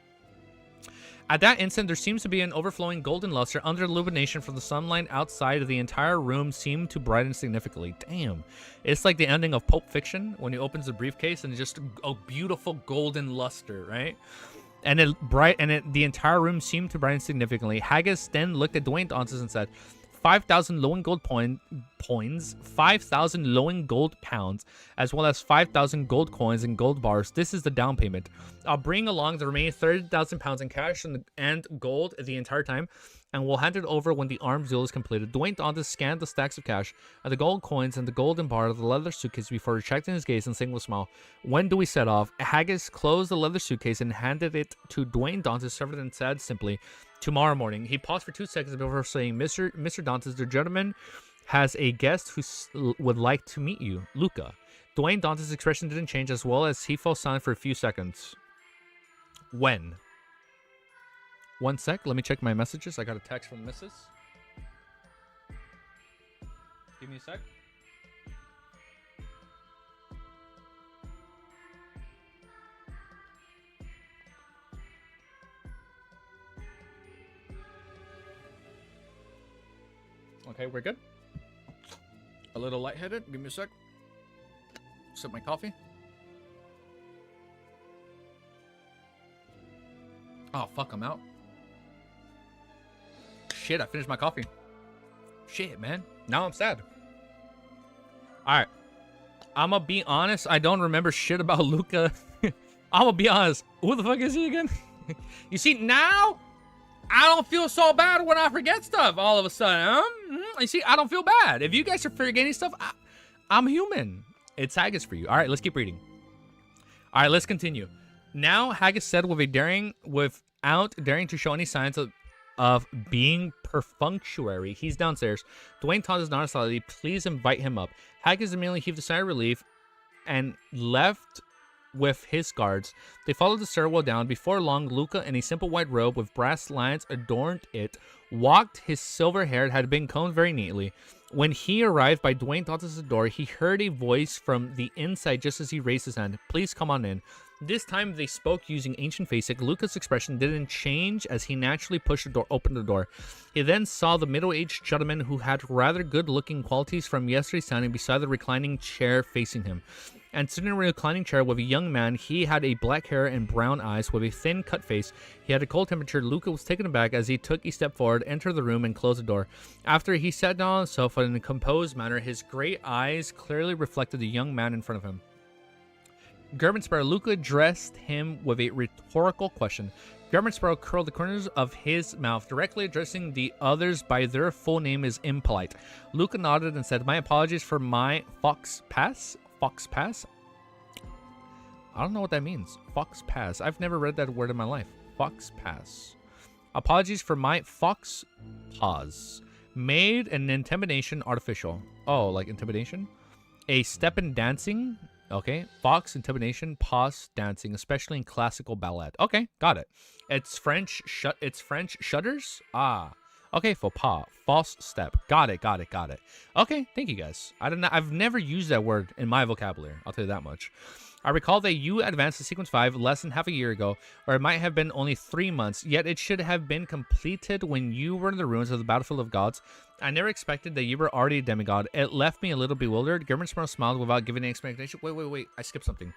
At that instant, there seems to be an overflowing golden luster under illumination from the sunlight outside. The entire room seemed to brighten significantly. Damn. It's like the ending of Pulp Fiction when he opens the briefcase and it's just a beautiful golden luster, right? And the entire room seemed to brighten significantly. Haggis then looked at Dwayne Tontis and said, 5,000 low and gold points, 5,000 low and gold pounds, as well as 5,000 gold coins and gold bars. This is the down payment. I'll bring along the remaining 30,000 pounds in cash and gold the entire time, and we'll hand it over when the arms deal is completed. Dwayne Tontis scanned the stacks of cash and the gold coins and the golden bar of the leather suitcase before retracting his gaze and saying with a smile, "When do we set off?" Haggis closed the leather suitcase and handed it to Dwayne Tontis, served and said simply, "Tomorrow morning." He paused for 2 seconds before saying, Mr. Tontis, the gentleman has a guest who would like to meet you, Luca." Dwayne Tontis' expression didn't change, as well as he fell silent for a few seconds. When? 1 sec, let me check my messages. I got a text from Mrs. Give me a sec. Okay, we're good. A little lightheaded. Give me a sec. Sip my coffee. Oh, fuck, I'm out. Shit, I finished my coffee. Shit, man. Now I'm sad. Alright. I'm gonna be honest. I don't remember shit about Luca. I'm gonna be honest. Who the fuck is he again? You see, now I don't feel so bad when I forget stuff all of a sudden. You see, I don't feel bad. If you guys are forgetting stuff, I'm human. It's Haggis for you. All right, let's keep reading. All right, let's continue. Now, Haggis said without daring to show any signs of being perfunctory. He's downstairs. Dwayne Tontis nodded slightly. Please invite him up. Haggis immediately heaved a sigh of relief and left with his guards. They followed the stairwell down. Before long, Luca, in a simple white robe with brass lions adorned it, walked. His silver hair had been combed very neatly. When he arrived by Dwayne Tontis' door, he heard a voice from the inside just as he raised his hand. "Please come on in." This time they spoke using ancient Basic. Luca's expression didn't change as he naturally opened the door. He then saw the middle-aged gentleman who had rather good-looking qualities from yesterday standing beside the reclining chair facing him. And sitting in a reclining chair with a young man, he had a black hair and brown eyes with a thin cut face. He had a cold temperature. Luca was taken aback as he took a step forward, entered the room, and closed the door. After he sat down on the sofa in a composed manner, his gray eyes clearly reflected the young man in front of him. German Sparrow. Luca addressed him with a rhetorical question. German Sparrow curled the corners of his mouth, directly addressing the others by their full name is impolite. Luca nodded and said, "My apologies for my fox pass." Fox pass? I don't know what that means. Fox pass. I've never read that word in my life. Fox pass. Apologies for my fox pause. Made an intimidation artificial. Oh, like intimidation? A step in dancing. Okay. Fox, intimidation, pause, dancing, especially in classical ballet. Okay, got it. It's French. It's French shudders. Ah. Okay, faux pas. False step. Got it. Okay, thank you guys. I've never used that word in my vocabulary. I'll tell you that much. I recall that you advanced to Sequence 5 less than half a year ago, or it might have been only 3 months, yet it should have been completed when you were in the ruins of the Battlefield of Gods. I never expected that you were already a demigod. It left me a little bewildered. German Smurl smiled without giving any explanation. Wait. I skipped something.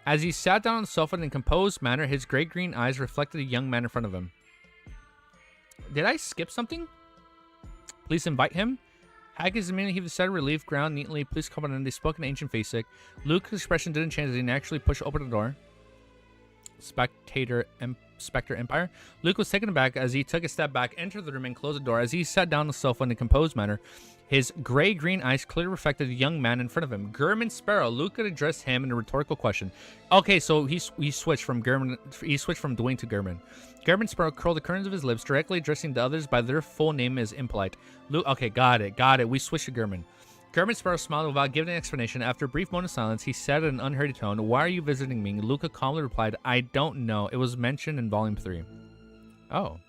As he sat down on the sofa in a composed manner, his gray-green eyes reflected a young man in front of him. Did I skip something? Please invite him. Haggis immediately heaved a sigh of relief, ground neatly. Please come on in. They spoke in ancient Basic. Luke's expression didn't change as he naturally pushed open the door. Spectre Empire. Luke was taken aback as he took a step back, entered the room, and closed the door. As he sat down on the sofa in a composed manner, His gray-green eyes clearly reflected a young man in front of him. German Sparrow. Luca addressed him in a rhetorical question. Okay, so he switched from German. He switched from Dwayne to German. German Sparrow curled the corners of his lips, directly addressing the others by their full name as impolite. Okay, got it. We switched to German. German Sparrow smiled without giving an explanation. After a brief moment of silence, he said in an unhurried tone, "Why are you visiting me?" Luca calmly replied, "I don't know. It was mentioned in Volume 3. Oh.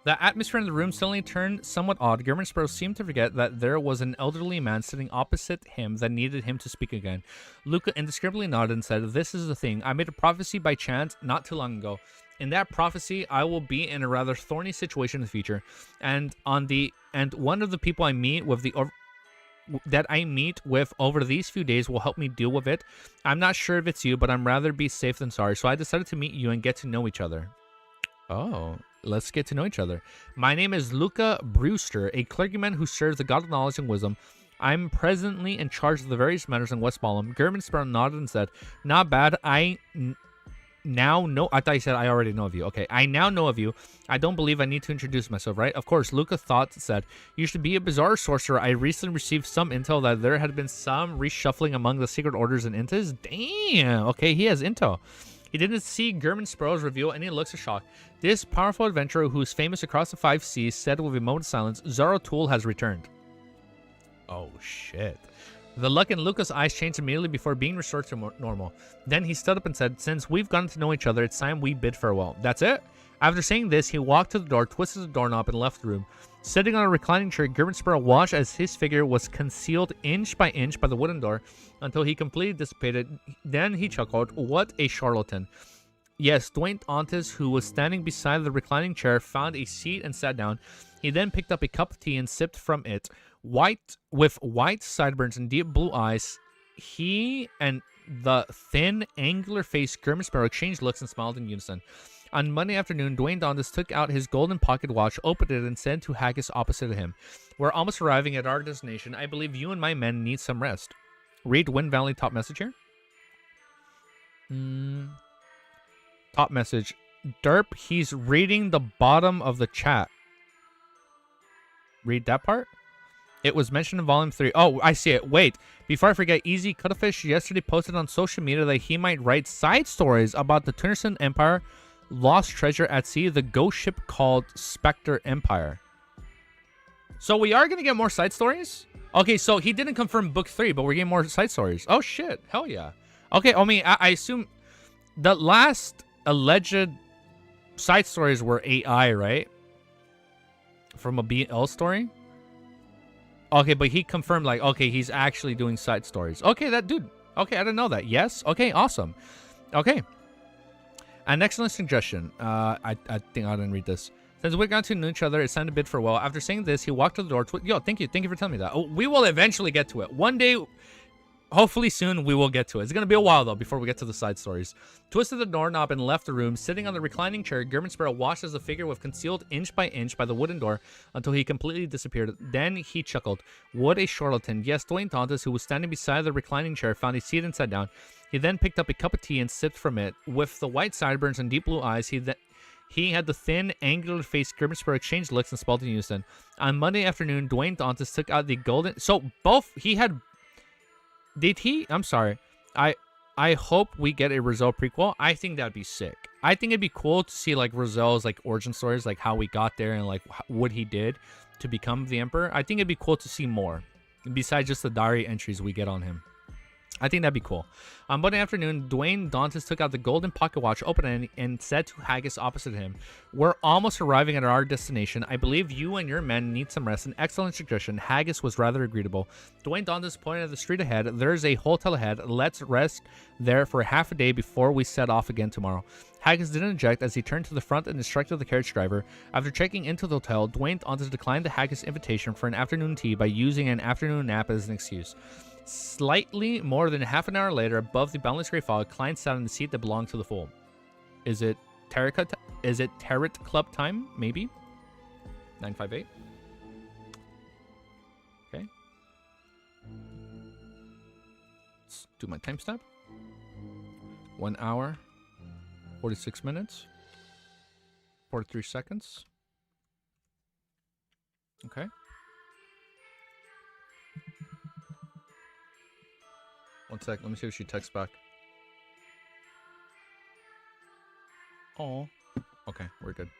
The atmosphere in the room suddenly turned somewhat odd. German Sparrow seemed to forget that there was an elderly man sitting opposite him that needed him to speak again. Luca indescribably nodded and said, "This is the thing. I made a prophecy by chance not too long ago. In that prophecy, I will be in a rather thorny situation in the future, and one of the people I meet with over these few days will help me deal with it. I'm not sure if it's you, but I'm rather be safe than sorry. So I decided to meet you and get to know each other." Oh, let's get to know each other. "My name is Luca Brewster, a clergyman who serves the God of knowledge and wisdom. I'm presently in charge of the various matters in West Balham." German Sparrow nodded and said, "Not bad. Now know." I thought you said I already know of you. Okay, "I now know of you. I don't believe I need to introduce myself, right?" "Of course," Luca said. "You should be a bizarre sorcerer. I recently received some intel that there had been some reshuffling among the secret orders and intas." Damn. Okay, he has intel. He didn't see German Sparrow's reveal any looks of shock. "This powerful adventurer who is famous across the 5 seas said with a moment of silence, Zaratul has returned." Oh, shit. The look in Luca's eyes changed immediately before being restored to normal. Then he stood up and said, "Since we've gotten to know each other, it's time we bid farewell." "That's it?" After saying this, he walked to the door, twisted the doorknob, and left the room. Sitting on a reclining chair, German Sparrow watched as his figure was concealed inch by inch by the wooden door until he completely dissipated. Then he chuckled, "What a charlatan." Yes, Dwayne Ontis, who was standing beside the reclining chair, found a seat and sat down. He then picked up a cup of tea and sipped from it. With white sideburns and deep blue eyes, he and the thin, angular-faced German Sparrow exchanged looks and smiled in unison. On Monday afternoon, Dwayne Dondas took out his golden pocket watch, opened it, and said to Haggis opposite of him, "We're almost arriving at our destination. I believe you and my men need some rest." Read Wind Valley top message here. Top message. Derp, he's reading the bottom of the chat. Read that part? It was mentioned in Volume 3. Oh, I see it. Wait. Before I forget, Easy Cuttlefish yesterday posted on social media that he might write side stories about the Tunnerson Empire, lost treasure at sea, the ghost ship called Spectre Empire. So we are going to get more side stories? Okay, so he didn't confirm book 3, but we're getting more side stories. Oh, shit. Hell yeah. Okay, I mean, I assume the last alleged side stories were AI, right? From a BL story? Okay, but he confirmed, like, okay, he's actually doing side stories. Okay, that dude. Okay, I didn't know that. Yes? Okay, awesome. Okay. An excellent suggestion. I think I didn't read this. Since we've gotten to know each other, it's time to bid farewell. After saying this, he walked to the door. Yo, thank you. Thank you for telling me that. Oh, we will eventually get to it. One day, hopefully soon, we will get to it. It's going to be a while, though, before we get to the side stories. Twisted the doorknob and left the room. Sitting on the reclining chair, German Sparrow watched as the figure was concealed inch by the wooden door until he completely disappeared. Then he chuckled. What a charlatan. Yes, Dwayne Tontis, who was standing beside the reclining chair, found a seat and sat down. He then picked up a cup of tea and sipped from it. With the white sideburns and deep blue eyes, he had the thin, angular face. German Sparrow exchanged looks and spelled in unison. On Monday afternoon, Dwayne Tontis took out the golden... So, both... He had... Did he? I'm sorry. I hope we get a Rizal prequel. I think that'd be sick. I think it'd be cool to see like Rizal's like origin stories, like how we got there and like what he did to become the Emperor. I think it'd be cool to see more besides just the diary entries we get on him. I think that'd be cool. On Monday afternoon, Dwayne Dantas took out the golden pocket watch, opened it, and said to Haggis opposite him, "We're almost arriving at our destination. I believe you and your men need some rest." An excellent suggestion. Haggis was rather agreeable. Dwayne Dantas pointed at the street ahead. "There's a hotel ahead. Let's rest there for half a day before we set off again tomorrow." Haggis didn't object as he turned to the front and instructed the carriage driver. After checking into the hotel, Dwayne Dantas declined the Haggis invitation for an afternoon tea by using an afternoon nap as an excuse. Slightly more than half an hour later, above the boundless gray fog, Klein sat in the seat that belonged to the fool. Is it Tarot Club time? Maybe. 958. Okay. Let's do my timestamp. 1 hour, 46 minutes, 43 seconds. Okay. 1 sec. Let me see if she texts back. Oh. Okay, we're good.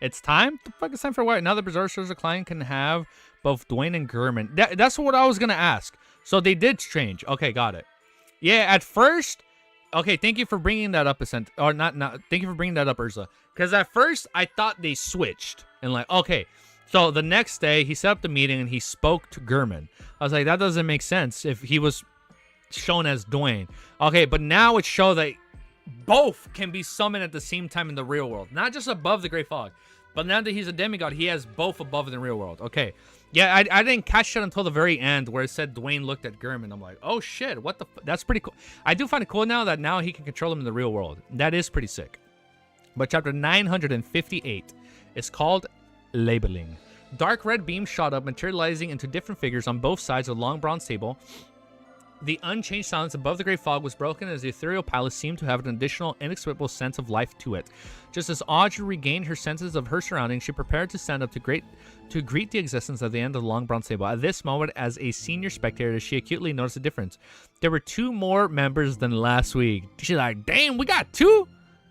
It's time? The fuck, it's time for what? Now the Berserk shows a client can have both Dwayne and Gurman. That's what I was gonna ask. So they did change. Okay, got it. Yeah, at first... Okay, thank you for bringing that up, Ascent. Or not, thank you for bringing that up, Urza. Because at first, I thought they switched. And like, okay. So the next day, he set up the meeting and he spoke to Gurman. I was like, that doesn't make sense if he was shown as Dwayne. Okay, but now it shows that both can be summoned at the same time in the real world. Not just above the Great Fog. But now that he's a demigod, he has both above in the real world. Okay. Yeah, I didn't catch it until the very end where it said Dwayne looked at Gurman. I'm like, oh shit, what the that's pretty cool. I do find it cool now that now he can control him in the real world. That is pretty sick. But chapter 958 is called Labeling. Dark red beams shot up, materializing into different figures on both sides of the long bronze table. The unchanged silence above the Great Fog was broken as the ethereal palace seemed to have an additional, inexplicable sense of life to it. Just as Audrey regained her senses of her surroundings, she prepared to stand up to greet the existence at the end of the long bronze table. At this moment, as a senior spectator, she acutely noticed a difference. There were 2 more members than last week. She's like, damn, we got 2?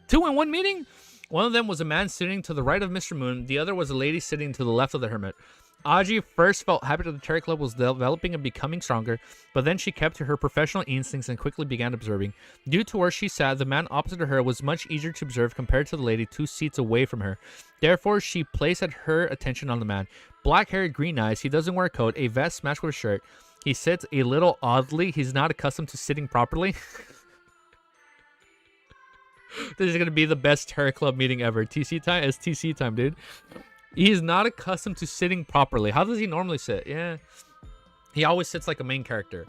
2 in one meeting? One of them was a man sitting to the right of Mr. Moon. The other was a lady sitting to the left of the hermit. Audrey first felt happy that the Terror Club was developing and becoming stronger, but then she kept to her professional instincts and quickly began observing. Due to where she sat, the man opposite to her was much easier to observe compared to the lady 2 seats away from her. Therefore, she placed her attention on the man. Black-haired, green eyes, he doesn't wear a coat, a vest matched with a shirt. He sits a little oddly. He's not accustomed to sitting properly. This is going to be the best Terror Club meeting ever. TC time? It's TC time, dude. He is not accustomed to sitting properly. How does he normally sit? Yeah. He always sits like a main character.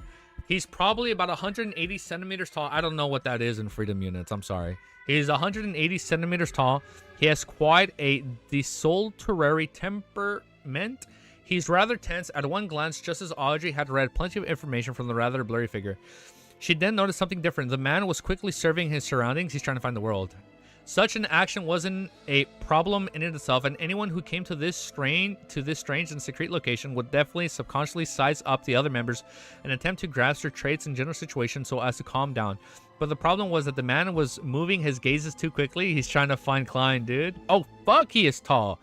He's probably about 180 centimeters tall. I don't know what that is in freedom units. I'm sorry. He's 180 centimeters tall. He has quite a desultory temperament. He's rather tense at one glance, just as Audrey had read plenty of information from the rather blurry figure. She then noticed something different. The man was quickly surveying his surroundings. He's trying to find the world. Such an action wasn't a problem in itself, and anyone who came to this strange and secret location would definitely subconsciously size up the other members and attempt to grasp their traits and general situation so as to calm down. But the problem was that the man was moving his gazes too quickly. He's trying to find Klein, dude. Oh, fuck, he is tall.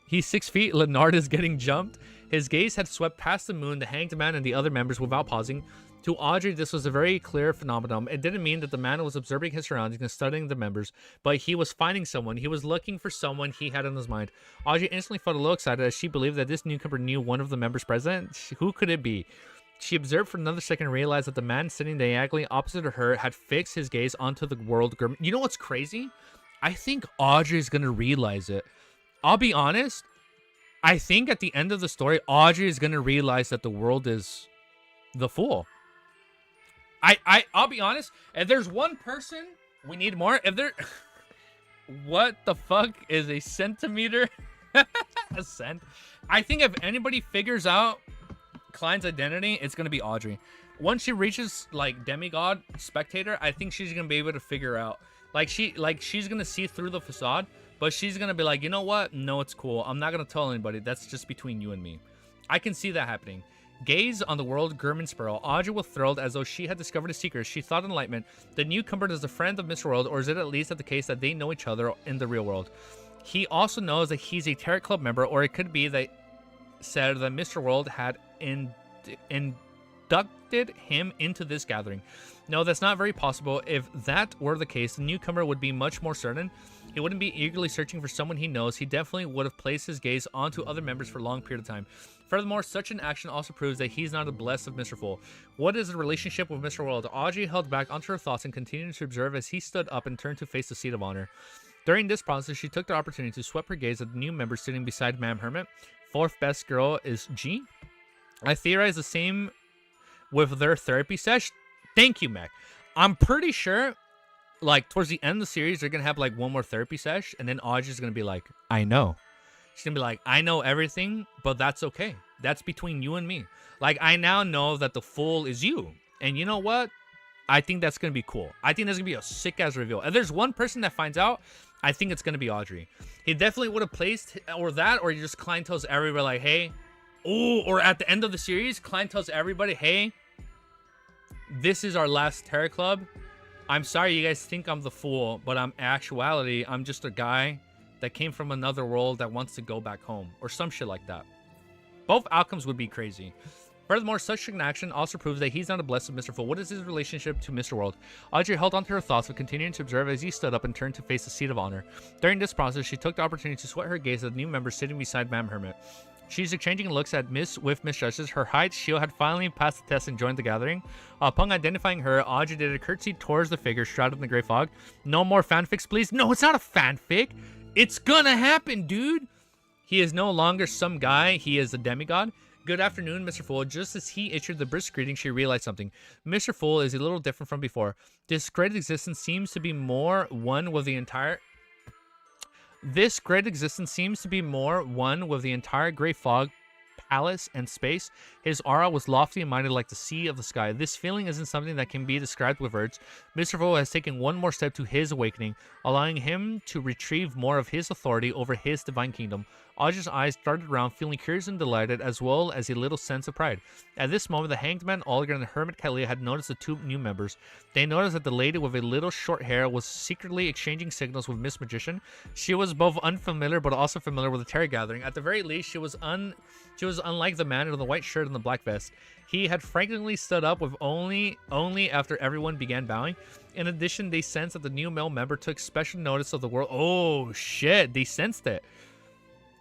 He's 6 feet. Leonard is getting jumped. His gaze had swept past the moon, the hanged man, and the other members without pausing. To Audrey, this was a very clear phenomenon. It didn't mean that the man was observing his surroundings and studying the members, but he was finding someone. He was looking for someone he had in his mind. Audrey instantly felt a little excited as she believed that this newcomer knew one of the members present. Who could it be? She observed for another second and realized that the man sitting diagonally opposite of her had fixed his gaze onto the world. You know what's crazy? I think Audrey's going to realize it. I'll be honest. I think at the end of the story, Audrey is going to realize that the world is the fool. I'll be honest. If there's one person we need more, if there, what the fuck is a centimeter? A cent? I think if anybody figures out Klein's identity, it's gonna be Audrey. Once she reaches like demigod spectator, I think she's gonna be able to figure out. She's gonna see through the facade, but she's gonna be like, you know what? No, it's cool. I'm not gonna tell anybody. That's just between you and me. I can see that happening. Gaze on the world, Gurman Sparrow. Audrey was thrilled as though she had discovered a secret. She thought enlightenment. The newcomer is a friend of Mr. World, or is it at least the case that they know each other in the real world? He also knows that he's a Tarot Club member, or it could be that said that Mr. World had inducted him into this gathering. No, that's not very possible. If that were the case, the newcomer would be much more certain. He wouldn't be eagerly searching for someone he knows. He definitely would have placed his gaze onto other members for a long period of time. Furthermore, such an action also proves that he's not a blessed of Mr. Fool. What is the relationship with Mr. World? Audrey held back onto her thoughts and continued to observe as he stood up and turned to face the seat of honor. During this process, she took the opportunity to sweep her gaze at the new member sitting beside Ma'am Hermit. Fourth best girl is G. I theorize the same with their therapy sesh. Thank you, Mac. I'm pretty sure, like, towards the end of the series, they're going to have, like, one more therapy sesh, and then Audrey's going to be like, I know. She's going to be like, I know everything, but that's okay. That's between you and me. Like, I now know that the fool is you. And you know what? I think that's going to be cool. I think there's going to be a sick-ass reveal. If there's one person that finds out, I think it's going to be Audrey. He definitely would have placed, or that, or he just Klein tells everybody, like, hey. Oh, or at the end of the series, Klein tells everybody, hey, This is our last Terror Club. I'm sorry you guys think I'm the fool, but in actuality, I'm just a guy that came from another world that wants to go back home, or some shit like that. Both outcomes would be crazy. Furthermore, such an action also proves that he's not a blessed Mr. Fool. What is his relationship to Mr. World? Audrey held on to her thoughts but continuing to observe as he stood up and turned to face the seat of honor. During this process, she took the opportunity to sweat her gaze at the new member sitting beside Ma'am Hermit. She's exchanging looks at Miss Justice. Her height shield had finally passed the test and joined the gathering. Upon identifying her, Audrey did a curtsy towards the figure shrouded in the gray fog. No more fanfics, please. No, it's not a fanfic. It's gonna happen, dude. He is no longer some guy. He is a demigod. Good afternoon, Mr. Fool. Just as he issued the brisk greeting, she realized something. Mr. Fool is a little different from before. This great existence seems to be more one with the entire gray fog, palace, and space. His aura was lofty and mighty like the sea of the sky. This feeling isn't something that can be described with words. Mr. Fool has taken one more step to his awakening, allowing him to retrieve more of his authority over his divine kingdom. Audrey's eyes darted around, feeling curious and delighted, as well as a little sense of pride. At this moment, the Hanged Man, Olga, and the Hermit Kalia had noticed the two new members. They noticed that the lady with a little short hair was secretly exchanging signals with Miss Magician. She was both unfamiliar but also familiar with the Terror Gathering. At the very least, she was unlike the man in the white shirt and the black vest. He had frankly stood up with only after everyone began bowing. In addition, they sensed that the new male member took special notice of the world. Oh shit, they sensed it.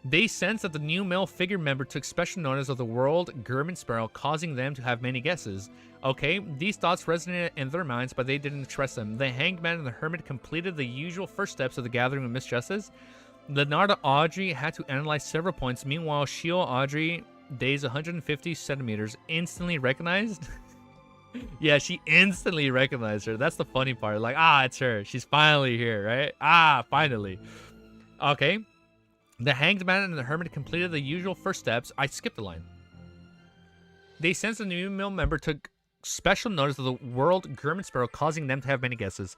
They sensed that the new male figure member took special notice of the world German Sparrow, causing them to have many guesses. Okay, these thoughts resonated in their minds, but they didn't express them. The Hanged Man and the Hermit completed the usual first steps of the gathering with Miss Justice. Leonardo Audrey had to analyze several points. Meanwhile, Shio Audrey, days 150 centimeters, instantly recognized. Yeah, she instantly recognized her. That's the funny part. Like, it's her. She's finally here, right? Finally. Okay. The Hanged Man and the Hermit completed the usual first steps. I skipped a line. They sensed the new male member took special notice of the world German Sparrow, causing them to have many guesses.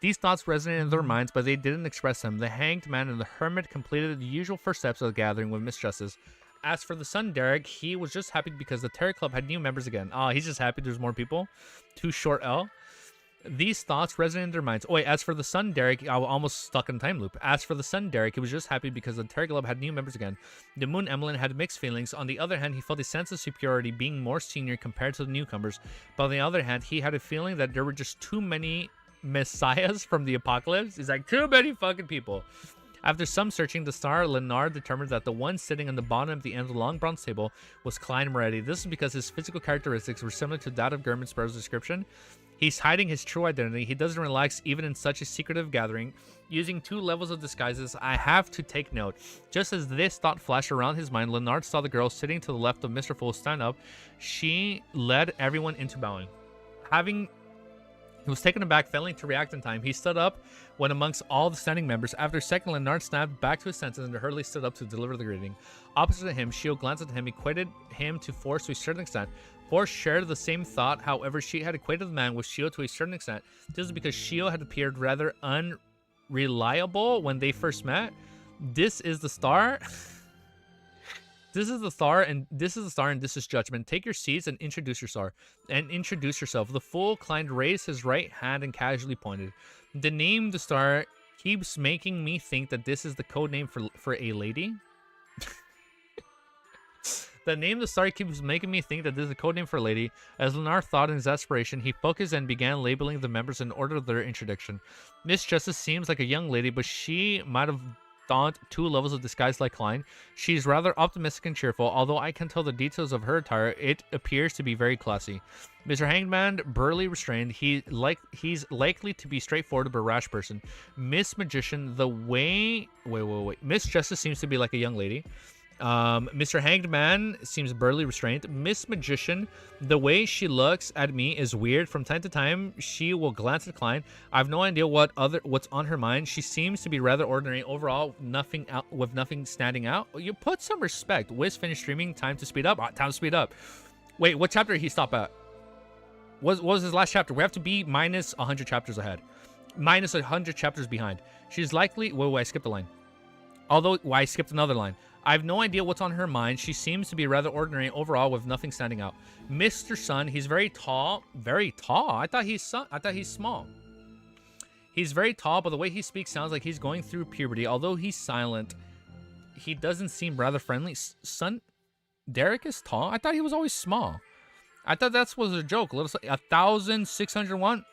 These thoughts resonated in their minds, but they didn't express them. The Hanged Man and the Hermit completed the usual first steps of the gathering with Miss Justice. As for the son, Derek, he was just happy because the Terror Club had new members again. He's just happy there's more people. Too short L. These thoughts resonated in their minds. Oh, wait, as for the son, Derek, I was almost stuck in a time loop. As for the son, Derek, he was just happy because the Terror Club had new members again. The Moon Emmeline had mixed feelings. On the other hand, he felt a sense of superiority being more senior compared to the newcomers. But on the other hand, he had a feeling that there were just too many messiahs from the apocalypse. He's like, too many fucking people. After some searching, the star Leonard determined that the one sitting on the bottom of the end of the long bronze table was Klein Moretti. This is because his physical characteristics were similar to that of German Sparrow's description. He's hiding his true identity. He doesn't relax even in such a secretive gathering. Using 2 levels of disguises, I have to take note. Just as this thought flashed around his mind, Leonard saw the girl sitting to the left of Mr. Fool stand up. She led everyone into bowing. He was taken aback, failing to react in time. He stood up when amongst all the standing members. After a second, Leonard snapped back to his senses and hurriedly stood up to deliver the greeting. Opposite him, Shio glanced at him, equated him to Force to a certain extent. Force shared the same thought, however, she had equated the man with Shio to a certain extent. This is because Shio had appeared rather unreliable when they first met. This is the star. This is the star, and this is judgment. Take your seats and introduce yourself. The Fool Klein raised his right hand and casually pointed. The name the star keeps making me think that this is the code name for a lady. The name the star keeps making me think that this is a code name for a lady. As Leonard thought in his aspiration, he focused and began labeling the members in order of their introduction. Miss Justice seems like a young lady, but she might have donned 2 levels of disguise like Klein. She's rather optimistic and cheerful. Although I can tell the details of her attire, it appears to be very classy. Mr. Hangman, burly, restrained. He's likely to be straightforward but rash person. Miss Magician, the way... Wait. Miss Justice seems to be like a young lady. Mr. Hanged Man seems burly, restrained. Miss Magician, the way she looks at me is weird. From time to time, she will glance at Klein. I have no idea what's on her mind. She seems to be rather ordinary overall, nothing standing out. You put some respect. Wiz finished streaming. Time to speed up. Time to speed up. Wait, what chapter did he stop at? What was his last chapter? We have to be minus 100 chapters ahead. Minus 100 chapters behind. She's likely... Wait, I skipped a line. Although, well, I skipped another line. I have no idea what's on her mind. She seems to be rather ordinary overall with nothing standing out. Mr. Sun, he's very tall. Very tall? I thought he's small. He's very tall, but the way he speaks sounds like he's going through puberty. Although he's silent, he doesn't seem rather friendly. Son, Derek is tall? I thought he was always small. I thought that was a joke. 1,601.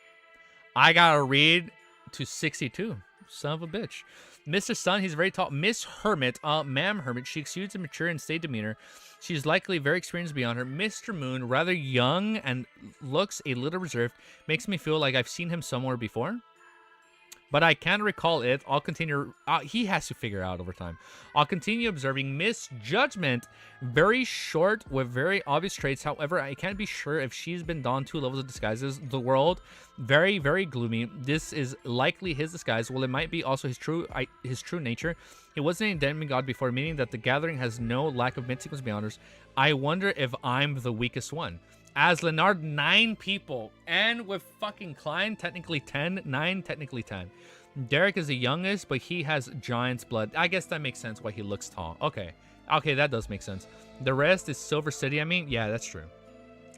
I gotta read to 62. Son of a bitch. Mr. Sun, he's very tall. Miss Hermit, Ma'am Hermit, she exudes a mature and staid demeanor. She's likely very experienced beyond her. Mr. Moon, rather young and looks a little reserved, makes me feel like I've seen him somewhere before. But I can't recall it. I'll continue. He has to figure out over time. I'll continue observing. Miss Judgment, very short with very obvious traits. However, I can't be sure if she's been donned 2 levels of disguises. The world, very, very gloomy. This is likely his disguise. Well, it might be also his true nature. He wasn't a demigod before, meaning that the gathering has no lack of mid-sequence beyonders. I wonder if I'm the weakest one. As Leonard, 9 people. And with fucking Klein, technically 10. 9, technically 10. Derek is the youngest, but he has giant's blood. I guess that makes sense why he looks tall. Okay. Okay, that does make sense. The rest is Silver City, I mean. Yeah, that's true.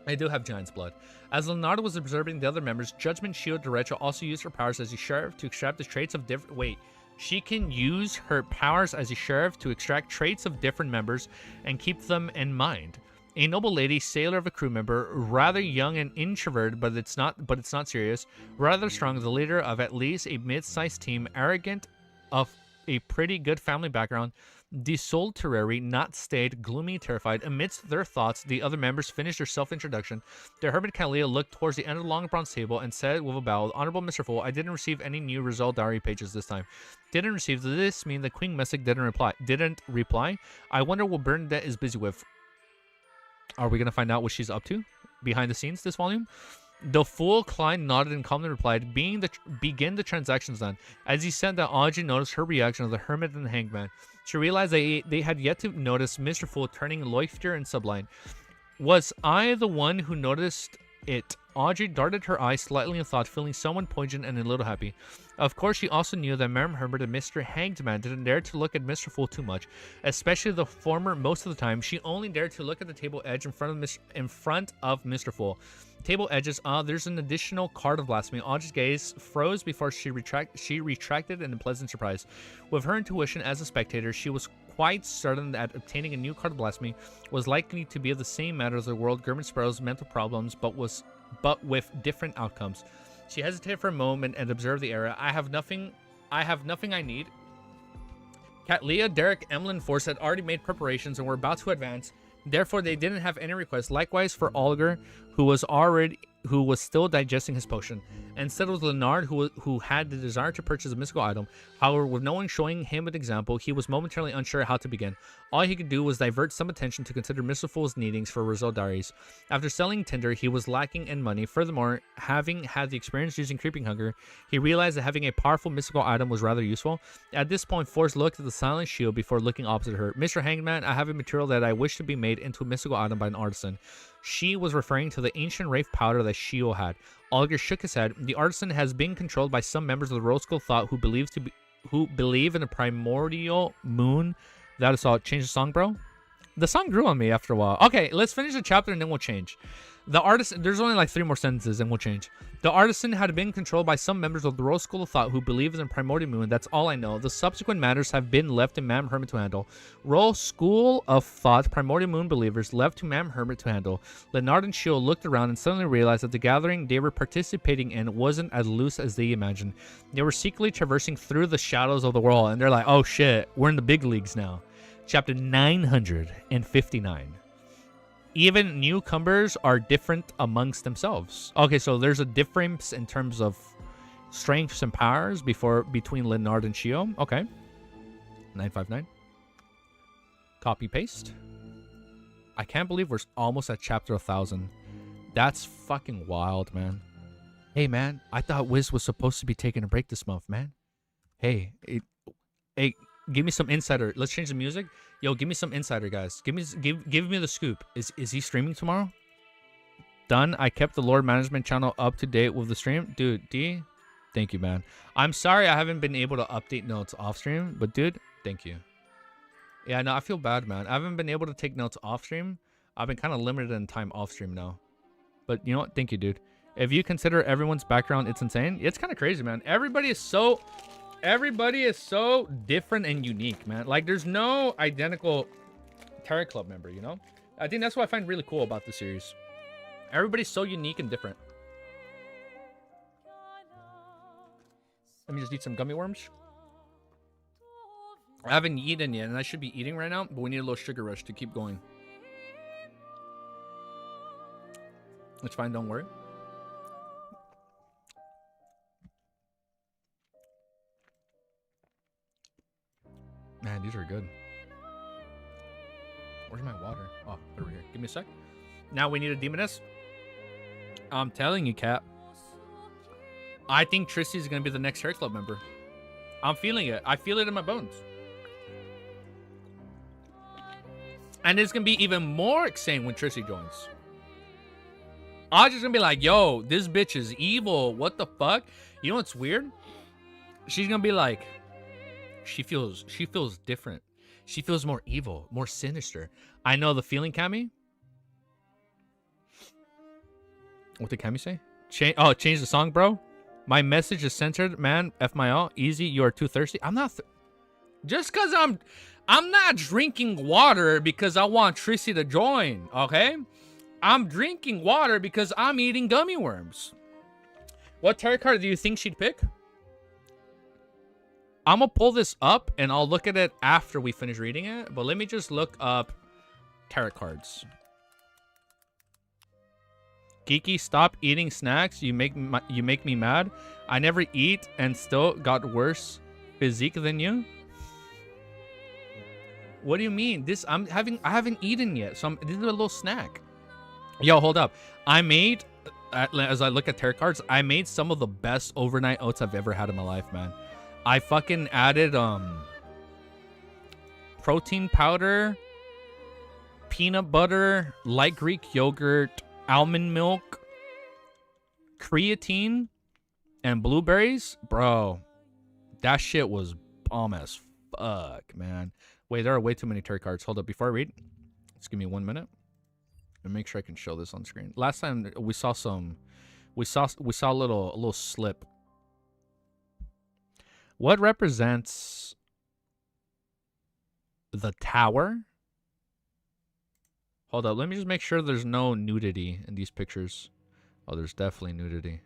I do have giant's blood. As Leonardo was observing the other members, Judgment Shield Derecha also used her powers as a sheriff to extract the traits of different... Wait. She can use her powers as a sheriff to extract traits of different members and keep them in mind. A noble lady, sailor of a crew member, rather young and introverted, but it's not serious. Rather strong, the leader of at least a mid-sized team, arrogant, of a pretty good family background, desultory, not staid, gloomy, terrified. Amidst their thoughts, the other members finished their self-introduction. The hermit Kalia looked towards the end of the long bronze table and said with a bow, "Honorable Mr. Fool, I didn't receive any new result diary pages this time." Didn't receive. Does this mean the Queen Messick didn't reply? I wonder what Bernadette is busy with. Are we going to find out what she's up to behind the scenes this volume? The fool Klein nodded and calmly replied, begin the transactions then. As he said that, Audrey noticed her reaction of the hermit and the hangman. She realized they had yet to notice Mr. Fool turning loifter and sublime. Was I the one who noticed it? Audrey darted her eyes slightly in thought, feeling somewhat poignant and a little happy. Of course, she also knew that Madame Herbert and Mr. Hanged Man didn't dare to look at Mr. Fool too much, especially the former most of the time. She only dared to look at the table edge in front of Mr. Fool. Table edges, there's an additional card of blasphemy. Audrey's gaze froze before she retracted in a pleasant surprise. With her intuition as a spectator, she was quite certain that obtaining a new card of blasphemy was likely to be of the same matter as the world Gurman Sparrow's mental problems, but with different outcomes. She hesitated for a moment and observed the area. I have nothing I need. Kat, Leah, Derek, Emily, and Force had already made preparations and were about to advance. Therefore, they didn't have any requests. Likewise for Olger, who was still digesting his potion. Instead, it was Leonard who had the desire to purchase a mystical item. However, with no one showing him an example, he was momentarily unsure how to begin. All he could do was divert some attention to consider Mr. Fool's needings for result diaries. After selling Tinder, he was lacking in money. Furthermore, having had the experience using Creeping Hunger, he realized that having a powerful mystical item was rather useful. At this point, Forrest looked at the silent shield before looking opposite her. Mr. Hangman, I have a material that I wish to be made into a mystical item by an artisan. She was referring to the ancient Wraith powder that Shio had. Olger shook his head. The artisan has been controlled by some members of the Rose School of Thought who believe in a primordial moon. That is all. Change the song, bro. The song grew on me after a while. Okay, let's finish the chapter and then we'll change. The artisan, there's only like 3 more sentences and we'll change. The artisan had been controlled by some members of the Rose School of Thought who believe in the primordial moon. That's all I know. The subsequent matters have been left to Ma'am Hermit to handle. Rose School of Thought primordial moon believers left to Ma'am Hermit to handle. Leonard and Shio looked around and suddenly realized that the gathering they were participating in wasn't as loose as they imagined. They were secretly traversing through the shadows of the world, and they're like, oh shit, we're in the big leagues now. Chapter 959. Even newcomers are different amongst themselves. Okay, so there's a difference in terms of strengths and powers between Leonard and Shio. Okay. 959. Copy paste. I can't believe we're almost at chapter 1000. That's fucking wild, man. Hey, man, I thought Wiz was supposed to be taking a break this month, man. Hey, give me some insider. Let's change the music. Yo, give me some insider, guys. Give me the scoop. Is he streaming tomorrow? Done. I kept the Lord Management channel up to date with the stream. Dude, thank you, man. I'm sorry I haven't been able to update notes off stream, but dude, thank you. Yeah, no, I feel bad, man. I haven't been able to take notes off stream. I've been kind of limited in time off stream now. But you know what? Thank you, dude. If you consider everyone's background, it's insane. It's kind of crazy, man. Everybody is so different and unique, man. Like, there's no identical Terra Club member, you know? I think that's what I find really cool about the series. Everybody's so unique and different. Let me just eat some gummy worms. I haven't eaten yet, and I should be eating right now, but we need a little sugar rush to keep going. It's fine, don't worry. Man, these are good. Where's my water? Oh, over here. Give me a sec. Now we need a demoness. I'm telling you, Cap. I think Tristy's going to be the next Hair Club member. I'm feeling it. I feel it in my bones. And it's going to be even more insane when Tristy joins. I'm just going to be like, yo, this bitch is evil. What the fuck? You know what's weird? She's going to be like, she feels different. She feels more evil, more sinister. I know the feeling, Cammy. What did Cammy say? Change the song, bro. My message is censored, man. F my all. Easy, you are too thirsty. I'm not. Just because I'm not drinking water because I want Trissy to join, okay? I'm drinking water because I'm eating gummy worms. What tarot card do you think she'd pick? I'm going to pull this up and I'll look at it after we finish reading it. But let me just look up tarot cards. Geeky, stop eating snacks. You make me mad. I never eat and still got worse physique than you. What do you mean? I haven't eaten yet. So this is a little snack. Yo, hold up. I made, as I look at tarot cards, I made some of the best overnight oats I've ever had in my life, man. I fucking added protein powder, peanut butter, light Greek yogurt, almond milk, creatine, and blueberries. Bro, that shit was bomb as fuck, man. Wait, there are way too many tarot cards. Hold up, before I read, just give me 1 minute and make sure I can show this on screen. Last time we saw a little slip. What represents the tower? Hold up, let me just make sure there's no nudity in these pictures. Oh, there's definitely nudity.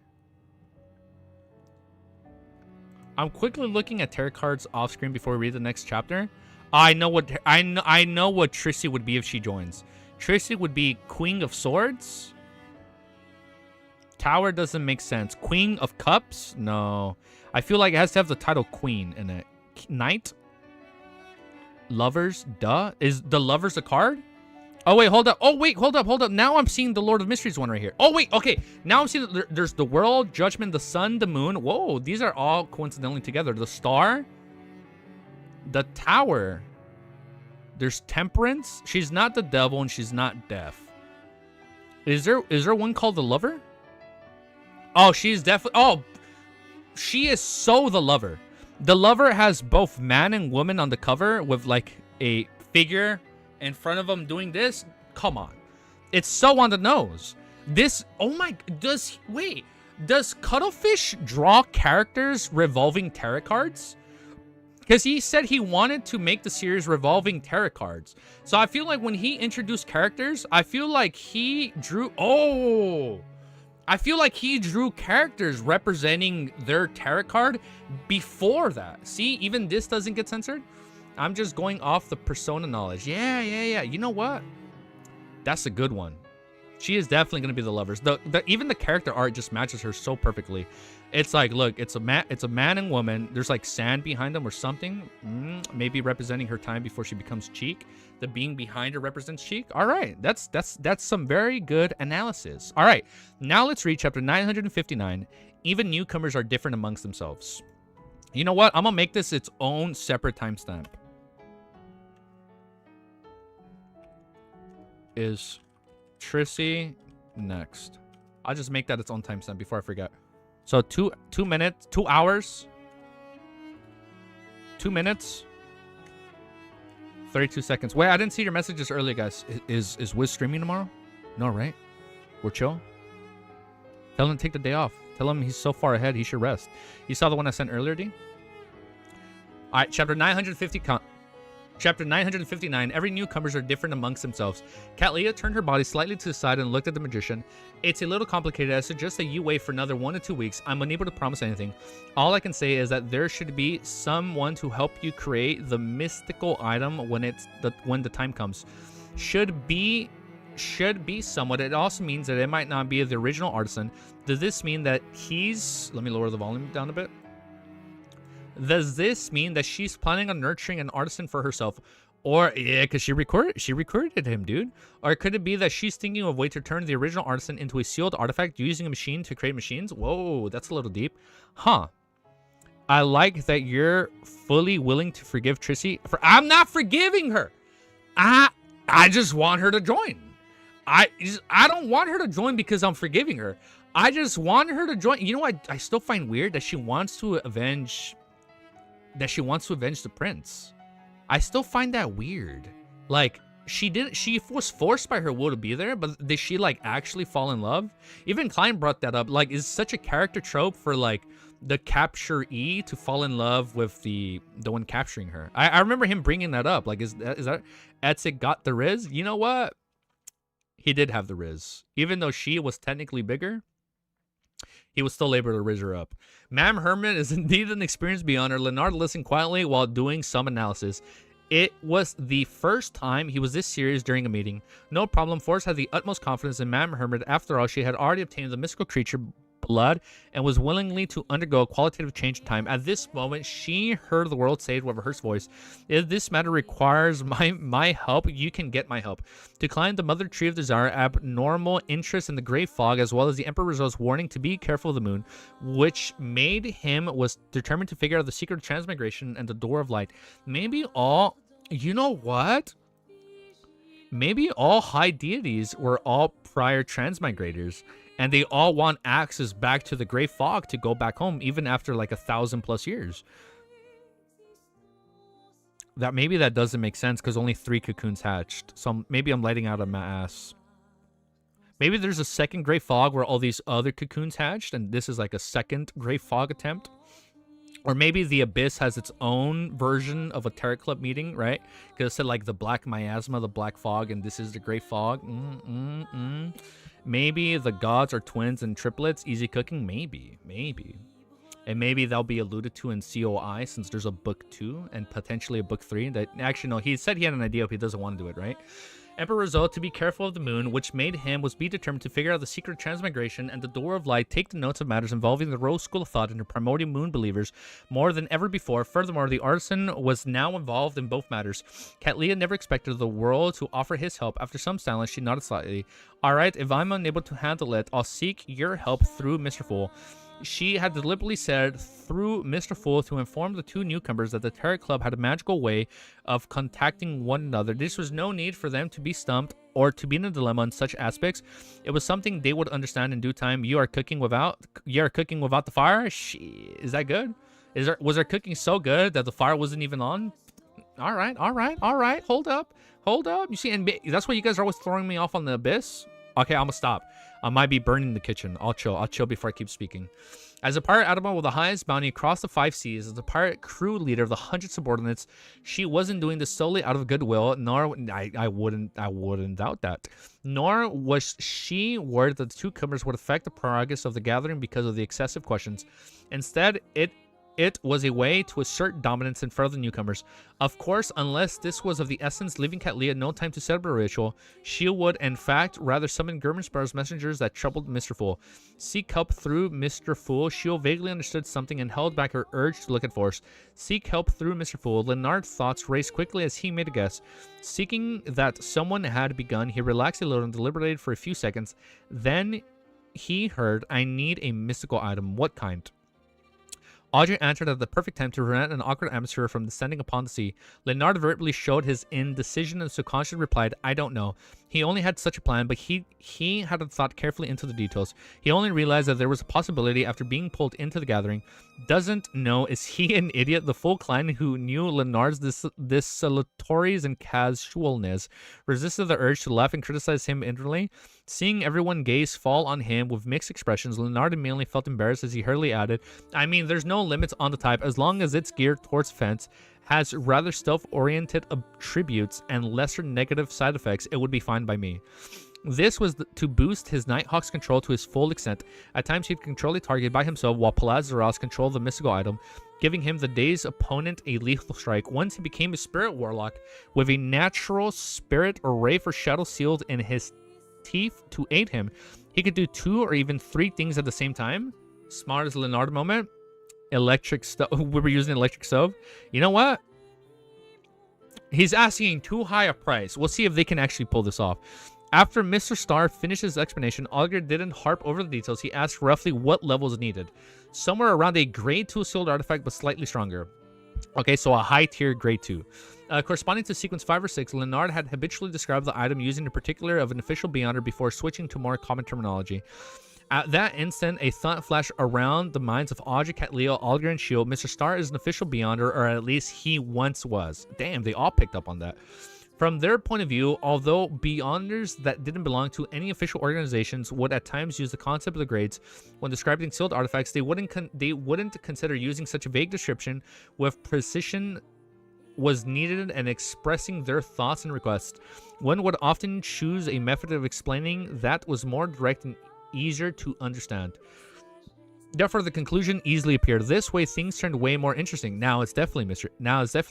I'm quickly looking at tarot cards off screen before we read the next chapter. I know what Trissy would be if she joins. Trissy would be Queen of Swords. Tower doesn't make sense. Queen of Cups? No. I feel like it has to have the title Queen in it. Knight? Lovers? Duh. Is the Lovers a card? Oh, wait, hold up. Oh, wait, hold up. Now I'm seeing the Lord of Mysteries one right here. Oh, wait, okay. Now I'm seeing there's the World, Judgment, the Sun, the Moon. Whoa, these are all coincidentally together. The Star, the Tower. There's Temperance. She's not the devil and she's not deaf. Is there one called the Lover? Oh, she's definitely... Oh, she is so the Lover. The Lover has both man and woman on the cover with like a figure in front of them doing this. Come on. It's so on the nose. This... Oh my... Does Cuttlefish draw characters revolving tarot cards? Because he said he wanted to make the series revolving tarot cards. So I feel like when he introduced characters, I feel like he drew... Oh! I feel like he drew characters representing their tarot card before that. See, even this doesn't get censored. I'm just going off the persona knowledge. Yeah. You know what? That's a good one. She is definitely going to be the Lovers. Even the character art just matches her so perfectly. It's like, look, it's a man and woman. There's like sand behind them or something. Maybe representing her time before she becomes Cheek. The being behind her represents Cheek. All right, that's some very good analysis. All right, now let's read chapter 959. Even newcomers are different amongst themselves. You know what? I'm gonna make this its own separate timestamp. Is Trissy next? I'll just make that its own timestamp before I forget. So 2 minutes, 2 hours, 2 minutes, 32 seconds. Wait, I didn't see your messages earlier, guys. Is Wiz streaming tomorrow? No, right? We're chill. Tell him to take the day off. Tell him he's so far ahead, he should rest. You saw the one I sent earlier, D? All right, chapter 950. Chapter 959. Every newcomers are different amongst themselves. Katlia turned her body slightly to the side and looked at the magician. It's a little complicated. I suggest that you wait for another 1 to 2 weeks. I'm unable to promise anything. All I can say is that there should be someone to help you create the mystical item when the time comes. Should be someone. It also means that it might not be the original artisan. Does this mean that he's... Let me lower the volume down a bit. Does this mean that she's planning on nurturing an artisan for herself? Or, yeah, because she recruited him, dude. Or could it be that she's thinking of a way to turn the original artisan into a sealed artifact using a machine to create machines? Whoa, that's a little deep. Huh. I like that you're fully willing to forgive Trissy. I'm not forgiving her. I just want her to join. I don't want her to join because I'm forgiving her. I just want her to join. You know what I still find weird? That she wants to avenge... the prince. I still find that weird. Like, she was forced by her will to be there, but did she, like, actually fall in love? Even Klein brought that up. Like, is such a character trope for, like, the capturee to fall in love with the one capturing her. I remember him bringing that up. Like, is that Etzik got the Riz? You know what? He did have the Riz. Even though she was technically bigger, he was still able to riz her up. Ma'am Herman is indeed an experience beyond her. Leonard listened quietly while doing some analysis. It was the first time he was this serious during a meeting. No problem. Forrest had the utmost confidence in Ma'am Herman. After all, she had already obtained the mystical creature blood and was willingly to undergo a qualitative change in time. At this moment, she heard the world say with a rehearsed voice, if this matter requires my help, you can get my help. To climb the mother tree of desire, abnormal interest in the gray fog, as well as the Emperor Rizzo's warning to be careful of the moon, which made him was determined to figure out the secret of transmigration and the door of light. Maybe all... You know what? Maybe all high deities were all prior transmigrators, and they all want access back to the gray fog to go back home, even after like 1,000+ years. Maybe that doesn't make sense because only 3 cocoons hatched. So maybe I'm letting out of my ass. Maybe there's a second gray fog where all these other cocoons hatched, and this is like a second gray fog attempt. Or maybe the Abyss has its own version of a Terra Club meeting, right? Because it said like the black miasma, the black fog, and this is the gray fog. Maybe the gods are twins and triplets. Easy cooking? Maybe. And maybe that'll be alluded to in COI since there's a book 2 and potentially a book 3. That actually, no, he said he had an idea if he doesn't want to do it, right? Emperor Rizzo to be careful of the moon, which made him be determined to figure out the secret of transmigration and the door of light, take the notes of matters involving the Rose School of Thought and the primordial moon believers more than ever before. Furthermore, the artisan was now involved in both matters. Katlia never expected the world to offer his help. After some silence, she nodded slightly. All right, if I'm unable to handle it, I'll seek your help through Mr. Fool. She had deliberately said through Mr. Fool to inform the 2 newcomers that the Terror Club had a magical way of contacting one another. This was no need for them to be stumped or to be in a dilemma in such aspects. It was something they would understand in due time. You are cooking without the fire? Is that good? Was our cooking so good that the fire wasn't even on? All right. Hold up. You see, and that's why you guys are always throwing me off on the Abyss. Okay, I'm gonna stop. I might be burning the kitchen. I'll chill before I keep speaking. As a pirate admiral with the highest bounty across the 5 seas, as a pirate crew leader of the 100 subordinates, she wasn't doing this solely out of goodwill, nor I wouldn't doubt that. Nor was she worried that the 2 comers would affect the prerogatives of the gathering because of the excessive questions. Instead, it was a way to assert dominance in front of the newcomers. Of course, unless this was of the essence, leaving Katlia no time to set up a ritual, she would, in fact, rather summon Gurmansparrow's messengers that troubled Mr. Fool. Seek help through Mr. Fool. She'll vaguely understood something and held back her urge to look at Force. Seek help through Mr. Fool. Leonard's thoughts raced quickly as he made a guess. Seeking that someone had begun, he relaxed a little and deliberated for a few seconds. Then he heard, I need a mystical item. What kind? Audrey answered at the perfect time to prevent an awkward atmosphere from descending upon the sea. Leonard verbally showed his indecision and subconsciously replied, I don't know. He only had such a plan, but he hadn't thought carefully into the details. He only realized that there was a possibility after being pulled into the gathering. Doesn't know, is he an idiot? The full clan who knew Leonard's distillatories and casualness resisted the urge to laugh and criticize him inwardly. Seeing everyone gaze fall on him with mixed expressions, Leonard immediately felt embarrassed as he hurriedly added, I mean, there's no limits on the type as long as it's geared towards fence, has rather stealth-oriented attributes and lesser negative side effects, it would be fine by me. This was to boost his Nighthawk's control to his full extent. At times, he'd control a target by himself while Palazaros controlled the mystical item, giving him the day's opponent a lethal strike. Once he became a spirit warlock with a natural spirit array for shadow sealed in his teeth to aid him, he could do 2 or even 3 things at the same time. Smart as Leonard moment. Electric stove. We were using electric stove. You know what? He's asking too high a price. We'll see if they can actually pull this off. After Mr. Star finished his explanation, Olger didn't harp over the details. He asked roughly what levels needed. Somewhere around a grade 2 sealed artifact, but slightly stronger. Okay, so a high tier grade 2. Corresponding to sequence 5 or 6, Leonard had habitually described the item using the particular of an official Beyonder before switching to more common terminology. At that instant, a thought flashed around the minds of Audrey, Catleo, Olger, and Shield. Mr. Star is an official Beyonder, or at least he once was. Damn, they all picked up on that. From their point of view, although Beyonders that didn't belong to any official organizations would at times use the concept of the grades when describing sealed artifacts, they wouldn't consider using such a vague description with precision was needed and expressing their thoughts and requests. One would often choose a method of explaining that was more direct and easier to understand. Therefore, the conclusion easily appeared. This way, things turned way more interesting. Now it's definitely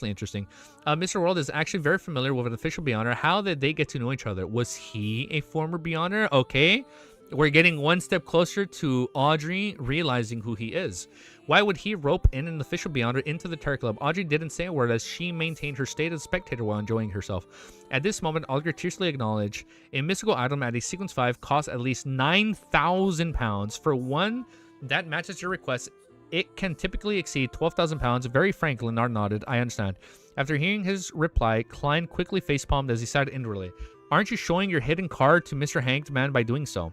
interesting. Mr. World is actually very familiar with an official Beyonder. How did they get to know each other? Was he a former Beyonder? Okay, we're getting one step closer to Audrey realizing who he is. Why would he rope in an official Beyonder into the Terror Club? Audrey didn't say a word as she maintained her state as spectator while enjoying herself. At this moment, Olger tearfully acknowledged a mystical item at a sequence 5 costs at least 9,000 pounds. For one that matches your request, it can typically exceed 12,000 pounds. Very frank, Leonard nodded. I understand. After hearing his reply, Klein quickly facepalmed as he sighed inwardly. Aren't you showing your hidden card to Mr. Hanged Man by doing so?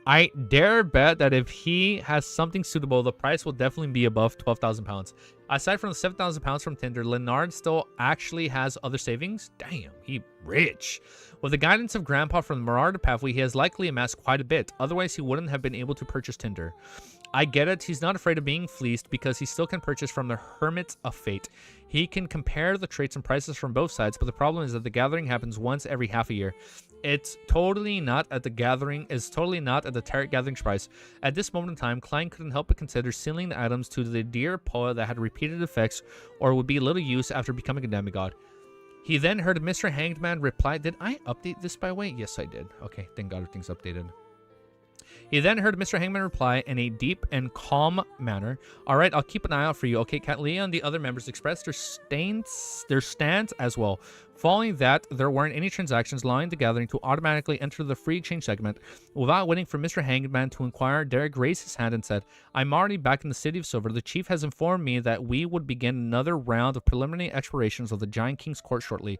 I dare bet that if he has something suitable, the price will definitely be above 12,000 pounds. Aside from the 7,000 pounds from Tinder, Leonard still actually has other savings. Damn, he rich. With the guidance of Grandpa from the Marauder Pathway, he has likely amassed quite a bit. Otherwise, he wouldn't have been able to purchase Tinder. I get it. He's not afraid of being fleeced because he still can purchase from the Hermits of Fate. He can compare the traits and prices from both sides, but the problem is that the gathering happens once every half a year. It's totally not at the Tarot Gathering's price. At this moment in time, Klein couldn't help but consider sealing the items to the dear poet that had repeated effects or would be little use after becoming a demigod. He then heard Mr. Hanged Man reply, did I update this by way? Yes, I did. Okay, thank God everything's updated. He then heard Mr. Hangman reply in a deep and calm manner. All right, I'll keep an eye out for you. Okay, Catlea and the other members expressed their stance as well. Following that, there weren't any transactions, allowing the gathering to automatically enter the free exchange segment. Without waiting for Mr. Hangman to inquire, Derek raised his hand and said, I'm already back in the city of Silver. The chief has informed me that we would begin another round of preliminary explorations of the Giant King's court shortly.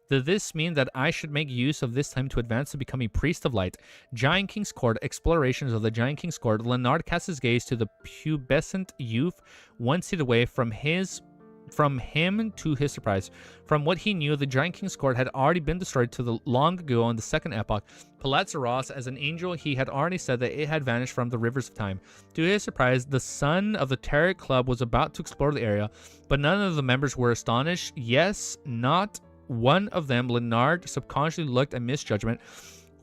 Does this mean that I should make use of this time to advance to become a priest of light? Giant King's Court, explorations of the Giant King's Court. Leonard cast his gaze to the pubescent youth, one seat away from him to his surprise. From what he knew, the Giant King's Court had already been destroyed to the long ago in the Second Epoch. Palazaros, as an angel, he had already said that it had vanished from the rivers of time. To his surprise, the son of the Terror Club was about to explore the area, but none of the members were astonished. Yes, not one of them. Leonard subconsciously looked at Miss Judgment,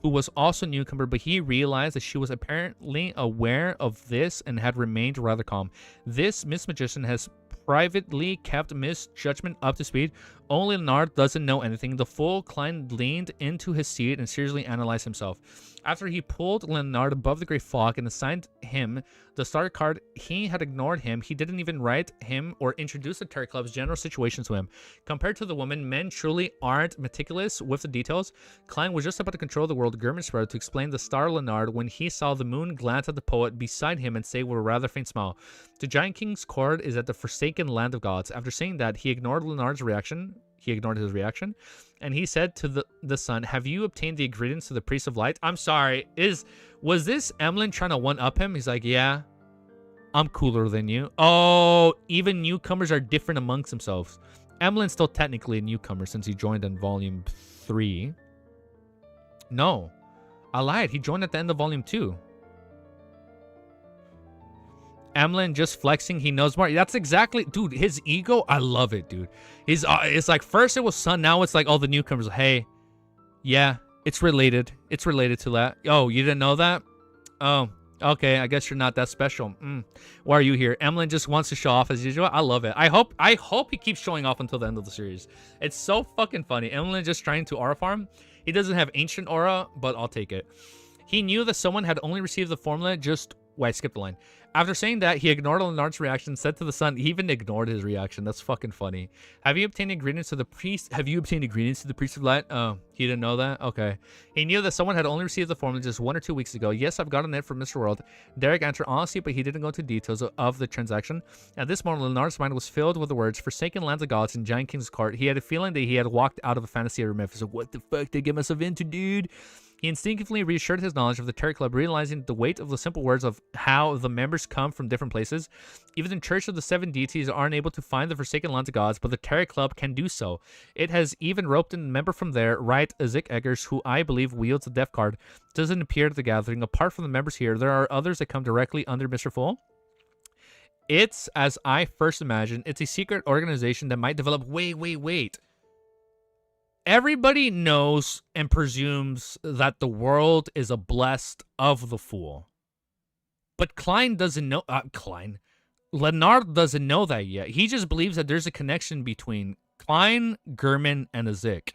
who was also a newcomer, but he realized that she was apparently aware of this and had remained rather calm. This Miss Magician has privately kept Miss Judgment up to speed. Only Leonard doesn't know anything. The full Klein leaned into his seat and seriously analyzed himself. After he pulled Leonard above the Great Fog and assigned him the starter card, he had ignored him. He didn't even write him or introduce the Terror Club's general situation to him. Compared to the woman, men truly aren't meticulous with the details. Klein was just about to control the world Gurman spread to explain the star Leonard when he saw the moon glance at the poet beside him and say with a rather faint smile, the Giant King's Court is at the forsaken land of gods. After saying that, he ignored his reaction And he said to the son, have you obtained the ingredients to the priest of light? I'm sorry. Was this Emlyn trying to one-up him? He's like, yeah, I'm cooler than you. Oh, even newcomers are different amongst themselves. Emlyn's still technically a newcomer since he joined in volume 3. No, I lied. He joined at the end of volume 2. Emlyn just flexing. He knows more. That's exactly, dude, his ego. I love it, dude. It's like first it was son. Now it's like all the newcomers. Hey, yeah, it's related. It's related to that. Oh, you didn't know that? Oh, okay. I guess you're not that special. Why are you here? Emlyn just wants to show off as usual. I love it. I hope he keeps showing off until the end of the series. It's so fucking funny. Emlyn just trying to aura farm. He doesn't have ancient aura, but I'll take it. He knew that someone had only received the formula just... Wait, I skipped the line. After saying that, he ignored Leonard's reaction, said to the son, he even ignored his reaction. That's fucking funny. Have you obtained ingredients to the priest? Have you obtained ingredients to the priest of light? Oh, he didn't know that? Okay. He knew that someone had only received the formula just 1 or 2 weeks ago. Yes, I've gotten it from Mr. World. Derek answered honestly, but he didn't go into details of the transaction. At this moment, Leonard's mind was filled with the words, Forsaken lands of gods in Giant King's court. He had a feeling that he had walked out of a fantasy or myth. He's like, what the fuck did I get myself into, dude? He instinctively reassured his knowledge of the Terry Club, realizing the weight of the simple words of how the members come from different places. Even the Church of the Seven Deities aren't able to find the Forsaken Lands of Gods, but the Terry Club can do so. It has even roped in a member from there, right, Zik Eggers, who I believe wields the Death Card, doesn't appear at the gathering. Apart from the members here, there are others that come directly under Mr. Fool. It's, as I first imagined, it's a secret organization that might develop... Wait. Everybody knows and presumes that the world is a blessed of the Fool. But Klein doesn't know... Leonard doesn't know that yet. He just believes that there's a connection between Klein, Gurman, and Azik.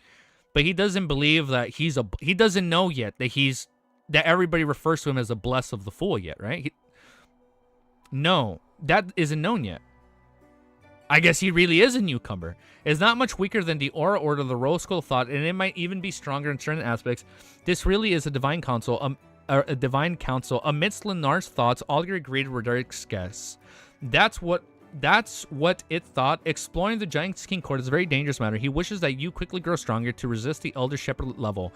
But he doesn't believe that he doesn't know yet that everybody refers to him as a blessed of the Fool yet, right? No, that isn't known yet. I guess he really is a newcomer. It's not much weaker than the Aura Order of the Rose Skull thought, and it might even be stronger in certain aspects. This really is a divine council, Amidst Lenar's thoughts, all agreed were Derek's guess. That's what it thought. Exploring the Giant King Court is a very dangerous matter. He wishes that you quickly grow stronger to resist the Elder Shepherd level.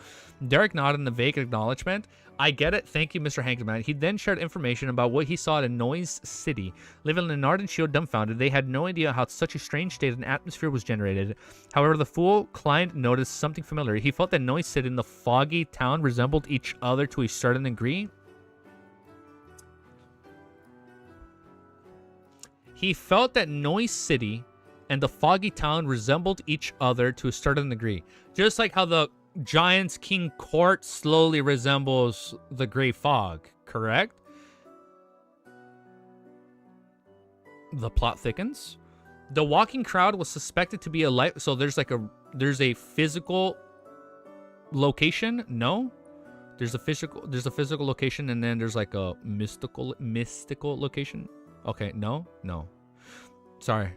Derek nodded in a vague acknowledgement. I get it. Thank you, Mr. Hankman. He then shared information about what he saw in Noise City. Leaving Leonard and Shield dumbfounded, they had no idea how such a strange state and atmosphere was generated. However, the Fool client noticed something familiar. He felt that Noise City and the foggy town resembled each other to a certain degree. He felt that Noise City and the foggy town resembled each other to a certain degree. Just like how the Giant's King Court slowly resembles the Grey Fog, correct? The plot thickens. The walking crowd was suspected to be a light. So there's a physical location. No, there's a physical location, and then there's like a mystical location. Okay, no. Sorry.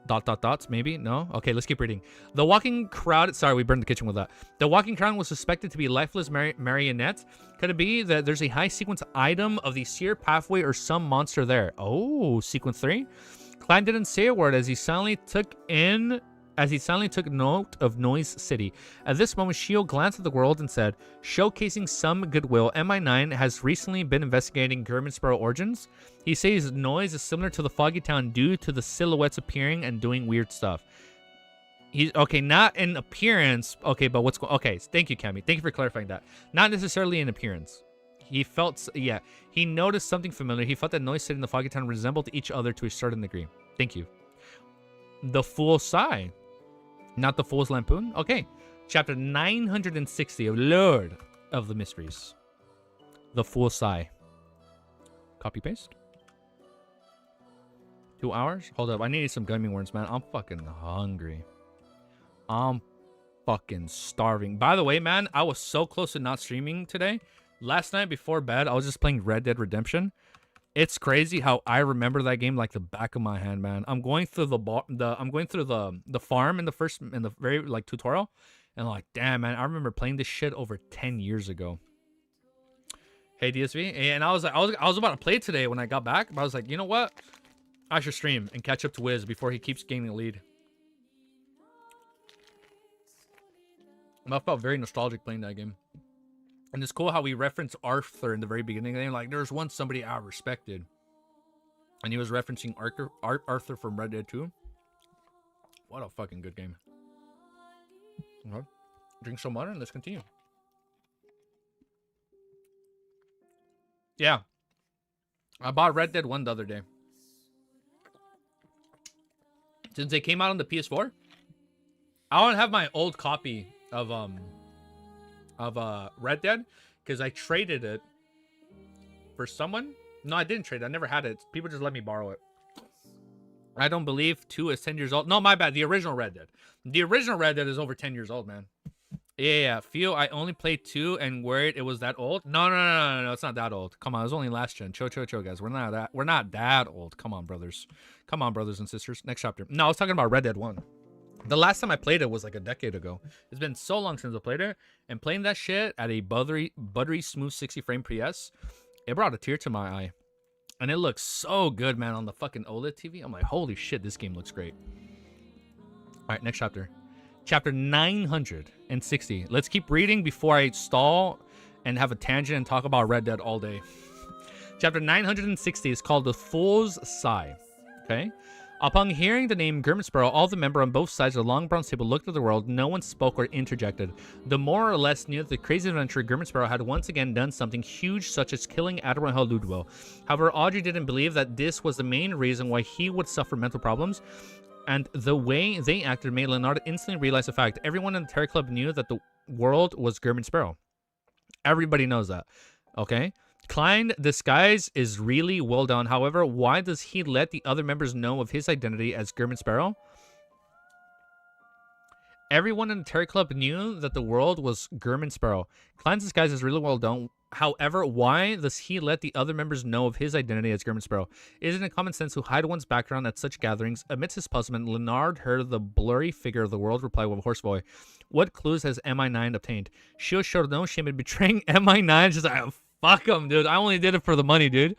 Dots, maybe? No? Okay, let's keep reading. The walking crowd... Sorry, we burned the kitchen with that. The walking crowd was suspected to be lifeless marionettes. Could it be that there's a high sequence item of the seer pathway or some monster there? Oh, sequence 3? Klein didn't say a word as he silently took note of Noise City. At this moment, Shield glanced at the world and said, showcasing some goodwill, MI9 has recently been investigating Gurman Sparrow origins. He says Noise is similar to the Foggy Town due to the silhouettes appearing and doing weird stuff. He's okay, not in appearance. Okay, but okay, thank you, Cammy. Thank you for clarifying that. Not necessarily in appearance. He felt, yeah, he noticed something familiar. He felt that Noise City and the Foggy Town resembled each other to a certain degree. Thank you. The Fool's Sigh. Not the Fool's Lampoon? Okay. Chapter 960 of Lord of the Mysteries. The Fool's Sigh. Copy paste. 2 hours? Hold up. I need some gummy worms, man. I'm fucking hungry. I'm fucking starving. By the way, man, I was so close to not streaming today. Last night before bed, I was just playing Red Dead Redemption. It's crazy how I remember that game like the back of my hand, man. I'm going through the farm in the very like tutorial, and like, damn, man, I remember playing this shit over 10 years ago. Hey DSV, and I was about to play it today when I got back, but I was like, you know what? I should stream and catch up to Wiz before he keeps gaining a lead. I felt very nostalgic playing that game. And it's cool how we reference Arthur in the very beginning. They're like, there's once somebody I respected. And he was referencing Arthur from Red Dead 2. What a fucking good game. Okay. Drink some water and let's continue. Yeah. I bought Red Dead 1 the other day. Since they came out on the PS4, I don't have my old copy of Red Dead because I traded it for someone. No, I didn't trade it. I never had it. People just let me borrow it. I don't believe 2 is 10 years old. No, my bad. The original Red Dead. The original Red Dead is over 10 years old, man. Yeah. Feel I only played 2 and worried it was that old. No. It's not that old. Come on, it was only last gen. Chill, guys. We're not that old. Come on, brothers. Come on, brothers and sisters. Next chapter. No, I was talking about Red Dead 1. The last time I played it was like a decade ago. It's been so long since I played it. And playing that shit at a buttery smooth 60 frame PS, it brought a tear to my eye. And it looks so good, man, on the fucking OLED TV. I'm like, holy shit, this game looks great. All right, next chapter. Chapter 960. Let's keep reading before I stall and have a tangent and talk about Red Dead all day. Chapter 960 is called The Fool's Sigh. Okay? Upon hearing the name Grimsborough, all the members on both sides of the long bronze table looked at the world. No one spoke or interjected. The more or less knew that the crazy adventurer Grimsborough had once again done something huge, such as killing Admiral Ludwell. However, Audrey didn't believe that this was the main reason why he would suffer mental problems, and the way they acted made Leonard instantly realize the fact. Everyone in the Terror Club knew that the world was Grimsborough. Everybody knows that. Okay? Klein's disguise is really well done. However, why does he let the other members know of his identity as German Sparrow? Everyone in the Terror Club knew that the world was German Sparrow. Klein's disguise is really well done. However, why does he let the other members know of his identity as German Sparrow? Isn't it common sense to hide one's background at such gatherings? Amidst his puzzlement, Leonard heard the blurry figure of the world reply with a hoarse voice. What clues has MI9 obtained? Shio showed no shame in betraying MI9. She's like, fuck him, dude. I only did it for the money, dude.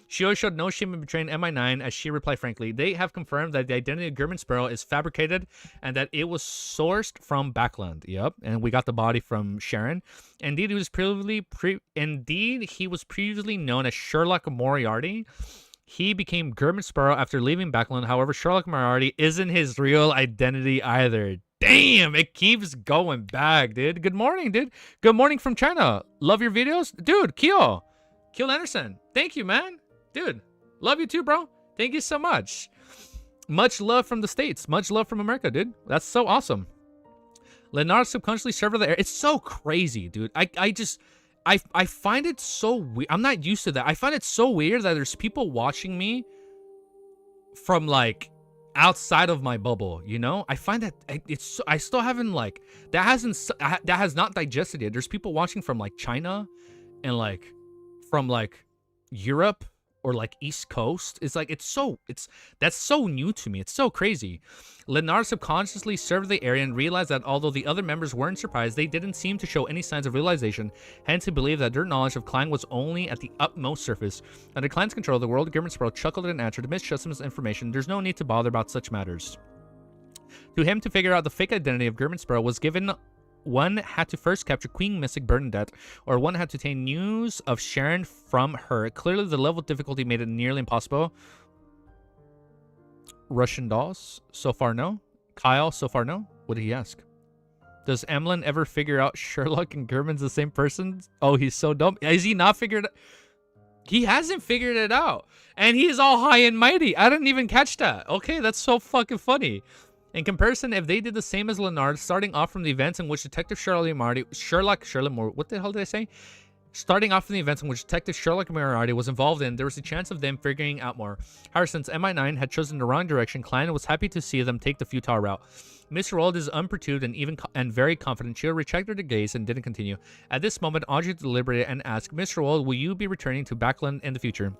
Shio showed no shame in betraying MI9 as she replied frankly. They have confirmed that the identity of German Sparrow is fabricated and that it was sourced from Backland. Yep, and we got the body from Sharon. Indeed, he was previously known as Sherlock Moriarty. He became German Sparrow after leaving Backland. However, Sherlock Moriarty isn't his real identity either. Damn, it keeps going back, dude. Good morning, dude. Good morning from China. Love your videos. Dude, Kyo Anderson. Thank you, man. Dude, love you too, bro. Thank you so much. Much love from the States. Much love from America, dude. That's so awesome. Leonard subconsciously served the air. It's so crazy, dude. I find it so weird. I'm not used to that. I find it so weird that there's people watching me from like outside of my bubble, you know? I find that I still haven't like that has not digested yet. There's people watching from like China and like from like Europe or like East Coast. It's like that's so new to me. It's so crazy. Leonard subconsciously served the area and realized that although the other members weren't surprised, they didn't seem to show any signs of realization. Hence, he believed that their knowledge of Klein was only at the utmost surface. Under Klein's control, the world German Sparrow chuckled and answered, amidst Chesim's information, there's no need to bother about such matters. To him, to figure out the fake identity of German Sparrow was given. One had to first capture Queen Mystic Bernadette, or one had to obtain news of Sharon from her. Clearly, the level of difficulty made it nearly impossible. Russian dolls? So far, no. Kyle? So far, no. What did he ask? Does Emlyn ever figure out Sherlock and German's the same person? Oh, he's so dumb. Is he not figured? He hasn't figured it out. And he's all high and mighty. I didn't even catch that. Okay, that's so fucking funny. In comparison, if they did the same as Leonard, starting off from the events in which Detective Sherlock what the hell did I say? Starting off from the events in which Detective Sherlock Moriarty was involved in, there was a chance of them figuring out more. However, since MI9 had chosen the wrong direction, Klein was happy to see them take the futile route. Mr. Rold is unperturbed and very confident. She retracted her gaze and didn't continue. At this moment, Audrey deliberated and asked, Mr. Rold, will you be returning to Backland in the future?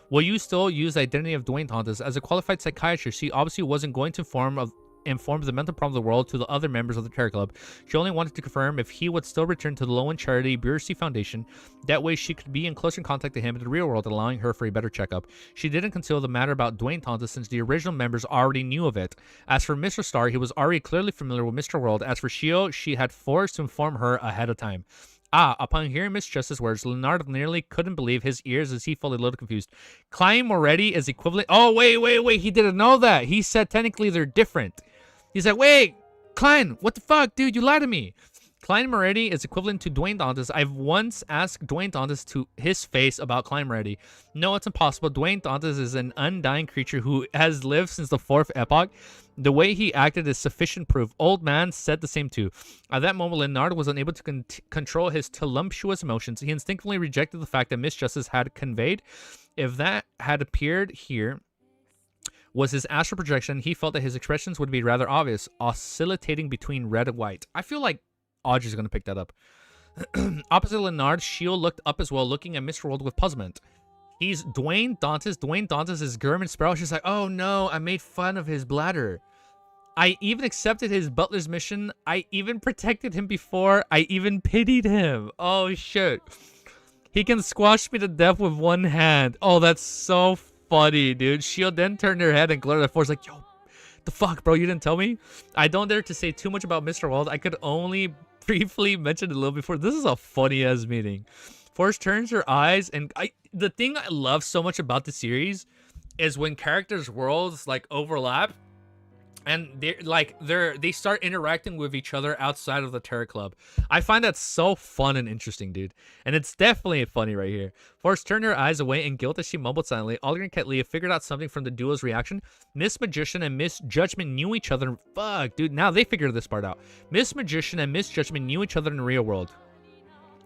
Will you still use the identity of Dwayne Tontas? As a qualified psychiatrist, she obviously wasn't going to inform informed the mental problem of the world to the other members of the Terror Club. She only wanted to confirm if he would still return to the Lowen Charity Bureaucracy Foundation. That way she could be in closer contact to him in the real world, allowing her for a better checkup. She didn't conceal the matter about Dwayne Tonta since the original members already knew of it. As for Mr. Star, he was already clearly familiar with Mr. World. As for Shio, she had forced to inform her ahead of time. Upon hearing Miss Justice's words, Leonard nearly couldn't believe his ears as he felt a little confused. Klein Moretti is equivalent. Oh, wait. He didn't know that. He said technically they're different. He's like, wait, Klein, what the fuck, dude? You lied to me. Klein Moretti is equivalent to Dwayne Dantas. I've once asked Dwayne Dantas to his face about Klein Moretti. No, it's impossible. Dwayne Dantas is an undying creature who has lived since the 4th epoch. The way he acted is sufficient proof. Old man said the same too. At that moment, Leonard was unable to control his tumultuous emotions. He instinctively rejected the fact that Miss Justice had conveyed. If that had appeared here was his astral projection, he felt that his expressions would be rather obvious, oscillating between red and white. I feel like Audrey's going to pick that up. Opposite Leonard, Shield looked up as well, looking at Mr. World with puzzlement. He's Dwayne Dantas. Dwayne Dantas is German Sparrow. She's like, oh no, I made fun of his bladder. I even accepted his butler's mission. I even protected him before. I even pitied him. Oh shit. He can squash me to death with one hand. Oh, that's so funny, dude. Shield then turned her head and glared at Force like, yo, the fuck, bro? You didn't tell me? I don't dare to say too much about Mr. World. I could only briefly mention it a little before. This is a funny ass meeting. Force turns her eyes, and the thing I love so much about the series is when characters' worlds like overlap, and they start interacting with each other outside of the Terror Club. I find that so fun and interesting, dude. And it's definitely funny right here. Force turned her eyes away in guilt as she mumbled silently. Alder and Ketlia figured out something from the duo's reaction. Miss Magician and Miss Judgment knew each other. Fuck, dude. Now they figured this part out. Miss Magician and Miss Judgment knew each other in the real world.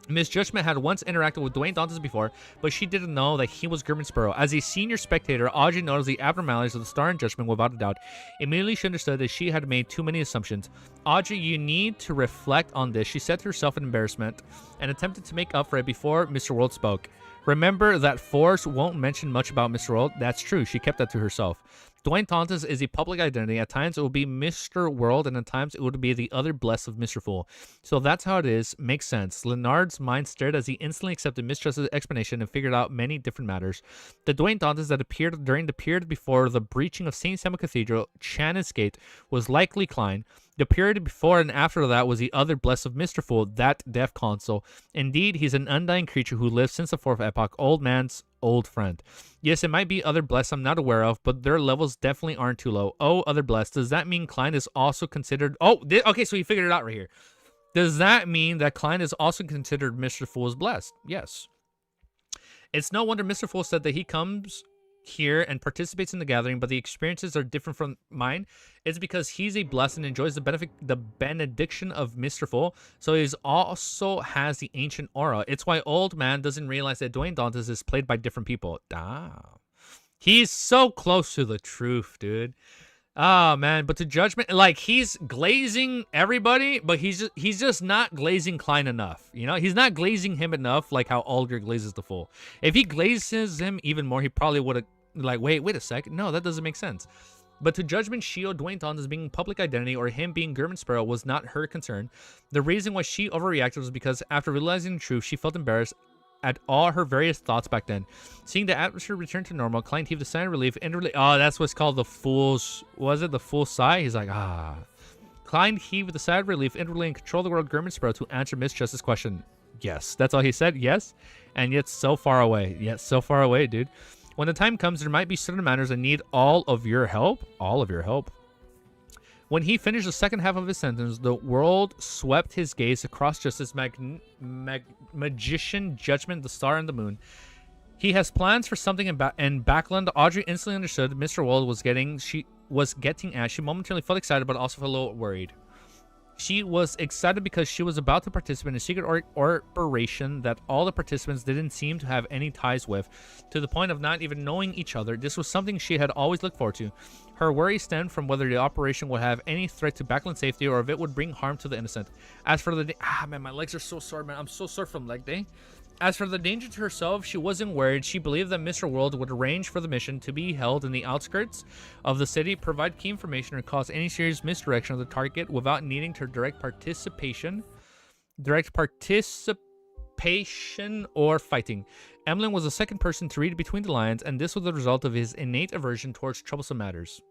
Miss Judgment had once interacted with Dwayne Dantas before, but she didn't know that he was German Sparrow. As a senior spectator, Audrey noticed the abnormalities of the Star and Judgment without a doubt. Immediately, she understood that she had made too many assumptions. Audrey, you need to reflect on this, she said to herself in embarrassment, and attempted to make up for it before Mr. World spoke. Remember that Force won't mention much about Mr. World. That's true. She kept that to herself. Dwayne Dantas is a public identity. At times it will be Mr. World, and at times it would be the other bless of Mr. Fool. So that's how it is. Makes sense. Leonard's mind stirred as he instantly accepted Miss Justice's explanation and figured out many different matters. The Dwayne Dantas that appeared during the period before the breaching of St. Samuel Cathedral, Shannon's Gate, was likely Klein. The period before and after that was the other bless of Mr. Fool, that deaf console. Indeed, he's an undying creature who lived since the 4th epoch, old man's old friend. Yes, it might be other bless I'm not aware of, but their levels definitely aren't too low. Oh, other bless. Does that mean Klein is also considered... Oh, okay, so he figured it out right here. Does that mean that Klein is also considered Mr. Fool's blessed? Yes. It's no wonder Mr. Fool said that he comes here and participates in the gathering, but the experiences are different from mine. It's because he's a blessed and enjoys the benediction of Mr. Fool, so he also has the ancient aura. It's why old man doesn't realize that Dwayne Dantas is played by different people. He's so close to the truth, dude. Oh man, but to Judgment, like, he's glazing everybody, but he's just not glazing Klein enough. You know, he's not glazing him enough like how Alger glazes the Fool. If he glazes him even more, he probably would have like, wait a second. No, that doesn't make sense. But to Judgment, Shield, Dwayne Dantas being public identity or him being German Sparrow was not her concern. The reason why she overreacted was because after realizing the truth, she felt embarrassed at all her various thoughts back then. Seeing the atmosphere return to normal, Klein heaved a sigh of relief and oh, that's what's called the fool's... Was it the fool sigh? He's like, ah. Klein heaved a sigh of relief inwardly and controlled the world German Sparrow to answer Miss Justice's question. Yes. That's all he said. Yes. And yet so far away. Yet so far away, dude. When the time comes, there might be certain matters that need all of your help. All of your help. When he finished the second half of his sentence, the world swept his gaze across Justice, Magician, Judgment, the Star, and the Moon. He has plans for something in Backland. Audrey instantly understood Mr. World was getting at. She momentarily felt excited, but also felt a little worried. She was excited because she was about to participate in a secret operation that all the participants didn't seem to have any ties with, to the point of not even knowing each other. This was something she had always looked forward to. Her worry stemmed from whether the operation would have any threat to Backland safety or if it would bring harm to the innocent. As for the day... man, my legs are so sore, man. I'm so sore from leg day. As for the danger to herself, she wasn't worried. She believed that Mr. World would arrange for the mission to be held in the outskirts of the city, provide key information, or cause any serious misdirection of the target without needing her direct participation or fighting. Emlyn was the second person to read between the lines, and this was the result of his innate aversion towards troublesome matters.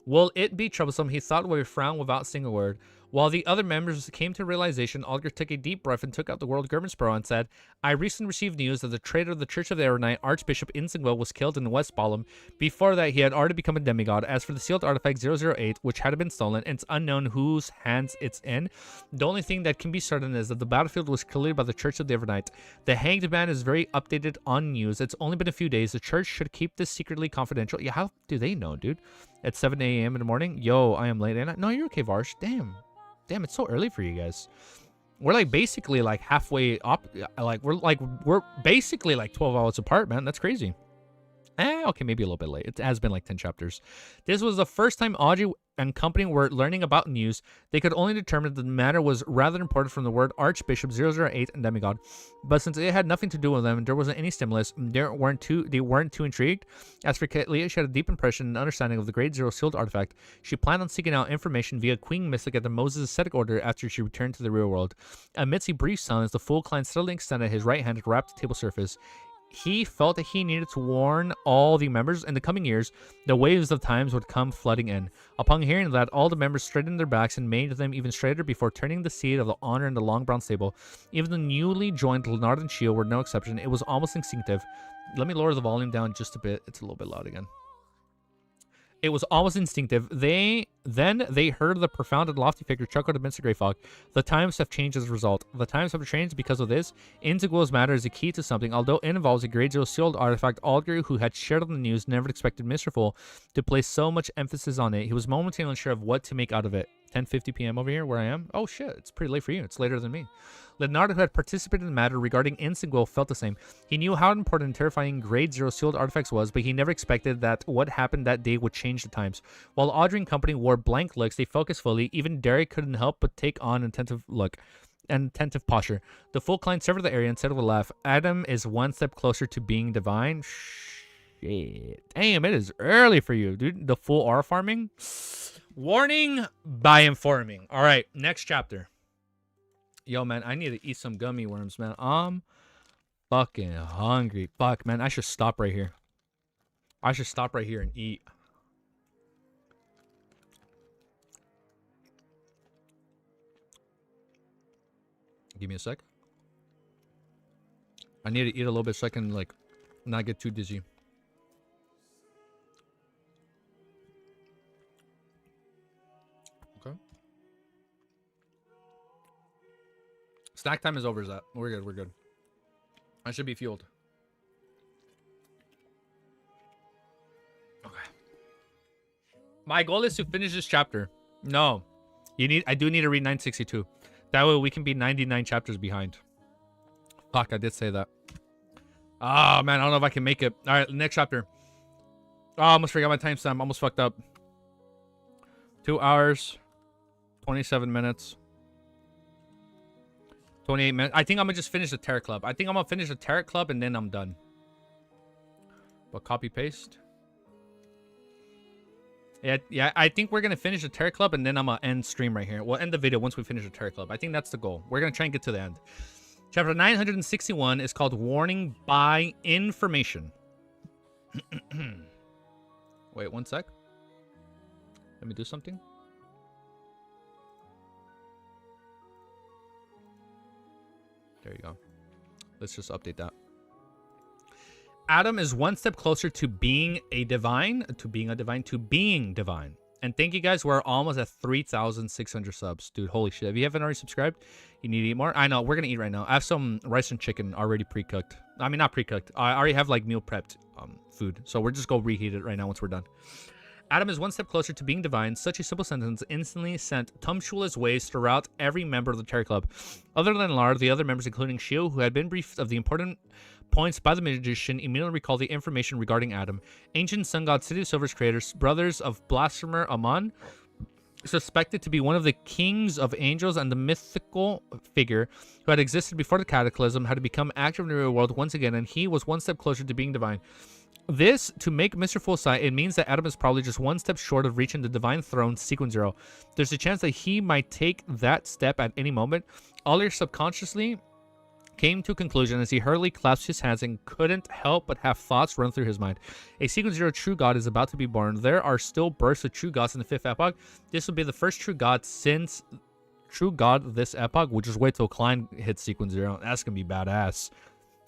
Will it be troublesome? He thought with a frown without saying a word. While the other members came to realization, Alger took a deep breath and took out the World Germansboro and said, I recently received news that the traitor of the Church of the Aeronite, Archbishop Insingwell, was killed in West Balham. Before that, he had already become a demigod. As for the sealed artifact 008, which had been stolen, it's unknown whose hands it's in. The only thing that can be certain is that the battlefield was cleared by the Church of the Aeronite. The Hanged Man is very updated on news. It's only been a few days. The Church should keep this secretly confidential. Yeah, how do they know, dude? At 7 a.m. in the morning? Yo, I am late. No, you're okay, Varsh. Damn, it's so early for you guys. We're like basically like halfway up. We're basically like 12 hours apart, man. That's crazy. Okay, maybe a little bit late. It has been like 10 chapters. This was the first time Audrey and company were learning about news. They could only determine that the matter was rather important from the word Archbishop 008 and demigod. But since it had nothing to do with them, there wasn't any stimulus. They weren't too intrigued. As for Leah, she had a deep impression and understanding of the Grade Zero sealed artifact. She planned on seeking out information via Queen Mystic at the Moses Ascetic Order after she returned to the real world. Amidst a brief silence, the Fool Clan steadily extended his right hand to wrap the table surface. He felt that he needed to warn all the members in the coming years the waves of times would come flooding in. Upon hearing that, all the members straightened their backs and made them even straighter before turning the seat of the honor in the long brown stable. Even the newly joined Leonard and Shio were no exception. It was almost instinctive. Let me lower the volume down just a bit. It's a little bit loud again. It was almost instinctive. They heard the profound and lofty figure chuckle to Mr. Greyfog. The times have changed as a result. The times have changed because of this. Integwell's matter is a key to something. Although it involves a Grade Zero sealed artifact, Alger, who had shared on the news, never expected Mr. Fool to place so much emphasis on it. He was momentarily unsure of what to make out of it. 10:50 p.m. over here where I am. Oh shit, it's pretty late for you. It's later than me. Leonardo, who had participated in the matter regarding Insingwell, felt the same. He knew how important and terrifying Grade Zero sealed artifacts was, but he never expected that what happened that day would change the times. While Audrey and company wore blank looks, they focused fully. Even Derek couldn't help but take on an attentive look and attentive posture. The full client surveyed the area and said with a laugh, Adam is one step closer to being divine. Shit. Damn, it is early for you, dude. The full R farming. Warning by informing. All right, next chapter. Yo, man, I need to eat some gummy worms, man. I'm fucking hungry. Fuck, man, I should stop right here. I should stop right here and eat. Give me a sec. I need to eat a little bit so I can, like, not get too dizzy. Okay. Snack time is over, Zap. We're good, we're good. I should be fueled. Okay. My goal is to finish this chapter. No. I do need to read 962. That way we can be 99 chapters behind. Fuck, I did say that. Oh, man, I don't know if I can make it. All right, next chapter. Oh, I almost forgot my timestamp. Almost fucked up. 2 hours. 27 minutes. 28 minutes. I think I'm going to just finish the Terror Club. I think I'm going to finish the Terror Club and then I'm done. But copy paste. Yeah, I think we're going to finish the Terror Club and then I'm going to end stream right here. We'll end the video once we finish the Terror Club. I think that's the goal. We're going to try and get to the end. Chapter 961 is called Warning by Information. Wait, one sec. Let me do something. There you go. Let's just update that. Adam is one step closer to being divine. And thank you guys. We're almost at 3,600 subs. Dude, holy shit. If you haven't already subscribed, you need to eat more. I know. We're going to eat right now. I have some rice and chicken already pre-cooked. I mean, not pre-cooked. I already have like meal prepped food. So we're just going to reheat it right now once we're done. Adam is one step closer to being divine. Such a simple sentence instantly sent tumultuous waves throughout every member of the Terror Club. Other than Lard, the other members, including Shio, who had been briefed of the important points by the magician, immediately recalled the information regarding Adam. Ancient sun god City of Silver's creators, brothers of blasphemer Amun, suspected to be one of the kings of angels and the mythical figure who had existed before the cataclysm had become active in the real world once again, and he was one step closer to being divine. This, to make Mr. Fullsight, it means that Adam is probably just one step short of reaching the divine throne, Sequence Zero. There's a chance that he might take that step at any moment. Ollie subconsciously came to a conclusion as he hurriedly clasped his hands and couldn't help but have thoughts run through his mind. A Sequence Zero true god is about to be born. There are still births of true gods in the fifth epoch. This will be the first true god since true god this epoch. We'll just wait till Klein hits Sequence Zero. That's gonna be badass.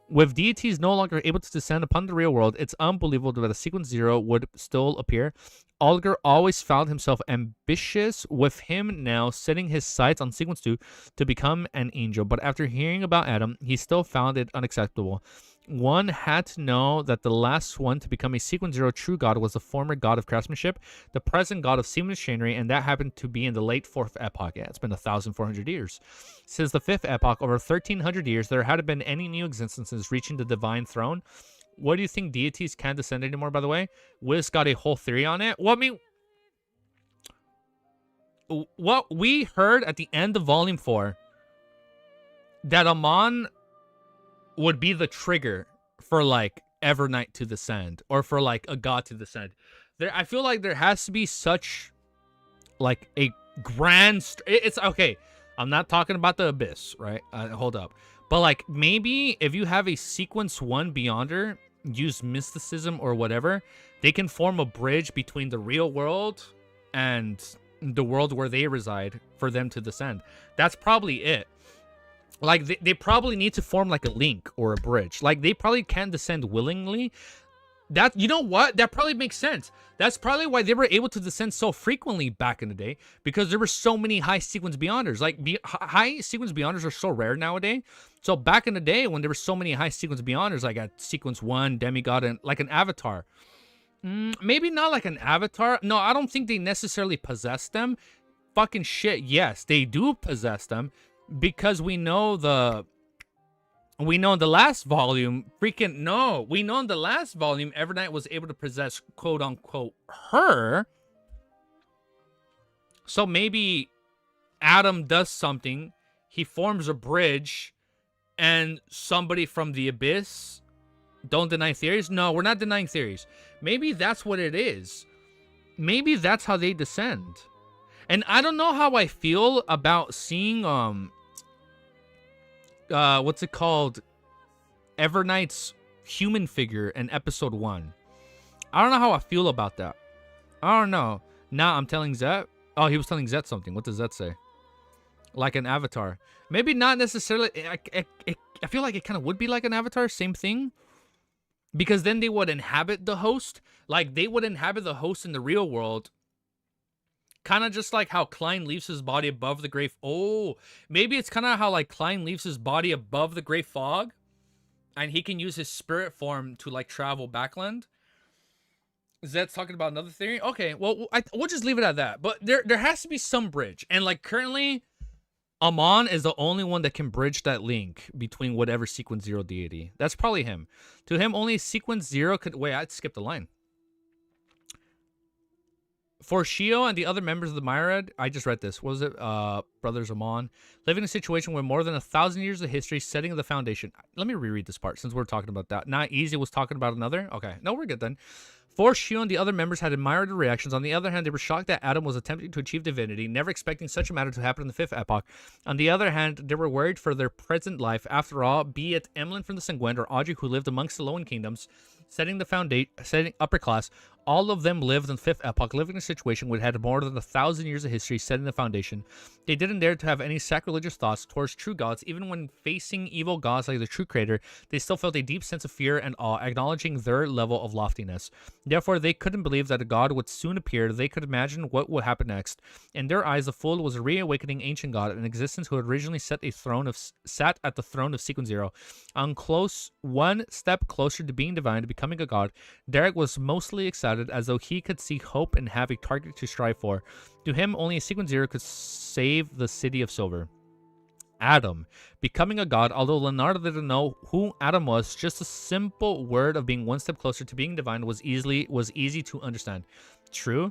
With deities no longer able to descend upon the real world, it's unbelievable that a Sequence Zero would still appear. Olger always found himself ambitious, with him now setting his sights on Sequence 2 to become an angel. But after hearing about Adam, he still found it unacceptable. One had to know that the last one to become a Sequence Zero true god was the former god of craftsmanship, the present god of seamless machinery, and that happened to be in the late fourth epoch. Yeah, it's been 1,400 years. Since the fifth epoch, over 1,300 years, there hadn't been any new existences reaching the divine throne. What do you think deities can't descend anymore, by the way? Wiz got a whole theory on it. Well, I mean, what we heard at the end of Volume 4, that Amon would be the trigger for, like, Evernight to descend, or for, like, a god to descend. I feel like there has to be such, like, a grand... It's, okay, I'm not talking about the Abyss, right? Hold up. But, like, maybe if you have a Sequence 1 Beyonder, use mysticism or whatever, they can form a bridge between the real world and the world where they reside for them to descend. That's probably it. Like, they probably need to form, like, a link or a bridge. Like, they probably can't descend willingly. That, you know what? That probably makes sense. That's probably why they were able to descend so frequently back in the day, because there were so many high sequence beyonders. Like, high sequence beyonders are so rare nowadays. So back in the day, when there were so many high sequence beyonders, like at Sequence 1, Demigod, and like an Avatar. Maybe not like an Avatar. No, I don't think they necessarily possess them. Fucking shit, yes, they do possess them, because we know in the last volume, Evernight was able to possess, quote unquote, her. So maybe Adam does something, he forms a bridge, and somebody from the Abyss... Don't deny theories? No, we're not denying theories. Maybe that's what it is. Maybe that's how they descend. And I don't know how I feel about seeing, what's it called? Evernight's human figure in episode 1. I don't know how I feel about that. I don't know. Now I'm telling Zet. Oh, he was telling Zet something. What does Zet say? Like an avatar. Maybe not necessarily. I feel like it kind of would be like an avatar. Same thing. Because then they would inhabit the host. Like, they would inhabit the host in the real world. Kind of just like how Klein leaves his body above the gray... Oh, maybe it's kind of how, like, Klein leaves his body above the gray fog. And he can use his spirit form to, like, travel backland. Zed's talking about another theory? Okay, well, we'll just leave it at that. But there has to be some bridge. And, like, currently... Amon is the only one that can bridge that link between whatever Sequence Zero deity. That's probably him. To him, only Sequence Zero could... Wait, I skipped a line. For Shio and the other members of the Myriad, I just read this. What was it? Brothers Amon. Living in a situation where more than 1,000 years of history setting the foundation. Let me reread this part since we're talking about that. Not Easy was talking about another? Okay. No, we're good then. For Shio and the other members had admired the reactions. On the other hand, they were shocked that Adam was attempting to achieve divinity, never expecting such a matter to happen in the fifth epoch. On the other hand, they were worried for their present life. After all, be it Emlyn from the Sanguine or Audrey who lived amongst the Lowen Kingdoms, setting upper class, all of them lived in the fifth epoch, living in a situation which had more than 1,000 years of history setting the foundation. They didn't dare to have any sacrilegious thoughts towards true gods. Even when facing evil gods like the true creator, they still felt a deep sense of fear and awe, acknowledging their level of loftiness. Therefore, they couldn't believe that a god would soon appear. They could imagine what would happen next. In their eyes, the Fool was a reawakening ancient god, an existence who had originally sat at the throne of Sequence Zero. One step closer to being divine, to becoming a god, Derek was mostly excited, as though he could see hope and have a target to strive for. To him, only a Sequence Zero could save the City of Silver. Adam. Becoming a god, although Leonardo didn't know who Adam was, just a simple word of being one step closer to being divine was easy to understand. True.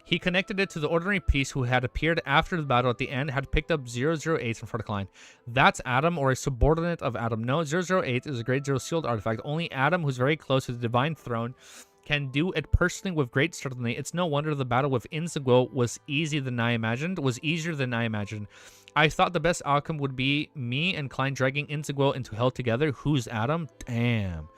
He connected it to the ordinary piece who had appeared after the battle at the end, had picked up 008 from Front Line. That's Adam, or a subordinate of Adam. No, 008 is a Grade 0 sealed artifact. Only Adam, who's very close to the Divine Throne, can do it personally with great certainty. It's no wonder the battle with Inzagwo was easier than I imagined. I thought the best outcome would be me and Klein dragging Inzagwo into hell together. Who's Adam? Damn.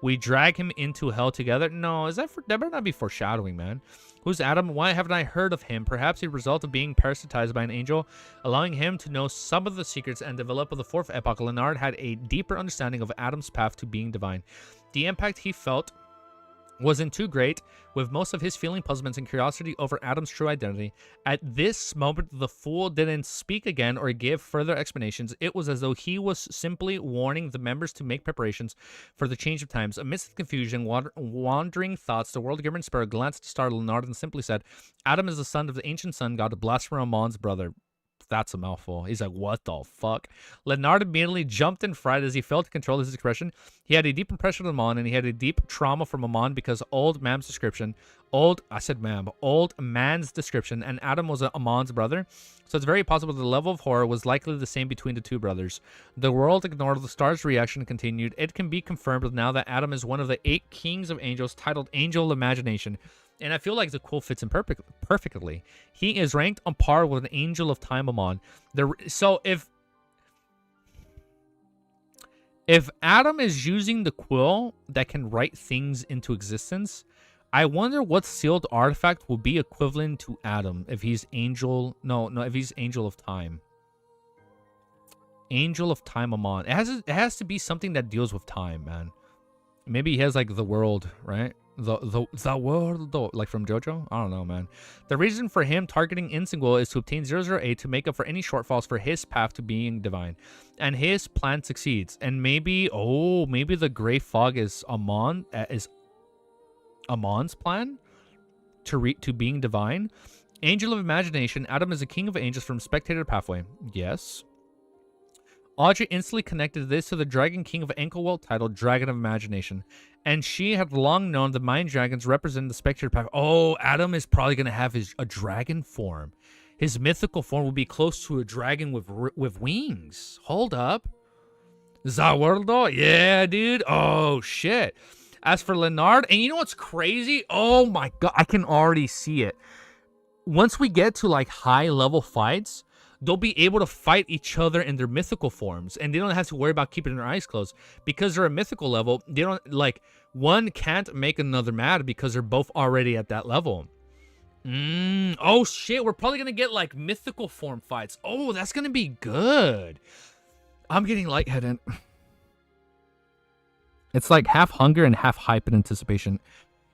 We drag him into hell together? No, that better not be foreshadowing, man. Who's Adam? Why haven't I heard of him? Perhaps a result of being parasitized by an angel, allowing him to know some of the secrets and develop of the fourth epoch. Leonard had a deeper understanding of Adam's path to being divine. The impact he felt wasn't too great, with most of his feeling puzzlement and curiosity over Adam's true identity. At this moment, the fool didn't speak again or give further explanations. It was as though he was simply warning the members to make preparations for the change of times. Amidst the confusion, wandering thoughts, the world-given spirit glanced at the star Leonard and simply said, Adam is the son of the ancient sun god, Blasphemous brother. That's a mouthful. He's like, what the fuck? Leonard immediately jumped in fright as he failed to control his expression. He had a deep impression of Amon, and he had a deep trauma from Amon because old man's description, and Adam was Amon's brother. So it's very possible the level of horror was likely the same between the two brothers. The world ignored the star's reaction and continued. It can be confirmed now that Adam is one of the 8 kings of angels, titled Angel Imagination. And I feel like the quote fits him perfectly. He is ranked on par with an angel of time Amon. So if Adam is using the quill that can write things into existence, I wonder what sealed artifact will be equivalent to Adam if he's angel. If he's angel of time. Angel of time Amon. It has to be something that deals with time, man. Maybe he has like the world, right? The world, though, like from JoJo? I don't know, man. The reason for him targeting Inzagwo is to obtain 008 to make up for any shortfalls for his path to being divine. And his plan succeeds. And maybe the gray fog is Amon's plan to being divine. Angel of Imagination. Adam is a king of angels from Spectator Pathway. Yes. Audrey instantly connected this to the Dragon King of Anklewell titled Dragon of Imagination. And she had long known the Mind Dragons represent the Spectre Path. Oh, Adam is probably going to have a dragon form. His mythical form will be close to a dragon with wings. Hold up. Zawardo? Yeah, dude. Oh, shit. As for Leonard, and you know what's crazy? Oh, my God. I can already see it. Once we get to, like, high-level fights, they'll be able to fight each other in their mythical forms, and they don't have to worry about keeping their eyes closed because they're a mythical level. They don't like one can't make another mad because they're both already at that level. Oh shit, we're probably gonna get like mythical form fights. Oh, that's gonna be good. I'm getting lightheaded. It's like half hunger and half hype and anticipation.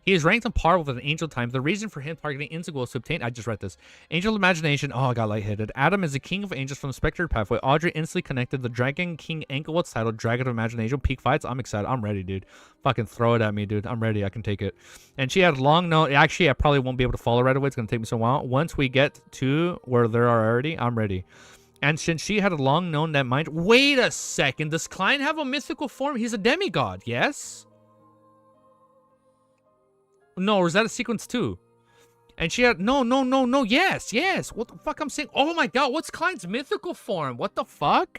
He is ranked on par with an angel time. The reason for him targeting Inzagwo is to obtain... I just read this. Angel Imagination. Oh, I got lightheaded. Adam is the king of angels from the Spectre Pathway. Audrey instantly connected the Dragon King Anklewell's title, Dragon of Imagination. Peak fights. I'm excited. I'm ready, dude. Fucking throw it at me, dude. I'm ready. I can take it. And she had long known... Actually, I probably won't be able to follow right away. It's going to take me so while. Once we get to where there are already, I'm ready. And since she had long known that mind... Wait a second. Does Klein have a mythical form? He's a demigod, yes? No, or is that a sequence too? And she had no, yes. What the fuck I'm saying? Oh my god, what's Klein's mythical form? What the fuck?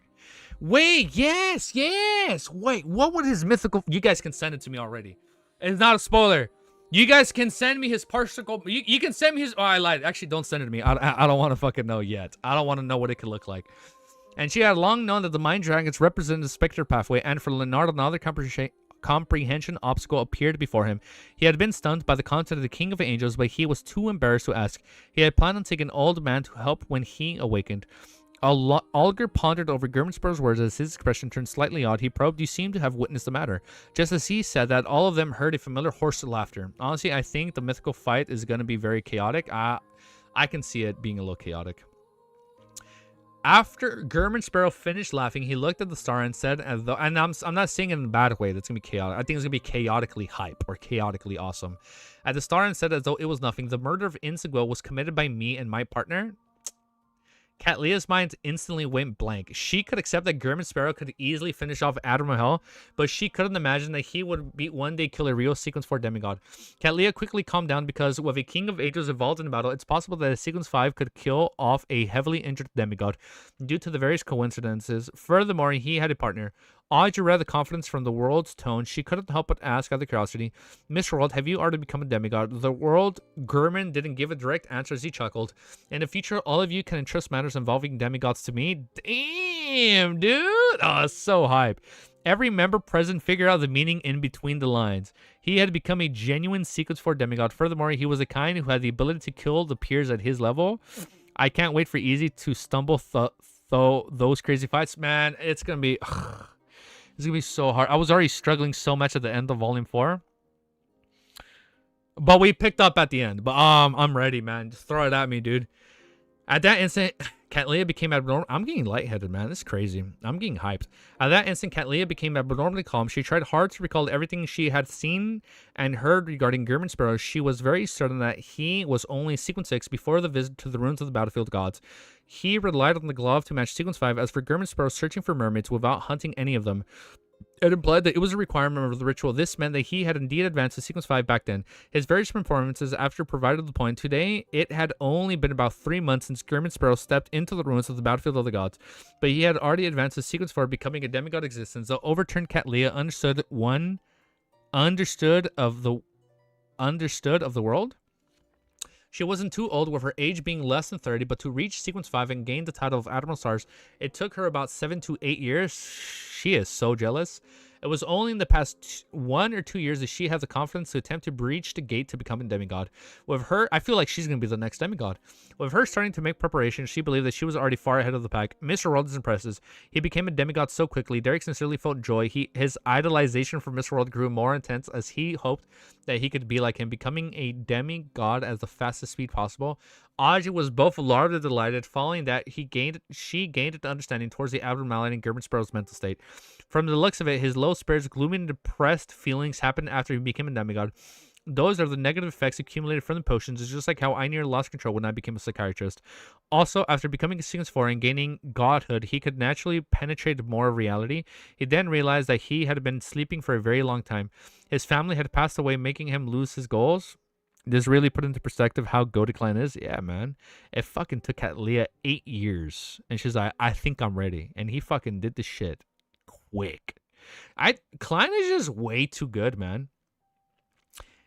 Wait, yes. Wait, what would his mythical? You guys can send it to me already. It's not a spoiler. You guys can send me his particle. You can send me his. Oh, I lied. Actually, don't send it to me. I don't want to fucking know yet. I don't want to know what it could look like. And she had long known that the Mind Dragons represented the Spectre Pathway, and for Leonardo, another comprehension obstacle appeared before him. He had been stunned by the content of the King of Angels, but he was too embarrassed to ask. He had planned on taking an old man to help when he awakened. Alger pondered over Gurmensburg's words as his expression turned slightly odd. He probed, "You seem to have witnessed the matter." Just as he said that, all of them heard a familiar hoarse laughter. Honestly, I think the mythical fight is going to be very chaotic. I can see it being a little chaotic. After German Sparrow finished laughing, he looked at the star and said, and I'm not saying it in a bad way, that's going to be chaotic. I think it's going to be chaotically hype or chaotically awesome. At the star and said as though it was nothing, "The murder of Inzagwo was committed by me and my partner." Cat Leah's mind instantly went blank. She could accept that German Sparrow could easily finish off Admiral Hell, but she couldn't imagine that he would beat one day killer Rio Sequence 4 demigod. Cat Leah quickly calmed down because with a King of Angels involved in the battle, it's possible that a Sequence 5 could kill off a heavily injured demigod due to the various coincidences. Furthermore, he had a partner. Audrey read the confidence from the world's tone. She couldn't help but ask out of curiosity, Mr. World, have you already become a demigod? The world Gurman didn't give a direct answer as he chuckled. In the future, all of you can entrust matters involving demigods to me. Damn, dude. Oh, so hype. Every member present figured out the meaning in between the lines. He had become a genuine Sequence 4 demigod. Furthermore, he was the kind who had the ability to kill the peers at his level. I can't wait for Easy to stumble those crazy fights. Man, it's going to be... It's going to be so hard. I was already struggling so much at the end of Volume 4. But we picked up at the end. But I'm ready, man. Just throw it at me, dude. At that instant, Cat Leah became abnormal. I'm getting lightheaded, man. This is crazy. I'm getting hyped. At that instant, Cat Leah became abnormally calm. She tried hard to recall everything she had seen and heard regarding German Sparrow. She was very certain that he was only Sequence 6 before the visit to the ruins of the battlefield gods. He relied on the glove to match Sequence 5. As for German Sparrow searching for mermaids without hunting any of them, it implied that it was a requirement of the ritual. This meant that he had indeed advanced to Sequence 5 back then. His various performances after provided the point. Today, it had only been about 3 months since German Sparrow stepped into the ruins of the battlefield of the gods, but he had already advanced to Sequence 4, becoming a demigod existence. The overturned Cat Leah understood of the world. She wasn't too old, with her age being less than 30, but to reach Sequence 5 and gain the title of Admiral Stars, it took her about 7 to 8 years. She is so jealous. It was only in the past 1 or 2 years that she had the confidence to attempt to breach the gate to become a demigod. With her, I feel like she's going to be the next demigod. With her starting to make preparations, she believed that she was already far ahead of the pack. Mr. World is impressive. He became a demigod so quickly. Derek sincerely felt joy. His idolization for Mr. World grew more intense as he hoped that he could be like him, becoming a demigod at the fastest speed possible. Audrey was both alarmed and delighted. Following that, she gained an understanding towards the abnormality in German Sparrow's mental state. From the looks of it, his low spirits, gloomy and depressed feelings happened after he became a demigod. Those are the negative effects accumulated from the potions. It's just like how I nearly lost control when I became a psychiatrist. Also, after becoming a Sequence 4 and gaining godhood, he could naturally penetrate more of reality. He then realized that he had been sleeping for a very long time. His family had passed away, making him lose his goals. This really put into perspective how goated Klein is. Yeah, man. It fucking took Cat Leah 8 years. And she's like, I think I'm ready. And he fucking did the shit quick. Klein is just way too good, man.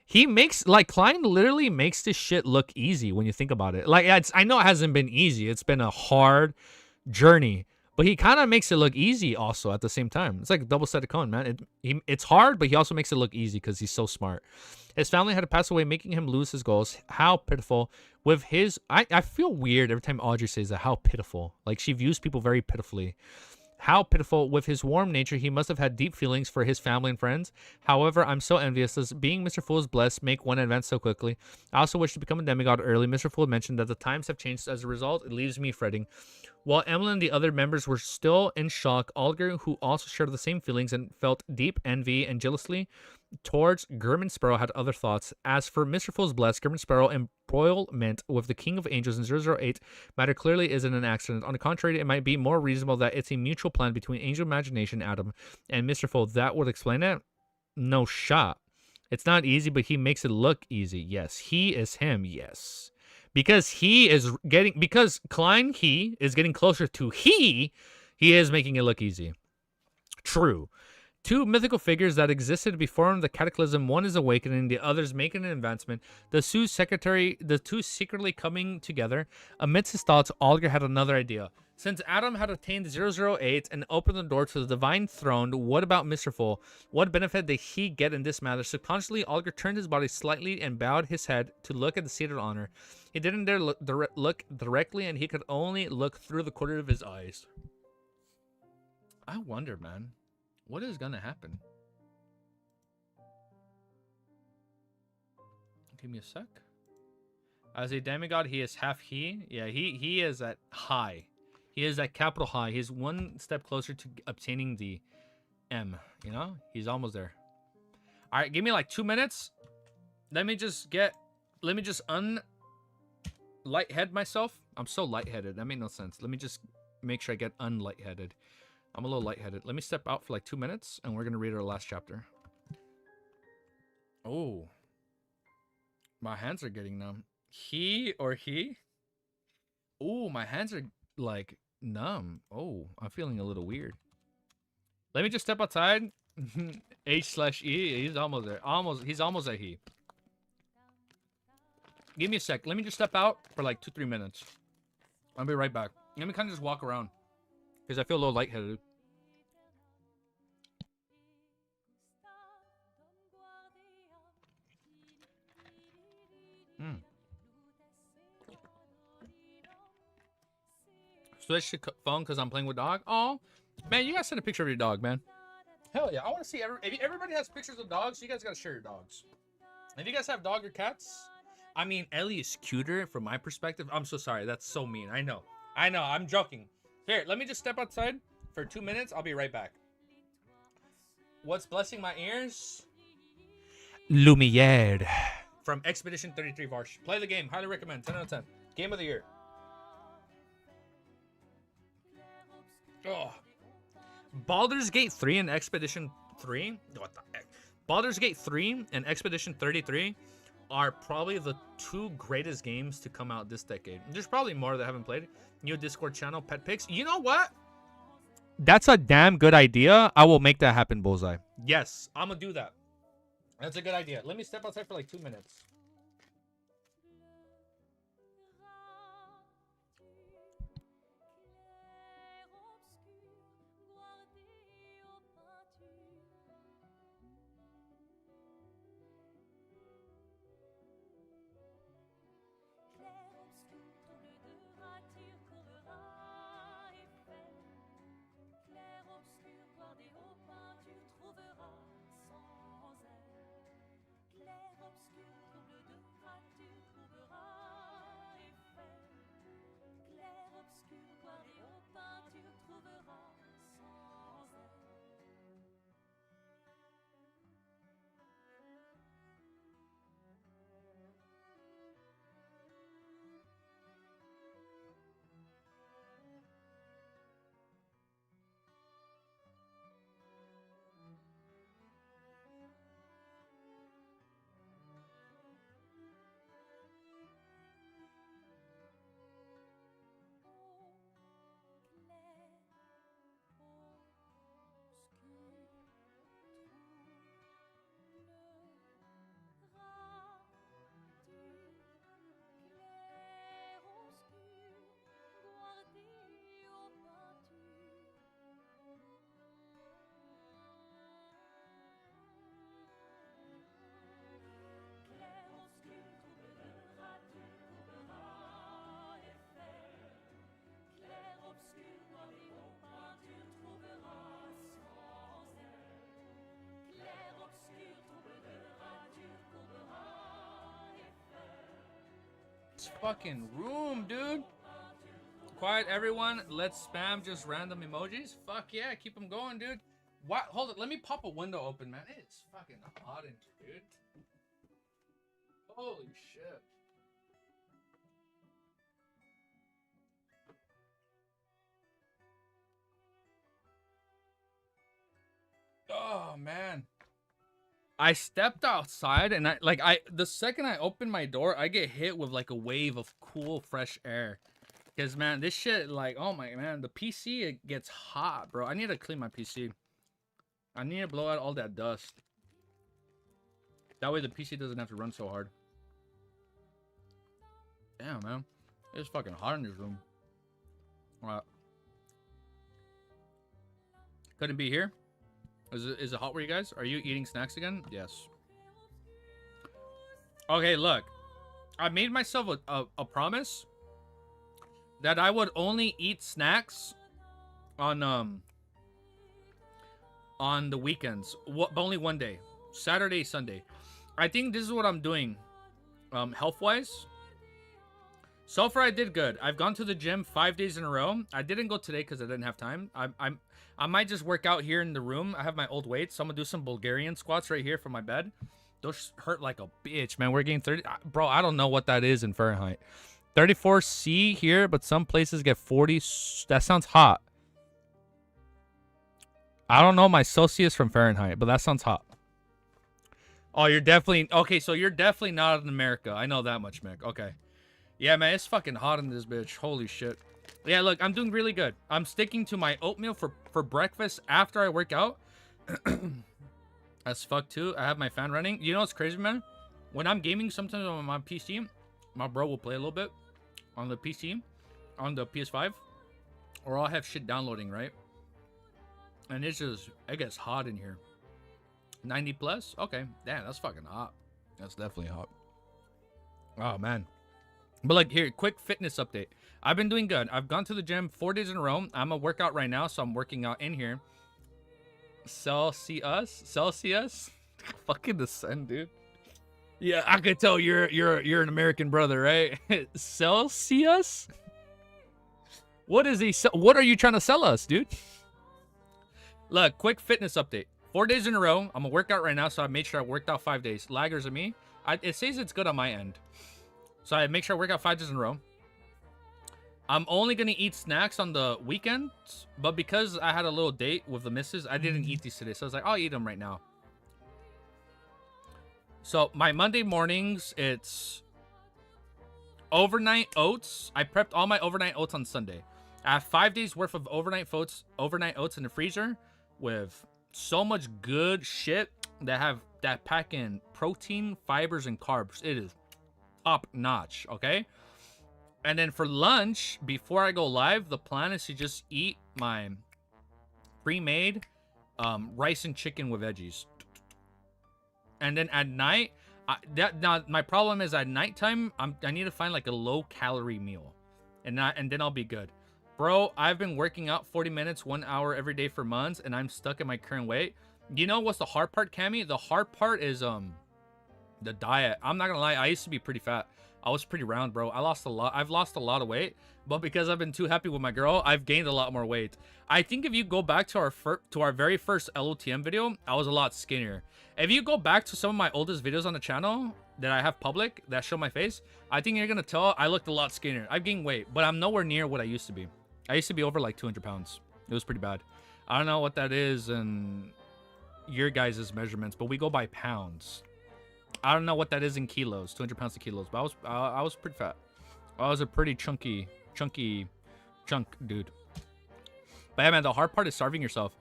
Klein literally makes this shit look easy when you think about it. Like, I know it hasn't been easy. It's been a hard journey. But he kind of makes it look easy also at the same time. It's like a double set of cone, man. It's hard, but he also makes it look easy because he's so smart. His family had to pass away, making him lose his goals. How pitiful. With his... I feel weird every time Audrey says that. How pitiful. Like, she views people very pitifully. How pitiful. With his warm nature, he must have had deep feelings for his family and friends. However, I'm so envious as being Mr. Fool's blessed make one advance so quickly. I also wish to become a demigod early. Mr. Fool mentioned that the times have changed. As a result, it leaves me fretting. While Emily and the other members were still in shock, Olger, who also shared the same feelings and felt deep envy and jealousy towards German Sparrow, had other thoughts. As for Mr. Fool's blessed, German Sparrow embroilment with the King of Angels in 008 matter clearly isn't an accident. On the contrary, it might be more reasonable that it's a mutual plan between Angel Imagination, Adam, and Mr. Fool. That would explain it? No shot. It's not easy, but he makes it look easy. Yes. He is him. Yes. Because Klein, he is getting closer to he is making it look easy. True. Two mythical figures that existed before the cataclysm. One is awakening, the other is making an advancement. The two secretly coming together. Amidst his thoughts, Olger had another idea. Since Adam had attained 008 and opened the door to the divine throne, what about Mr. Fool? What benefit did he get in this matter? Subconsciously, Olger turned his body slightly and bowed his head to look at the seat of honor. He didn't dare look directly, and he could only look through the corner of his eyes. I wonder, man, what is gonna happen? Give me a sec. As a demigod, he is half he. Yeah, he is at high. He is at capital high. He's one step closer to obtaining the M. You know? He's almost there. All right, give me like 2 minutes. Let me just unlighthead myself. I'm so lightheaded. That made no sense. Let me just make sure I get unlightheaded. I'm a little lightheaded. Let me step out for like 2 minutes, and we're gonna read our last chapter. Oh, my hands are getting numb. He or he? Oh, my hands are like numb. Oh, I'm feeling a little weird. Let me just step outside. H/E. He's almost there. He's almost at he. Give me a sec. Let me just step out for like 2-3 minutes. I'll be right back. Let me kind of just walk around because I feel a little lightheaded. Switch to phone because I'm playing with dog. Oh, man, you guys send a picture of your dog, man. Hell yeah, I want to see if everybody has pictures of dogs. You guys gotta share your dogs. If you guys have dog or cats, I mean, Ellie is cuter from my perspective. I'm so sorry, that's so mean. I know, I'm joking. Here, let me just step outside for 2 minutes. I'll be right back. What's blessing my ears? Lumiere from Expedition 33 Varsh. Play the game. Highly recommend. 10 out of 10. Game of the year. Oh. Baldur's Gate 3 and Expedition 3? What the heck? Baldur's Gate 3 and Expedition 33 are probably the 2 greatest games to come out this decade. There's probably more that I haven't played. New Discord channel, Pet Picks. You know what? That's a damn good idea. I will make that happen, Bullseye. Yes, I'm going to do that. That's a good idea. Let me step outside for like 2 minutes. Fucking room, dude. Quiet, everyone. Let's spam just random emojis. Fuck yeah, keep them going, dude. What? Hold it. Let me pop a window open, man. It's fucking hot in here, dude. Holy shit. Oh man. I stepped outside and the second I open my door, I get hit with like a wave of cool fresh air. Cause man, this shit like, oh my man, the PC it gets hot, bro. I need to clean my PC. I need to blow out all that dust. That way the PC doesn't have to run so hard. Damn, man. It's fucking hot in this room. Couldn't be here. Is it hot for you guys? Are you eating snacks again? Yes. Okay, look. I made myself a promise that I would only eat snacks on the weekends. Only one day. Saturday, Sunday. I think this is what I'm doing health-wise. So far, I did good. I've gone to the gym 5 days in a row. I didn't go today because I didn't have time. I might just work out here in the room. I have my old weights, so I'm gonna do some Bulgarian squats right here from my bed. Those hurt like a bitch, man. We're getting 30. Bro, I don't know what that is in Fahrenheit. 34°C here, but some places get 40. That sounds hot. I don't know my Celsius from Fahrenheit, but that sounds hot. Oh, you're definitely... Okay, so you're definitely not in America. I know that much, Mick. Okay. Yeah, man, it's fucking hot in this bitch. Holy shit. Yeah, look, I'm doing really good. I'm sticking to my oatmeal for breakfast after I work out. As fuck, too. I have my fan running. You know what's crazy, man? When I'm gaming, sometimes on my PC, my bro will play a little bit on the PC, on the PS5, or I'll have shit downloading, right? And it's just, it gets hot in here. 90 plus? Okay. Damn, that's fucking hot. That's definitely hot. Oh, man. But like, here, quick fitness update. I've been doing good. I've gone to the gym 4 days in a row. I'm a workout right now, so I'm working out in here. Celsius? Fucking the sun, dude. Yeah, I could tell you're an American brother, right? Celsius? What is he? What are you trying to sell us, dude? Look, quick fitness update. 4 days in a row. I'm a workout right now, so I made sure I worked out 5 days. Laggers of me. It says it's good on my end. So I make sure I work out 5 days in a row. I'm only going to eat snacks on the weekends, but because I had a little date with the missus, I didn't eat these today. So I was like, I'll eat them right now. So my Monday mornings, it's overnight oats. I prepped all my overnight oats on Sunday. I have 5 days worth of overnight oats in the freezer with so much good shit that pack in protein, fibers, and carbs. It is top notch, okay? And then for lunch, before I go live, the plan is to just eat my pre-made rice and chicken with veggies. And then at night, now my problem is at nighttime, I need to find like a low-calorie meal, and then I'll be good. Bro, I've been working out 40 minutes, 1 hour every day for months, and I'm stuck at my current weight. You know what's the hard part, Cammy? The hard part is the diet. I'm not gonna lie, I used to be pretty fat. I was pretty round, bro. I've lost a lot of weight, but because I've been too happy with my girl, I've gained a lot more weight. I think if you go back to our very first LOTM video, I was a lot skinnier. If you go back to some of my oldest videos on the channel that I have public that show my face, I think you're gonna tell I looked a lot skinnier. I've gained weight, but I'm nowhere near what I used to be. I used to be over like 200 pounds. It was pretty bad. I don't know what that is in your guys' measurements, but we go by pounds. I don't know what that is in kilos, 200 pounds to kilos, but I was pretty fat. I was a pretty chunky chunk dude. But yeah, man, the hard part is starving yourself.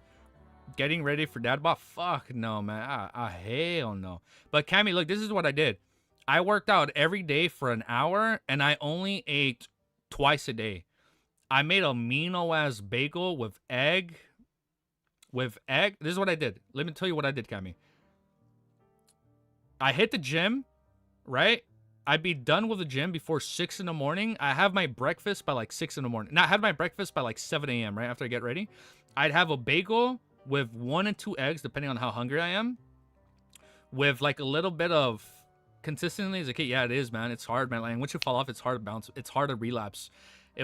Getting ready for dad bod? Fuck no, man. Hell no. But Cammy, look, this is what I did. I worked out every day for an hour, and I only ate twice a day. I made a mean-o-ass bagel with egg. This is what I did. Let me tell you what I did, Cammy. I hit the gym, right? I'd be done with the gym before 6 in the morning. I have my breakfast by like 6 in the morning. Now, I had my breakfast by like 7 a.m., right? After I get ready. I'd have a bagel with 1 and 2 eggs, depending on how hungry I am. With like a little bit of consistency. It's like, yeah, it is, man. It's hard, man. Like, once you fall off, it's hard to bounce. It's hard to relapse. I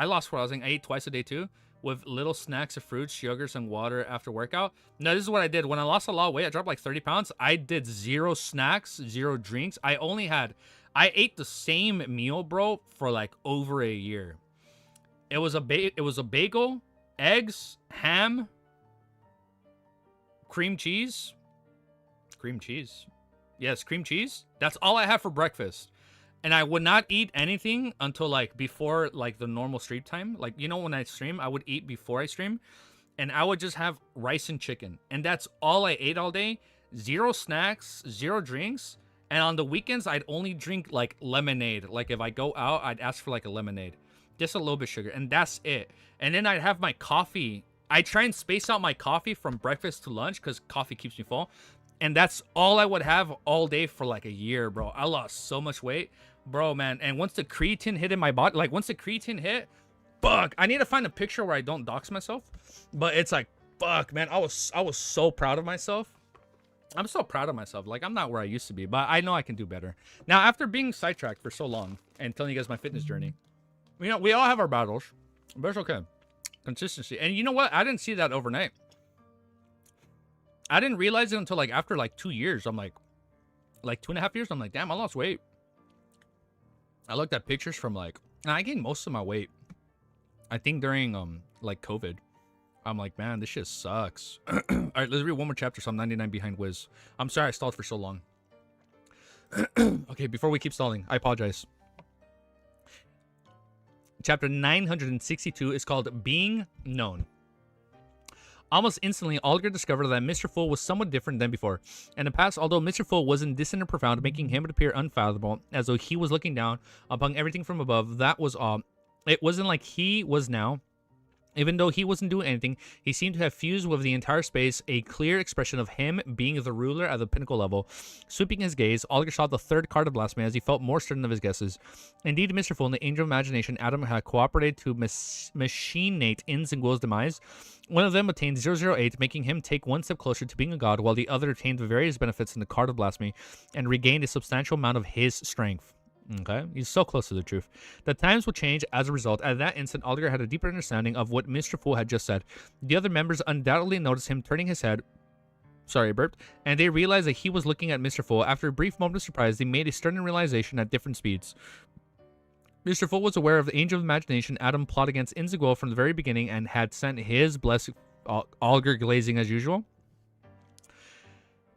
lost what I was saying. I ate twice a day too, with little snacks of fruits, sugars, and water after workout. Now, this is what I did. When I lost a lot of weight, I dropped like 30 pounds. I did 0 snacks, 0 drinks. I ate the same meal, bro, for like over a year. It was a bagel, eggs, ham, cream cheese. Yes, cream cheese. That's all I had for breakfast. And I would not eat anything until like before like the normal stream time. Like, you know, when I stream, I would eat before I stream. And I would just have rice and chicken. And that's all I ate all day. 0 snacks, 0 drinks. And on the weekends, I'd only drink like lemonade. Like if I go out, I'd ask for like a lemonade. Just a little bit of sugar. And that's it. And then I'd have my coffee. I try and space out my coffee from breakfast to lunch because coffee keeps me full. And that's all I would have all day for like a year, bro. I lost so much weight. Bro, man. And once the creatine hit in my body, like once the creatine hit, fuck. I need to find a picture where I don't dox myself. But it's like, fuck, man. I was so proud of myself. I'm so proud of myself. Like, I'm not where I used to be, but I know I can do better. Now, after being sidetracked for so long and telling you guys my fitness journey, you know, we all have our battles, but it's okay. Consistency. And you know what? I didn't see that overnight. I didn't realize it until like after like 2 years. I'm like 2.5 years. I'm like, damn, I lost weight. I looked at pictures from like, and I gained most of my weight. I think during like COVID. I'm like, man, this shit sucks. All right, let's read one more chapter. So I'm 99 behind Wiz. I'm sorry I stalled for so long. Okay, before we keep stalling, I apologize. Chapter 962 is called Being Known. Almost instantly, Olger discovered that Mr. Fool was somewhat different than before. In the past, although Mr. Fool wasn't distant and profound, making him appear unfathomable, as though he was looking down upon everything from above, that was all. It wasn't like he was now. Even though he wasn't doing anything, he seemed to have fused with the entire space, a clear expression of him being the ruler at the pinnacle level. Sweeping his gaze, Olger saw the third card of blasphemy as he felt more certain of his guesses. Indeed, Mr. Fool and the Angel of Imagination, Adam, had cooperated to machinate in Zingwill's demise. One of them attained 008, making him take one step closer to being a god, while the other attained the various benefits in the card of blasphemy and regained a substantial amount of his strength. Okay, he's so close to the truth. The times will change as a result. At that instant, Olger had a deeper understanding of what Mr. Fool had just said. The other members undoubtedly noticed him turning his head. Sorry, I burped. And they realized that he was looking at Mr. Fool. After a brief moment of surprise, they made a stern realization at different speeds. Mr. Fool was aware of the Angel of Imagination, Adam, plot against Inziguel from the very beginning and had sent his blessing. Olger glazing as usual.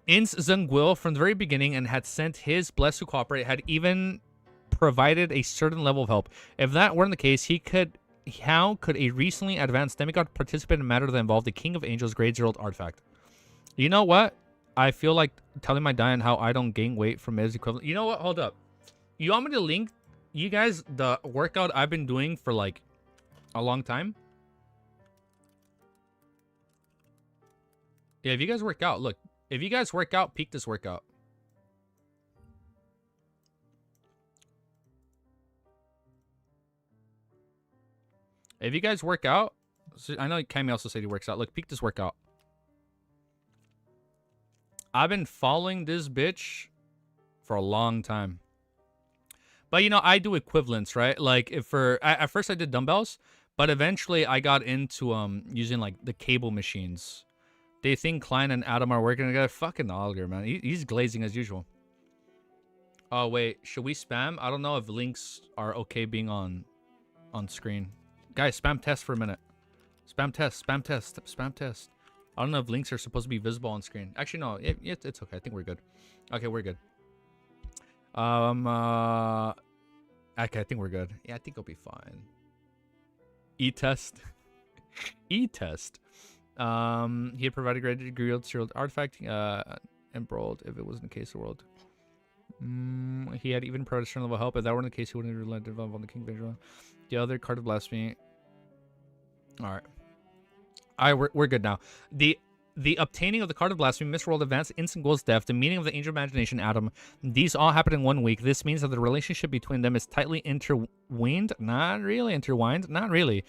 Inziguel from the very beginning and had sent his blessed to cooperate, had even provided a certain level of help. If that weren't the case, how could a recently advanced demigod participate in a matter that involved the King of Angels grade 0 artifact? You know what? I feel like telling my Diane how I don't gain weight from his equivalent. You know what? Hold up. You want me to link you guys the workout I've been doing for like a long time? Yeah, if you guys work out, look. If you guys work out, peek this workout. If you guys work out, I know Cammy also said he works out. Look, peek this workout. I've been following this bitch for a long time. But, you know, I do equivalents, right? Like, at first I did dumbbells, but eventually I got into using, like, the cable machines. They think Klein and Adam are working together. Fucking Olger, man. He's glazing as usual. Oh, wait. Should we spam? I don't know if links are okay being on screen. Guys, spam test for a minute. Spam test, spam test, spam test. I don't know if links are supposed to be visible on screen. Actually, no. It's okay. I think we're good. Okay, we're good. Okay, I think we're good. Yeah, I think it'll be fine. E-test. E-test. He had provided a great degree of serial artifact, embroiled if it wasn't the case of the world. He had even provided certain level help. If that weren't the case, he wouldn't have relied on the King Visual. The other card of blasphemy. Alright. Alright, we're good now. The obtaining of the card of blasphemy, Misworld Advance, Instant Goal's death, the meeting of the Angel of Imagination, Adam. These all happened in 1 week. This means that the relationship between them is tightly intertwined. Not really intertwined. Not really.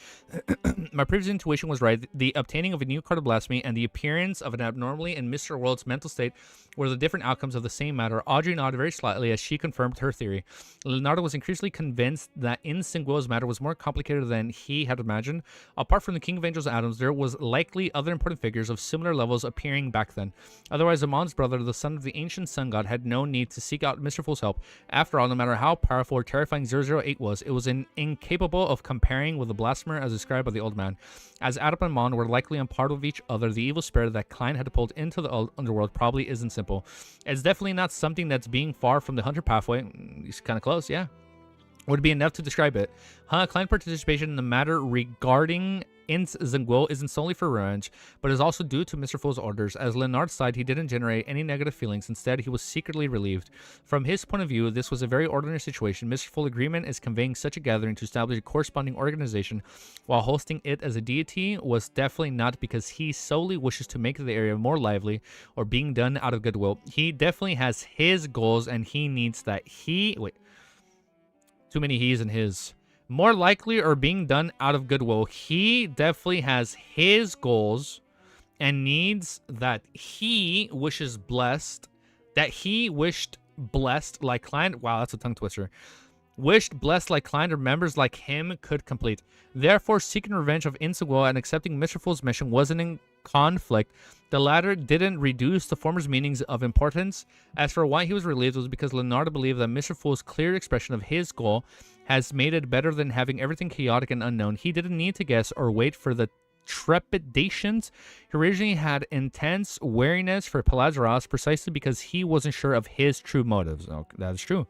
My previous intuition was right. The obtaining of a new card of blasphemy and the appearance of an abnormally in Mr. World's mental state were the different outcomes of the same matter. Audrey nodded very slightly as she confirmed her theory. Leonardo was increasingly convinced that Instant Goal's matter was more complicated than he had imagined. Apart from the King of Angels Adams, there was likely other important figures of similar levels appearing back then. Otherwise, Amon's brother, the son of the ancient sun god, had no need to seek out Mr. Fool's help. After all, no matter how powerful or terrifying 008 was, it was incapable of comparing with the blasphemer as described by the old man. As Adam and Amon were likely on par with each other, the evil spirit that Klein had pulled into the underworld probably isn't simple. It's definitely not something that's being far from the hunter pathway. He's kind of close, yeah. Would be enough to describe it. Klein participation in the matter regarding Inziguel isn't solely for revenge, but is also due to Mr. Fool's orders. As Leonard's side, he didn't generate any negative feelings. Instead, he was secretly relieved. From his point of view, this was a very ordinary situation. Mr. Fool's agreement is conveying such a gathering to establish a corresponding organization while hosting it as a deity was definitely not because he solely wishes to make the area more lively or being done out of goodwill. He definitely has his goals and he needs that. Too many he's and his. More likely or being done out of goodwill. He definitely has his goals and needs that he wishes blessed. That he wished blessed like Klein. Wow, that's a tongue twister. Wished blessed like Klein or members like him could complete. Therefore, seeking revenge of Inziguel and accepting Mr. Fool's mission wasn't conflict, the latter didn't reduce the former's meanings of importance. As for why he was relieved, was because Leonardo believed that Mr. Fool's clear expression of his goal has made it better than having everything chaotic and unknown. He didn't need to guess or wait for the trepidations. He originally had intense wariness for Pelazaros precisely because he wasn't sure of his true motives. Oh, that is true.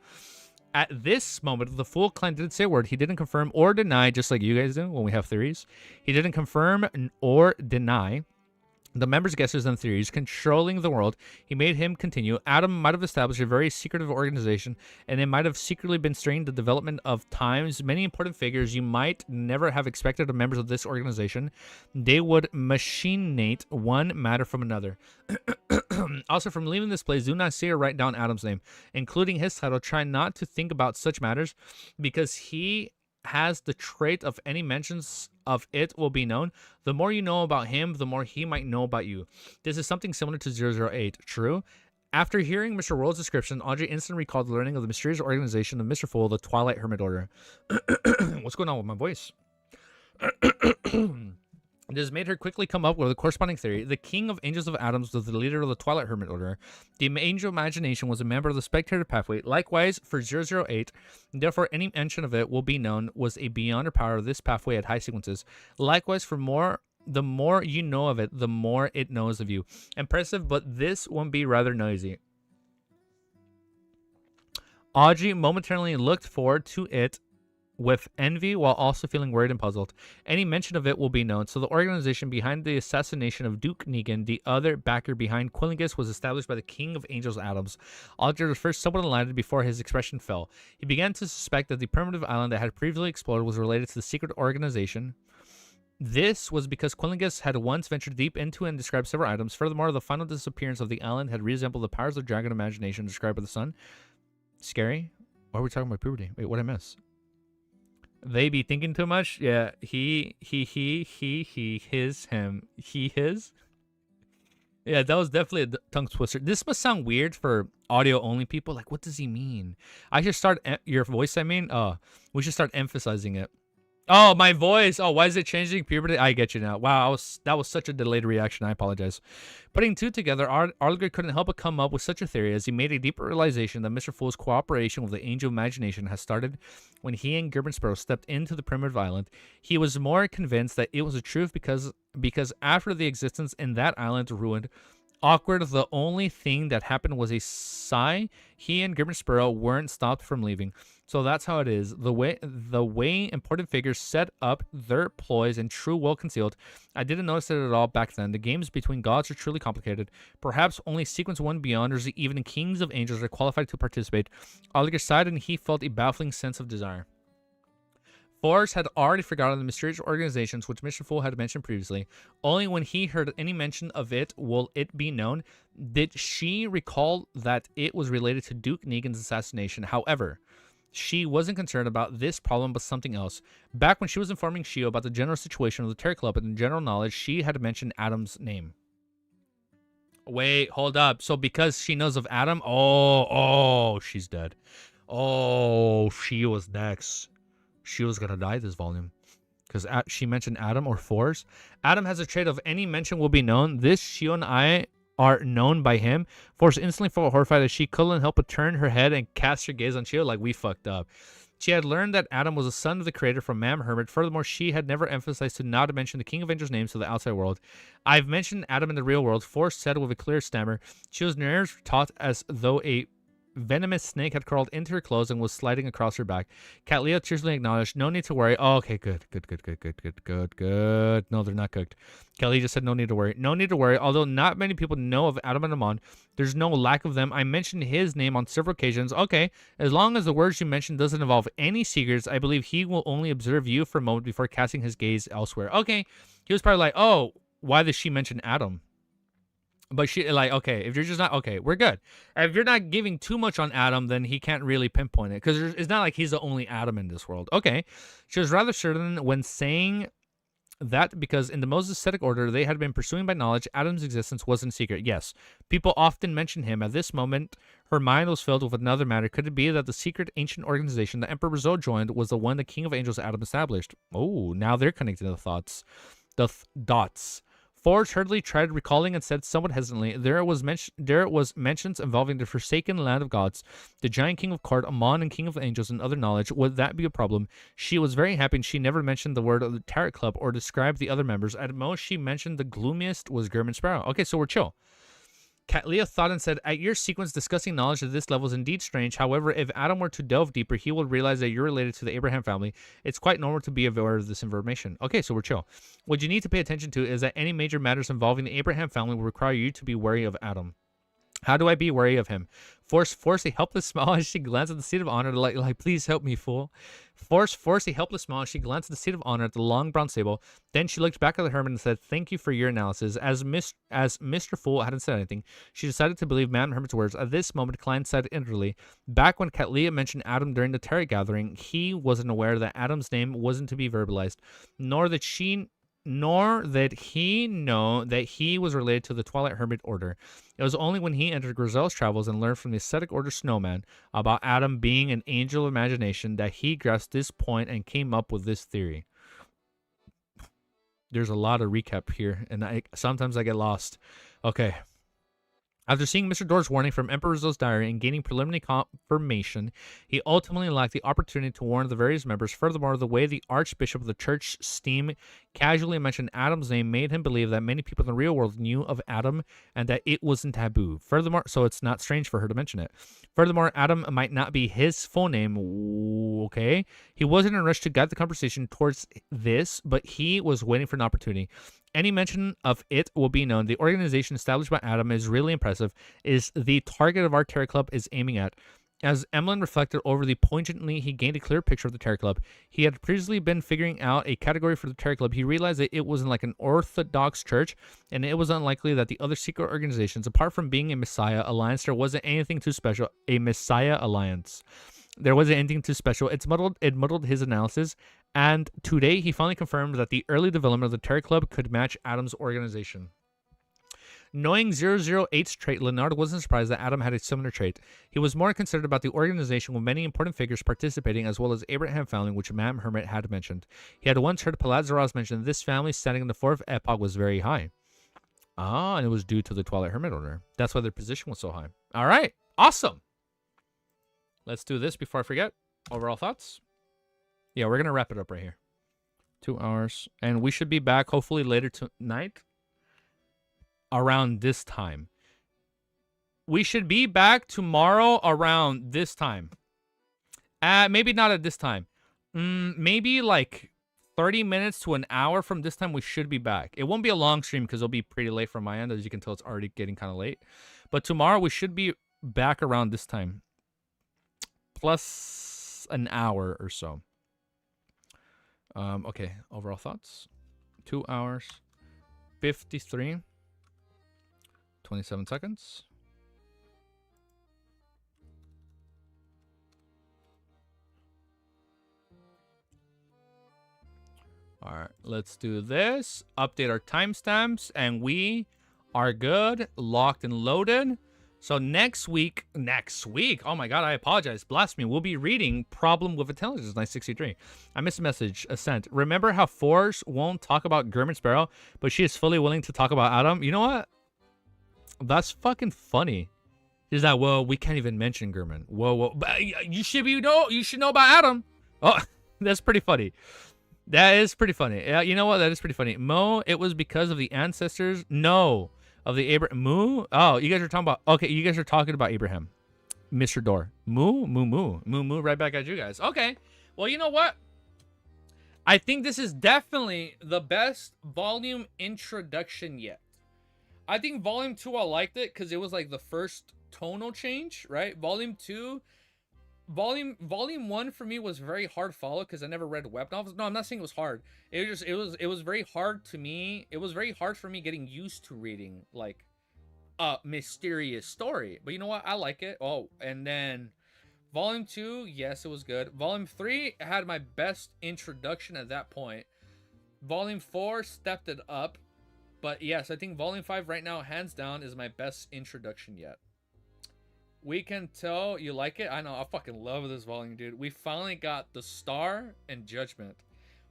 At this moment, the Fool clan didn't say a word. He didn't confirm or deny, just like you guys do when we have theories. He didn't confirm or deny the members' guesses and theories controlling the world. He made him continue. Adam might have established a very secretive organization, and it might have secretly been straining the development of times. Many important figures you might never have expected of members of this organization. They would machinate one matter from another. Also, from leaving this place, do not say or write down Adam's name, including his title. Try not to think about such matters, because he has the trait of any mentions of it will be known. The more you know about him, the more he might know about you. This is something similar to 008. True. After hearing Mr. World's description, Audrey instantly recalled the learning of the mysterious organization of Mr. Fool, the Twilight Hermit Order. What's going on with my voice? This made her quickly come up with a corresponding theory. The King of Angels of Atoms was the leader of the Twilight Hermit Order. The Angel Imagination was a member of the Spectator Pathway. Likewise, for 008, therefore any mention of it will be known was a beyonder power of this pathway at high sequences. Likewise, the more you know of it, the more it knows of you. Impressive, but this won't be rather noisy. Audrey momentarily looked forward to it with envy while also feeling worried and puzzled. Any mention of it will be known. So the organization behind the assassination of Duke Negan, the other backer behind Quillingus, was established by the King of Angels Adams. Audrey was first somewhat enlightened before his expression fell. He began to suspect that the primitive island that had previously explored was related to the secret organization. This was because Quillingus had once ventured deep into and described several items. Furthermore, the final disappearance of the island had resembled the powers of dragon imagination described by the sun. Scary? Why are we talking about puberty? Wait, what did I miss? They be thinking too much? Yeah, he, his, him, he, his. Yeah, that was definitely a tongue twister. This must sound weird for audio only people. Like, what does he mean? I should start your voice. I mean, we should start emphasizing it. Oh, my voice. Oh, why is it changing? Puberty. I get you now. Wow, that was such a delayed reaction. I apologize. Putting two together, Arliger couldn't help but come up with such a theory as he made a deeper realization that Mr. Fool's cooperation with the Angel Imagination has started when he and Gerben Sparrow stepped into the primitive island. He was more convinced that it was the truth because after the existence in that island ruined, awkward, the only thing that happened was a sigh. He and Gerben Sparrow weren't stopped from leaving. So that's how it is. The way important figures set up their ploys and true well concealed. I didn't notice it at all back then. The games between gods are truly complicated. Perhaps only Sequence 1 Beyonders, even the Kings of Angels, are qualified to participate. Oliver sighed and he felt a baffling sense of desire. Forrest had already forgotten the mysterious organizations which Mr. Fool had mentioned previously. Only when he heard any mention of it will it be known did she recall that it was related to Duke Negan's assassination. However, she wasn't concerned about this problem, but something else. Back when she was informing Shio about the general situation of the Terror Club and the general knowledge, she had mentioned Adam's name. Wait, hold up. So because she knows of Adam, oh, she's dead. Oh, she was next. She was gonna die this volume because she mentioned Adam or Force. Adam has a trait of any mention will be known. This Shio and I are known by him. Force instantly felt horrified as she couldn't help but turn her head and cast her gaze on Shio like we fucked up. She had learned that Adam was a son of the creator from Mam Hermit. Furthermore, she had never emphasized to not to mention the King of Angels' names to the outside world. I've mentioned Adam in the real world, Force said with a clear stammer. Shio's nerves taut as though a venomous snake had crawled into her clothes and was sliding across her back. Cat Leo cheerfully acknowledged, no need to worry. Oh, okay, good. No, they're not cooked. Kelly just said no need to worry. No need to worry. Although not many people know of Adam and Amon, there's no lack of them. I mentioned his name on several occasions. Okay, as long as the words you mentioned doesn't involve any secrets, I believe he will only observe you for a moment before casting his gaze elsewhere. Okay, he was probably like, oh, why did she mention Adam? But she, like, okay, if you're just not, okay, we're good. If you're not giving too much on Adam, then he can't really pinpoint it. Because it's not like he's the only Adam in this world. Okay. She was rather certain when saying that because in the Moses Ascetic order they had been pursuing by knowledge, Adam's existence wasn't secret. Yes, people often mention him. At this moment, her mind was filled with another matter. Could it be that the secret ancient organization that Emperor Rizzo joined was the one the King of Angels Adam established? Oh, now they're connecting the thoughts. The dots. Forge hurriedly tried recalling and said somewhat hesitantly, there was mentions involving the forsaken land of gods, the giant king of Kord, Amon, and king of angels, and other knowledge. Would that be a problem? She was very happy, and she never mentioned the word of the Tarot Club or described the other members. At most, she mentioned the gloomiest was German Sparrow. Okay, so we're chill. Katlia thought and said, at your sequence, discussing knowledge at this level is indeed strange. However, if Adam were to delve deeper, he would realize that you're related to the Abraham family. It's quite normal to be aware of this information. Okay, so we're chill. What you need to pay attention to is that any major matters involving the Abraham family will require you to be wary of Adam. How do I be wary of him? Force a helpless smile as she glanced at the seat of honor, like please help me, fool. Force a helpless smile as she glanced at the seat of honor at the long brown sable. Then she looked back at the hermit and said, thank you for your analysis. As Mr. Fool hadn't said anything, she decided to believe Madam Hermit's words. At this moment, Klein said inwardly, back when Katlia mentioned Adam during the Terry gathering, he wasn't aware that Adam's name wasn't to be verbalized, nor that he know that he was related to the Twilight Hermit Order. It was only when he entered Grizel's travels and learned from the Ascetic Order Snowman about Adam being an angel of imagination that he grasped this point and came up with this theory. There's a lot of recap here, and sometimes I get lost. Okay. After seeing Mr. Door's warning from Emperor Zill's diary and gaining preliminary confirmation, he ultimately lacked the opportunity to warn the various members. Furthermore, the way the Archbishop of the Church Steam casually mentioned Adam's name made him believe that many people in the real world knew of Adam and that it wasn't taboo. Furthermore, so it's not strange for her to mention it. Furthermore, Adam might not be his full name, okay? He wasn't in a rush to guide the conversation towards this, but he was waiting for an opportunity. Any mention of it will be known. The organization established by Adam is really impressive, is the target of our Terror Club is aiming at. As Emlyn reflected over the poignantly, he gained a clear picture of the Terror Club. He had previously been figuring out a category for the Terror Club. He realized that it wasn't like an Orthodox church, and it was unlikely that the other secret organizations, apart from being a Messiah Alliance, there wasn't anything too special. A Messiah Alliance. There wasn't anything too special. It muddled his analysis, and today he finally confirmed that the early development of the Terror Club could match Adam's organization. Knowing 008's trait, Leonard wasn't surprised that Adam had a similar trait. He was more concerned about the organization with many important figures participating, as well as Abraham family, which Madame Hermit had mentioned. He had once heard Palazzaros mention this family standing in the fourth epoch was very high. Ah, and it was due to the Twilight Hermit Order. That's why their position was so high. All right, awesome. Let's do this before I forget. Overall thoughts? Yeah, we're going to wrap it up right here. 2 hours. And we should be back hopefully later tonight around this time. We should be back tomorrow around this time. Maybe not at this time. Maybe like 30 minutes to an hour from this time we should be back. It won't be a long stream because it'll be pretty late from my end. As you can tell, it's already getting kind of late. But tomorrow we should be back around this time. Plus an hour or so. Okay, overall thoughts. 2 hours, 53, 27 seconds. All right, let's do this. Update our timestamps, and we are good, locked and loaded. So next week, oh my god, I apologize, blasphemy, we'll be reading Problem with Intelligence 963. I missed a message, sent. Remember how Force won't talk about German Sparrow, but she is fully willing to talk about Adam? You know what? That's fucking funny. Is that, well, we can't even mention German. Whoa, but you should know about Adam. Oh, that's pretty funny. That is pretty funny. Yeah, you know what? That is pretty funny. Mo, it was because of the ancestors. No. Of the Abraham. Moo? Oh, you guys are talking about. Okay, you guys are talking about Abraham. Mr. Door. Moo, right back at you guys. Okay. Well, you know what? I think this is definitely the best volume introduction yet. I think volume 2, I liked it because it was like the first tonal change, right? Volume 2. Volume 1 for me was very hard to follow because I never read web novels. No, I'm not saying it was hard. It was very hard to me. It was very hard for me getting used to reading like a mysterious story. But you know what? I like it. Oh, and then volume 2, yes, it was good. Volume 3 had my best introduction at that point. Volume 4 stepped it up. But yes, I think volume 5 right now, hands down, is my best introduction yet. We can tell you like it. I know, I fucking love this volume, dude. We finally got the Star and Judgment.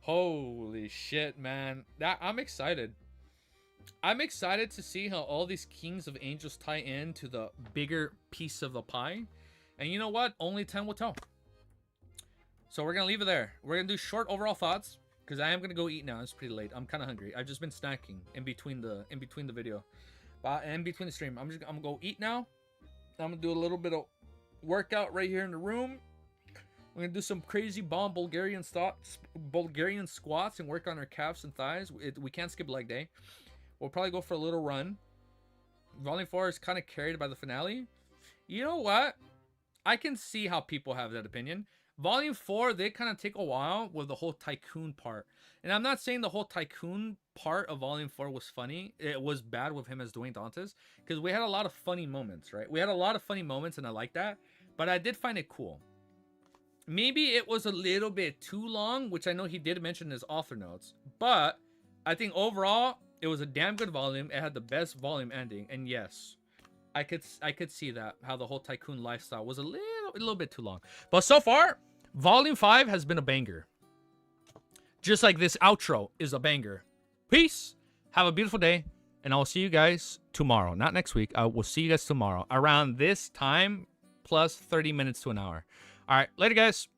Holy shit, man. I'm excited. I'm excited to see how all these Kings of Angels tie in to the bigger piece of the pie. And you know what? Only 10 will tell. So we're going to leave it there. We're going to do short overall thoughts because I am going to go eat now. It's pretty late. I'm kind of hungry. I've just been snacking in between the video. In between the stream. I'm going to go eat now. I'm going to do a little bit of workout right here in the room. We're going to do some crazy bomb Bulgarian squats and work on our calves and thighs. We can't skip leg day. We'll probably go for a little run. Volume 4 is kind of carried by the finale. You know what? I can see how people have that opinion. Volume 4, they kind of take a while with the whole tycoon part. And I'm not saying the whole tycoon part of Volume 4 was funny. It was bad with him as Dwayne Dantes. Because we had a lot of funny moments, right? We had a lot of funny moments and I like that. But I did find it cool. Maybe it was a little bit too long, which I know he did mention in his author notes. But I think overall, it was a damn good volume. It had the best volume ending. And yes, I could see that, how the whole tycoon lifestyle was a little bit too long. But so far, Volume 5 has been a banger. Just like this outro is a banger. Peace. Have a beautiful day. And I will see you guys tomorrow. Not next week. I will see you guys tomorrow. Around this time, plus 30 minutes to an hour. All right. Later, guys.